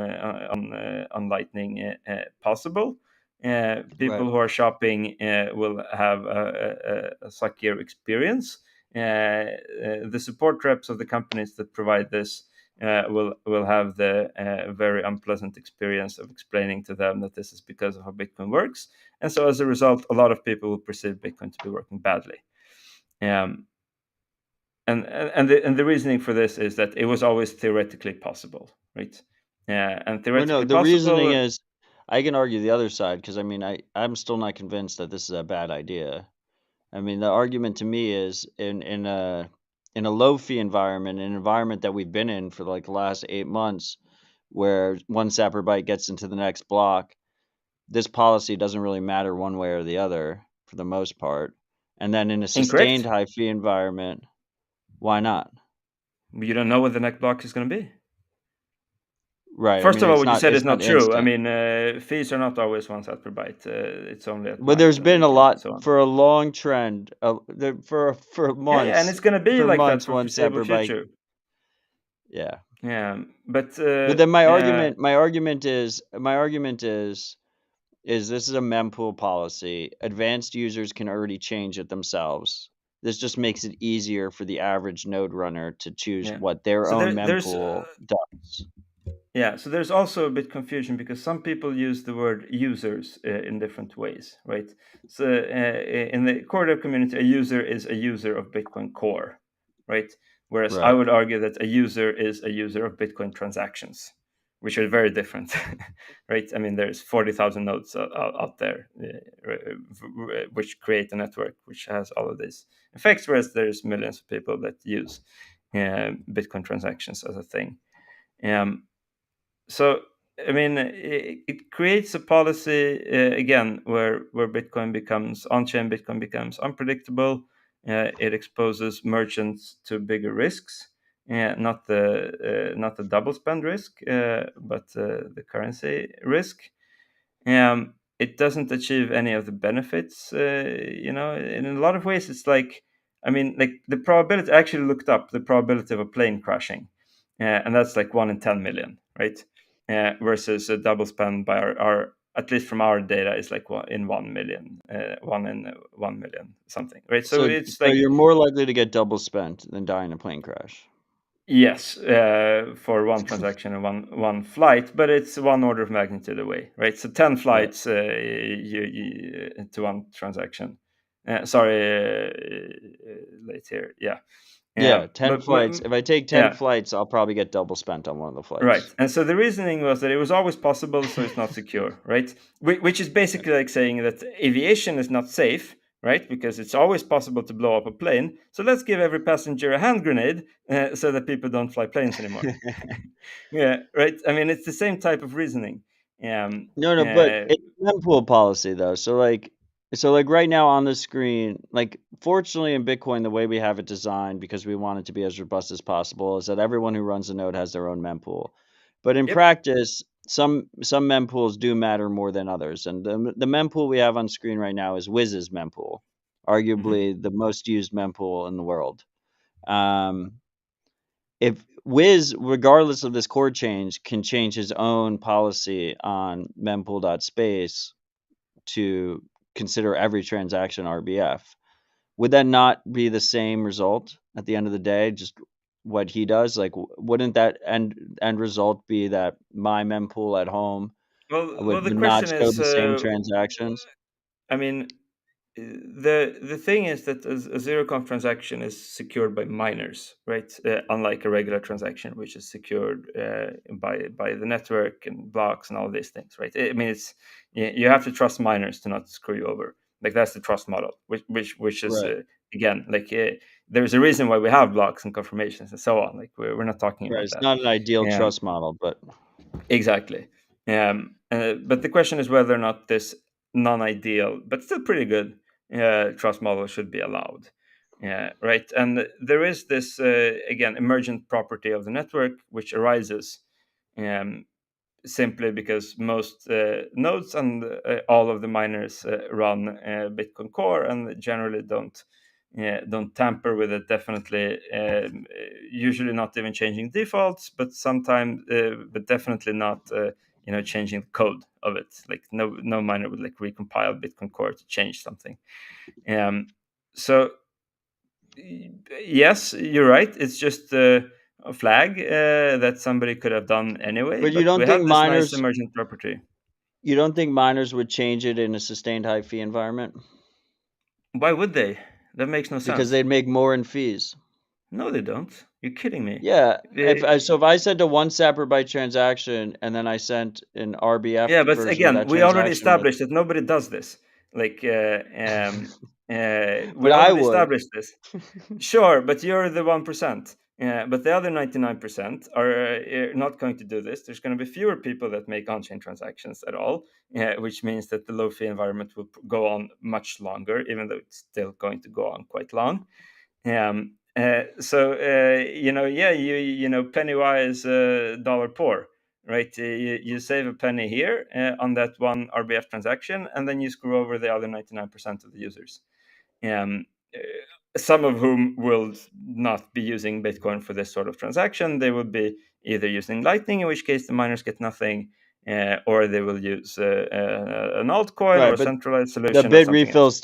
Lightning possible. Right. People who are shopping will have a suckier experience. The support reps of the companies that provide this will have the very unpleasant experience of explaining to them that this is because of how Bitcoin works, and so as a result, a lot of people will perceive Bitcoin to be working badly. Um, and the reasoning for this is that it was always theoretically possible, right? Yeah, and Well, no, theoretically the reasoning possible. is I can argue the other side because I mean I'm still not convinced that this is a bad idea. I mean, the argument to me is in a low fee environment, an environment that we've been in for like the last 8 months, where one sapper byte gets into the next block, this policy doesn't really matter one way or the other for the most part. And then in a sustained Incorrect. high fee environment, why not? You don't know what the next block is going to be. Right. I First mean, of all, what you said it's is not not true. I instant. mean, fees are not always 1 cent per byte. It's only at But night there's and been a weekends and lot so on. for a long trend for Yeah, and months it's going to be for like that months for one foreseeable sapper byte. future. Yeah. Yeah, but But then my argument is this is a mempool policy. Advanced users can already change it themselves. This just makes it easier for the average node runner to choose yeah. what their So own there's mempool does. yeah, so there's also a bit confusion because some people use the word users in different ways, right? So in the core dev community, a user is a user of Bitcoin Core, right? Whereas I Right. would argue that a user is a user of Bitcoin transactions, which are very different, right? I mean, there's 40,000 nodes out there which create a network which has all of these effects, whereas there's millions of people that use Bitcoin transactions as a thing. Um, So I mean, it creates a policy again where Bitcoin becomes on-chain. Bitcoin becomes unpredictable. It exposes merchants to bigger risks, not the double spend risk, but the currency risk. It doesn't achieve any of the benefits. In a lot of ways, it's like, I mean, like the probability. I actually looked up the probability of a plane crashing, and that's like 1 in 10 million, right? Versus a double spend by our at least from our data is like 1 in 1 million, 1 in 1 million something, right? So it's So like, you're more likely to get double spent than die in a plane crash. yes, for one transaction and one flight, but it's one order of magnitude away, right? So 10 Right. flights to one transaction. Sorry, late here. Yeah, Yeah, 10 but flights. If I take 10 yeah, flights, I'll probably get double spent on one of the right. flights. And so the reasoning was that it was always possible, so it's not secure, right? Which is Right. basically like saying that aviation is not safe, right? Because it's always possible to blow up a plane. So let's give every passenger a hand grenade so that people don't fly planes anymore. Yeah, right. I mean, it's the same type of reasoning. Um, No, no, but uh, it's mempool policy though. So like right now on the screen, like fortunately in Bitcoin, the way we have it designed because we want it to be as robust as possible is that everyone who runs a node has their own mempool. But in yep. practice, some mempools do matter more than others. And the mempool we have on screen right now is Wiz's mempool, Hmm. arguably the most used mempool in the world. Um, if Wiz, regardless of this core change, can change his own policy on mempool.space to consider every transaction RBF, would that not be the same result at the end of the day? Just what he does, like wouldn't that end result be that my mempool at home Well, would the not question show is, the same transactions? I mean, the thing is that a zero conf transaction is secured by miners, right? Unlike a regular transaction, which is secured by the network and blocks and all these things, right? I mean, it's you have to trust miners to not screw you over. Like that's the trust model, which is Right, again like there's a reason why we have blocks and confirmations and so on. Like we're not talking right. about It's that. not an ideal Um, trust model, but Exactly. But the question is whether or not this non-ideal, but still pretty good trust model should be allowed. Yeah, right. And there is this again emergent property of the network which arises um, simply because most nodes and all of the miners run Bitcoin Core and generally don't tamper with it. Definitely, usually not even changing defaults, but sometimes, but definitely not changing the code of it. Like no miner would like recompile Bitcoin Core to change something. Um, so yes, you're right. It's just a flag that somebody could have done anyway, but you but don't we think have this nice miners emergent property. you don't think miners would change it in a sustained high fee environment Why would they? That makes no because sense. they'd make more in fees. No, they don't. You're kidding me. Yeah, Eh, if I sent a 1 sapper by transaction and then I sent an RBF yeah, but version of again, that we already transaction with established that nobody does this. Like, we but I already would. established this. Sure, but you're the 1%. Yeah, but the other 99% are not going to do this. There's going to be fewer people that make on-chain transactions at all, which means that the low fee environment will go on much longer, even though it's still going to go on quite long. Yeah, penny wise, dollar poor, right? You save a penny here on that one RBF transaction, and then you screw over the other 99% of the users. Um, some of whom will not be using Bitcoin for this sort of transaction. They will be either using Lightning, in which case the miners get nothing, or they will use an altcoin or Right, a but centralized solution or something else.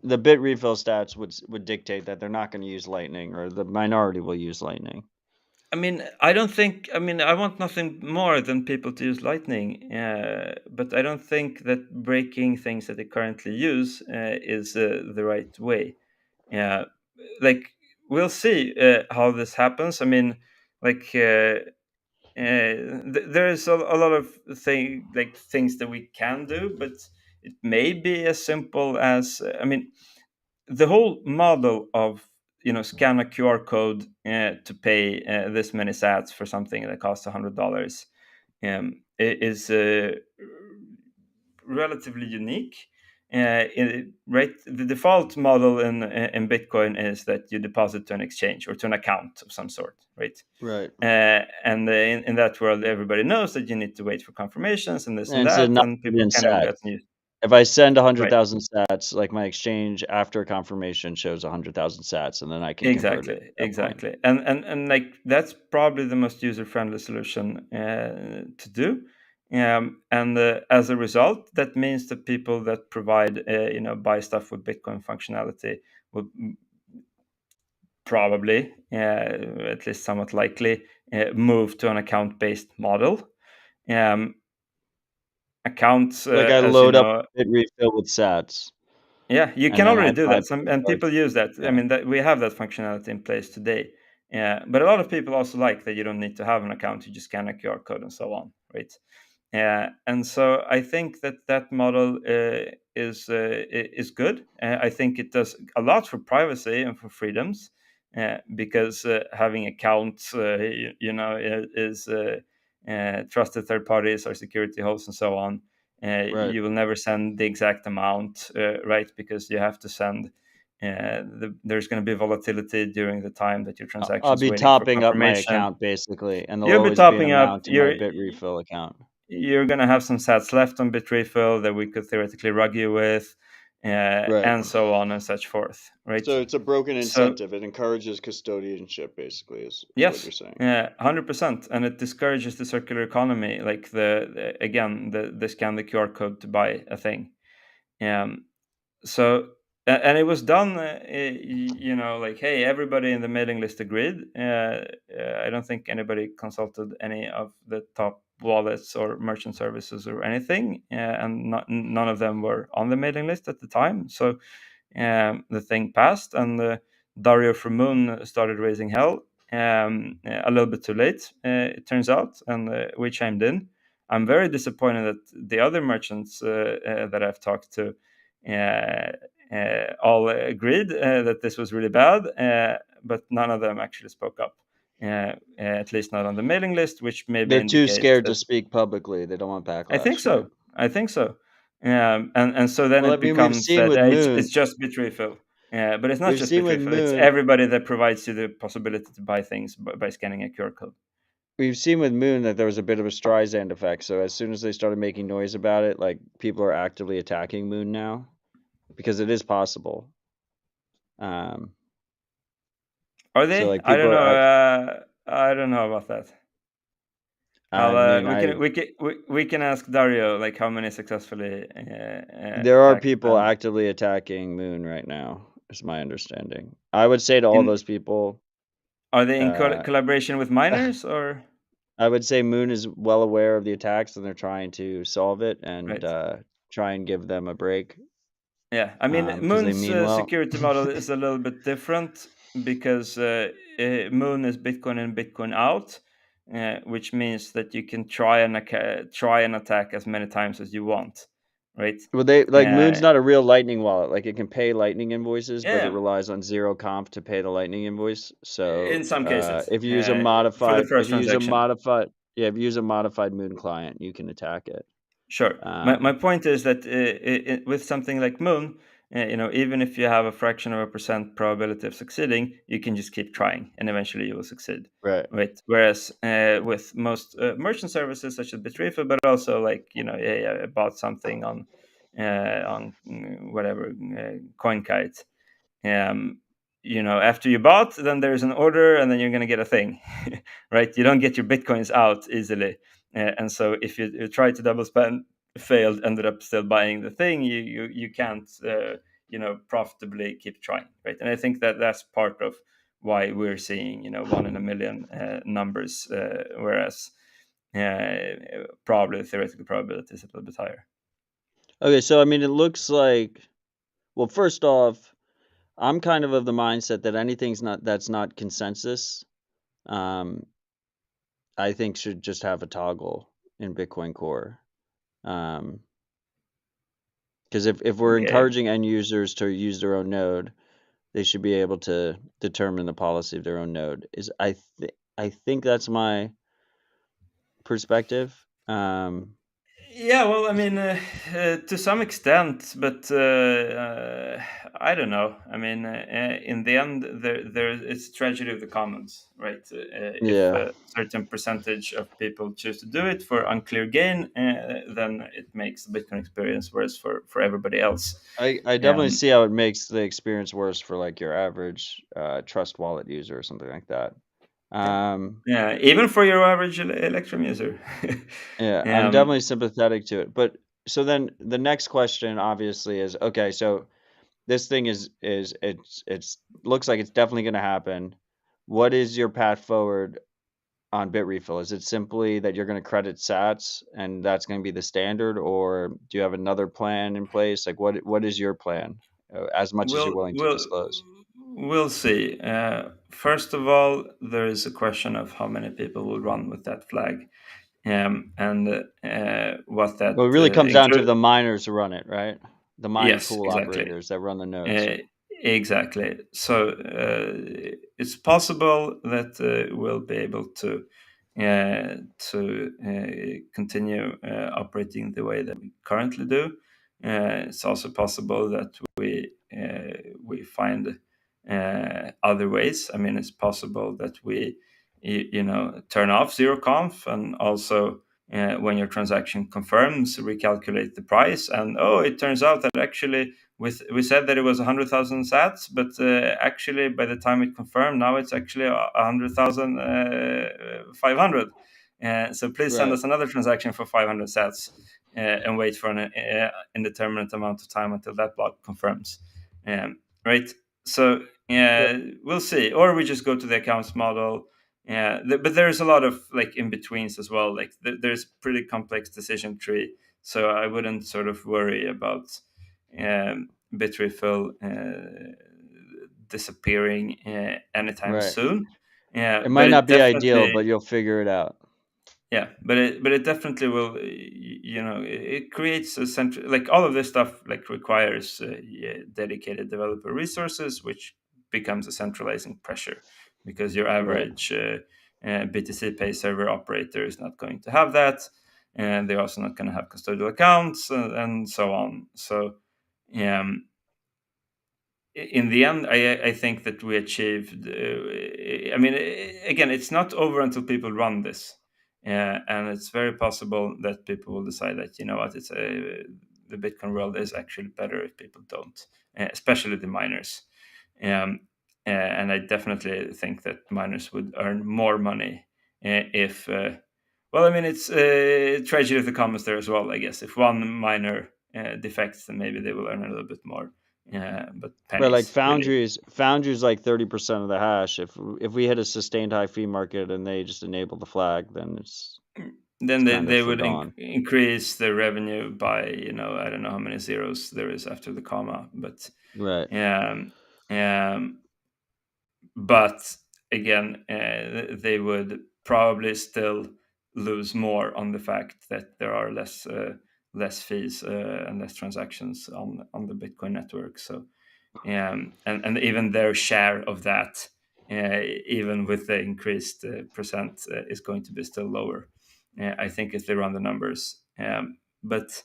the bit refill stats would dictate that they're not going to use Lightning or the minority will use Lightning. I mean, I don't think. I mean, I want nothing more than people to use Lightning, but I don't think that breaking things that they currently use is the right way. Yeah, like we'll see how this happens. I mean, like there is a lot of things that we can do, but it may be as simple as I mean, the whole model of scan a QR code to pay this many sats for something that costs $100 is relatively unique. Right, the default model in Bitcoin is that you deposit to an exchange or to an account of some sort, right? Right. And in that world, everybody knows that you need to wait for confirmations and this and And so that, not and people in kind of sats. got used. If I send Right, 100,000 sats, like my exchange after confirmation shows 100,000 sats, and then I can convert it exactly, at that point. exactly, and like that's probably the most user friendly solution to do. And as a result, that means that people that provide buy stuff with Bitcoin functionality will probably, at least somewhat likely, move to an account based model. Um, Accounts, Like I as you load up know, Bitrefill with sats, yeah, you and can then already I do buy that. And cards. people use that. I Yeah. mean, that we have that functionality in place today. Yeah, but a lot of people also like that you don't need to have an account; you just scan a QR code and so on, right? And so I think that that model is good. I think it does a lot for privacy and for freedoms, because having accounts, is trusted third parties or security holes and so on. Right. You will never send the exact amount, right? Because you have to send. There's going to be volatility during the time that your I'll transaction's be waiting for topping up my confirmation. account basically, and there'll You'll be always be an topping up. amount in my Bitrefill account. You're going to have some sats left on Bitrefill that we could theoretically rug you with, Right. and so on and such forth, right? So it's a broken So incentive. It encourages custodianship, basically, is what yes, you're saying. 100%, and it discourages the circular economy, like again the scan the QR code to buy a thing. Um, so and it was done, like, hey, everybody in the mailing list agreed. I don't think anybody consulted any of the top wallets or merchant services or anything, and none of them were on the mailing list at the time. So the thing passed, and Dario from Moon started raising hell, a little bit too late, it turns out, and we chimed in. I'm very disappointed that the other merchants that I've talked to uh, all agreed that this was really bad, but none of them actually spoke up. At least not on the mailing list, which maybe They're too indicates scared to that. speak publicly. They don't want I think backlash, right? so. I think so. And so then Well, I it mean, we've becomes seen that with it's Moon, just Bitrefill. But it's not we've just seen with Bitrefill. It's Moon, everybody that provides you the possibility to buy things by scanning a QR code. we've seen with Moon that there was a bit of a Streisand effect. So as soon as they started making noise about it, like people are actively attacking Moon now because it is possible. Um, Are so they? like people are act. I don't know about that. I mean, I We can ask Dario like how many successfully there are attacked, people and actively attacking Moon right now, is my understanding. I would say to all in those people, are they in uh, collaboration with miners or I would say Moon is well aware of the attacks and they're trying to solve it and right? try and give them a break Yeah, I mean, because they Moon's mean well. security model is a little bit different because Moon is Bitcoin in, Bitcoin out, which means that you can try and attack as many times as you want, right? Well, they like Moon's Uh, not a real Lightning wallet. Like it can pay Lightning invoices, but it yeah, relies on zero comp to pay the Lightning invoice. So in some cases, if you use a for the modified, first transaction. if you use a modified Moon client, you can attack it. Sure. My Um, point is that with something like Moon, even if you have a fraction of a percent probability of succeeding, you can just keep trying, and eventually you will succeed. right. Right. Whereas with most merchant services such as Bitrefill, but also like I bought something on whatever CoinKite, um, after you bought, then there's an order and then you're going to get a thing. Right, you don't get your bitcoins out easily. And so if you try to double spend, failed, ended up still buying the thing, you can't profitably keep trying, right? And I think that that's part of why we're seeing 1 in a million numbers, whereas probably the theoretical probability is a little bit higher. Okay, so I mean, it looks like. Well, first off, I'm kind of the mindset that anything's not that's not consensus. Um, I think should just have a toggle in Bitcoin Core. Because if we're Okay. encouraging end users to use their own node, they should be able to determine the policy of their own node. I think that's my perspective. Um, Yeah, well, I mean, to some extent, but I don't know. I mean, in the end, it's a tragedy of the commons, right? If yeah, a certain percentage of people choose to do it for unclear gain, then it makes the Bitcoin experience worse for everybody else. I definitely Um, see how it makes the experience worse for like your average Trust Wallet user or something like that. yeah, Um, yeah, even for your average Electrum user. yeah, I'm um, definitely sympathetic to it. But so then the next question obviously is okay, so this thing is it's looks like it's definitely going to happen. What is your path forward on Bitrefill? Is it simply that you're going to credit Sats and that's going to be the standard, or do you have another plan in place? Like what is your plan, as much as you're We'll willing to we'll disclose? we'll see. First of all, there is a question of how many people will run with that flag, and what that Well, it really comes down to include. the miners who run it, right? The mining Yes, pool exactly. operators that run the nodes. Uh, exactly. So it's possible that we'll be able to continue operating the way that we currently do. It's also possible that we find other ways. I mean, it's possible that we turn off zero conf, and also when your transaction confirms, recalculate the price, and oh, it turns out that actually we said that it was 100,000 sats, but actually by the time it confirmed, now it's actually 100,500. So please send Right. us another transaction for 500 sats, and wait for an indeterminate amount of time until that block confirms. Right. So Right. we'll see, or we just go to the accounts model. Yeah, but there's a lot of like in betweens as well. Like there's pretty complex decision tree, so I wouldn't sort of worry about Bitrefill disappearing anytime Right. soon. Yeah, It might but not it be ideal, definitely, but you'll figure it out. yeah, but it definitely will. It creates a central, like all of this stuff like requires yeah, dedicated developer resources, which becomes a centralizing pressure because your Right. average BTC Pay server operator is not going to have that, and they're also not going to have custodial accounts and so on. So. Um, in the end, I think that we achieved. I mean, again, it's not over until people run this, and it's very possible that people will decide that what the Bitcoin world is actually better if people don't, especially the miners. Um, and I definitely think that miners would earn more money if. Well, I mean, it's tragedy of the commons there as well. I guess if one miner defects, then maybe they will earn a little bit more. Yeah, but Right, like pennies really. Foundry's like 30% of the hash. If we hit a sustained high fee market and they just enable the flag, then it's Then they, kind of they would foregone. increase their revenue by I don't know how many zeros there is after the comma, but Right. um, um, but again, they would probably still lose more on the fact that there are less fees and less transactions on the Bitcoin network. So and even their share of that, even with the increased percent, is going to be still lower. I think if they run the numbers, but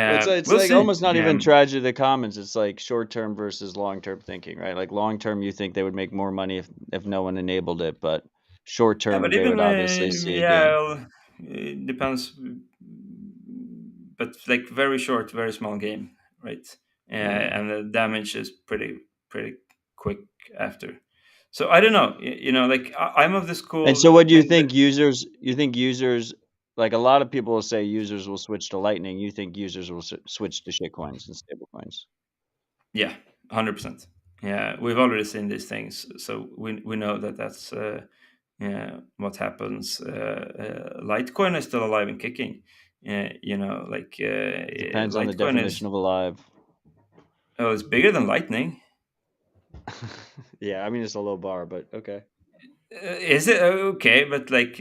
Well, it's we'll like see. almost not even tragedy of the commons. It's like short term versus long term thinking, right? Like long term, you think they would make more money if no one enabled it, but short Yeah, term, but they would even obviously see a yeah, gain. well, it depends, but like very short, very small game, right? Yeah. And the damage is pretty quick after. So I don't know. Like I'm of the And school. so, what do you And think users? You think users, like a lot of people will say, users will switch to Lightning. You think users will switch to shitcoins and stablecoins? Yeah, 100%. Yeah, we've already seen these things, so we know that that's yeah, what happens. Litecoin is still alive and kicking. Like Depends on the Litecoin is, definition of alive. oh, it's bigger than Lightning. Yeah, I mean it's a low bar, but okay. Is it okay? But like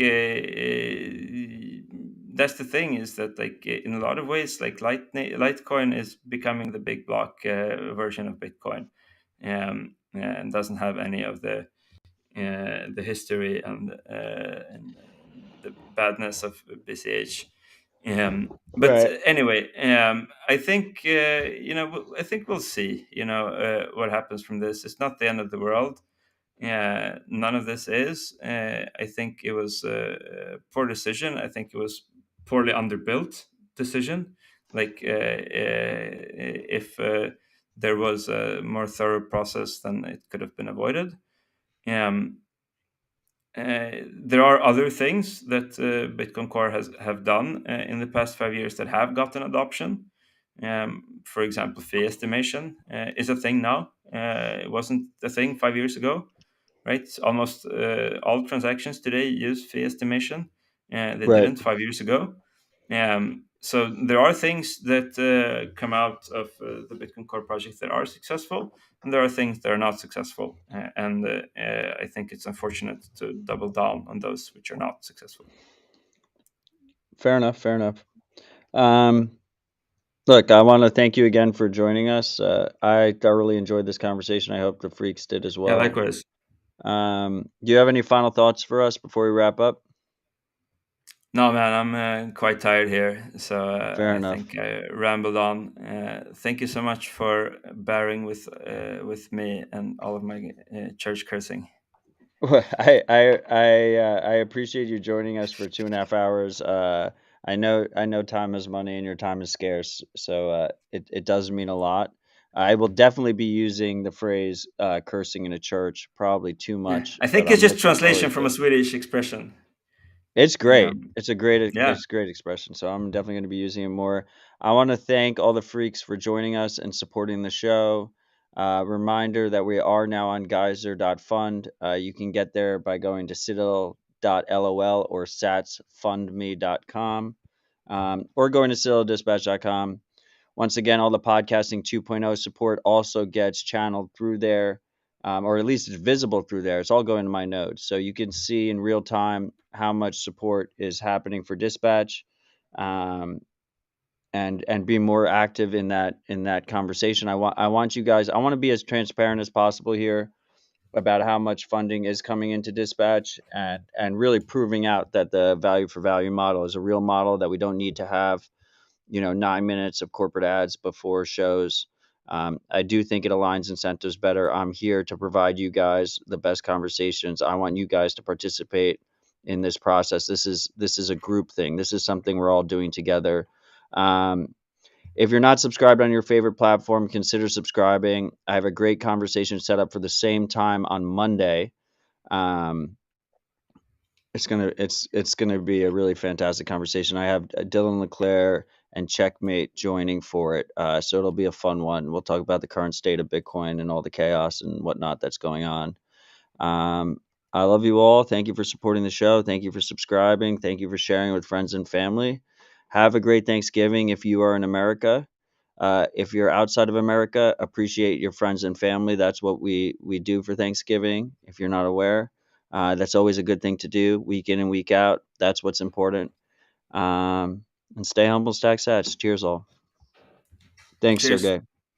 that's the thing, is that like in a lot of ways, like Litecoin is becoming the big block version of Bitcoin, and doesn't have any of the history and the badness of BCH. But Right. anyway, I think I think we'll see. What happens from this. It's not the end of the world. None of this is. I think it was a poor decision. I think it was poorly underbuilt decision. Like if there was a more thorough process, then it could have been avoided. Um, there are other things that Bitcoin Core has have done in the past 5 years that have gotten adoption. For example, fee estimation is a thing now. It wasn't a thing 5 years ago, right? Almost all transactions today use fee estimation. They Right. didn't 5 years ago. So there are things that come out of the Bitcoin Core project that are successful, and there are things that are not successful. And I think it's unfortunate to double down on those which are not successful. Fair enough. Fair enough. Um, Look, I want to thank you again for joining us. I thoroughly enjoyed this conversation. I hope the freaks did as Yeah, well. likewise. Do you have any final thoughts for us before we wrap up? No, man, I'm quite tired here, so Fair I enough. think I rambled on. Thank you so much for bearing with me and all of my church cursing. Well, I appreciate you joining us for 2.5 hours. I know time is money and your time is scarce, so it does mean a lot. I will definitely be using the phrase "cursing in a church" probably too Yeah, much, I but think it's I'm just looking translation forward from to a it. Swedish expression. It's great. Um, yeah, It's a great expression. So I'm definitely going to be using it more. I want to thank all the freaks for joining us and supporting the show. Reminder that we are now on geyser.fund. You can get there by going to citadel.lol or satsfundme.com, or going to citadeldispatch.com. Once again, all the podcasting 2.0 support also gets channeled through there, or at least it's visible through there. It's all going to my nodes, so you can see in real time how much support is happening for dispatch, um, and be more active in that conversation. I want you guys. I want to be as transparent as possible here about how much funding is coming into dispatch, and really proving out that the value for value model is a real model, that we don't need to have 9 minutes of corporate ads before shows. I do think it aligns incentives better. I'm here to provide you guys the best conversations. I want you guys to participate in this process. This is a group thing. This is something we're all doing together. Um, if you're not subscribed on your favorite platform, consider subscribing. I have a great conversation set up for the same time on Monday. Um, it's gonna be a really fantastic conversation. I have Dylan Leclerc and Checkmate joining for it, so it'll be a fun one. We'll talk about the current state of Bitcoin and all the chaos and whatnot that's going on. Um, I love you all. Thank you for supporting the show. Thank you for subscribing. Thank you for sharing with friends and family. Have a great Thanksgiving if you are in America. If you're outside of America, appreciate your friends and family. That's what we do for Thanksgiving. If you're not aware, that's always a good thing to do, week in and week out. That's what's important. And stay humble, stack sats. Cheers, all. Thanks, cheers. Sergey.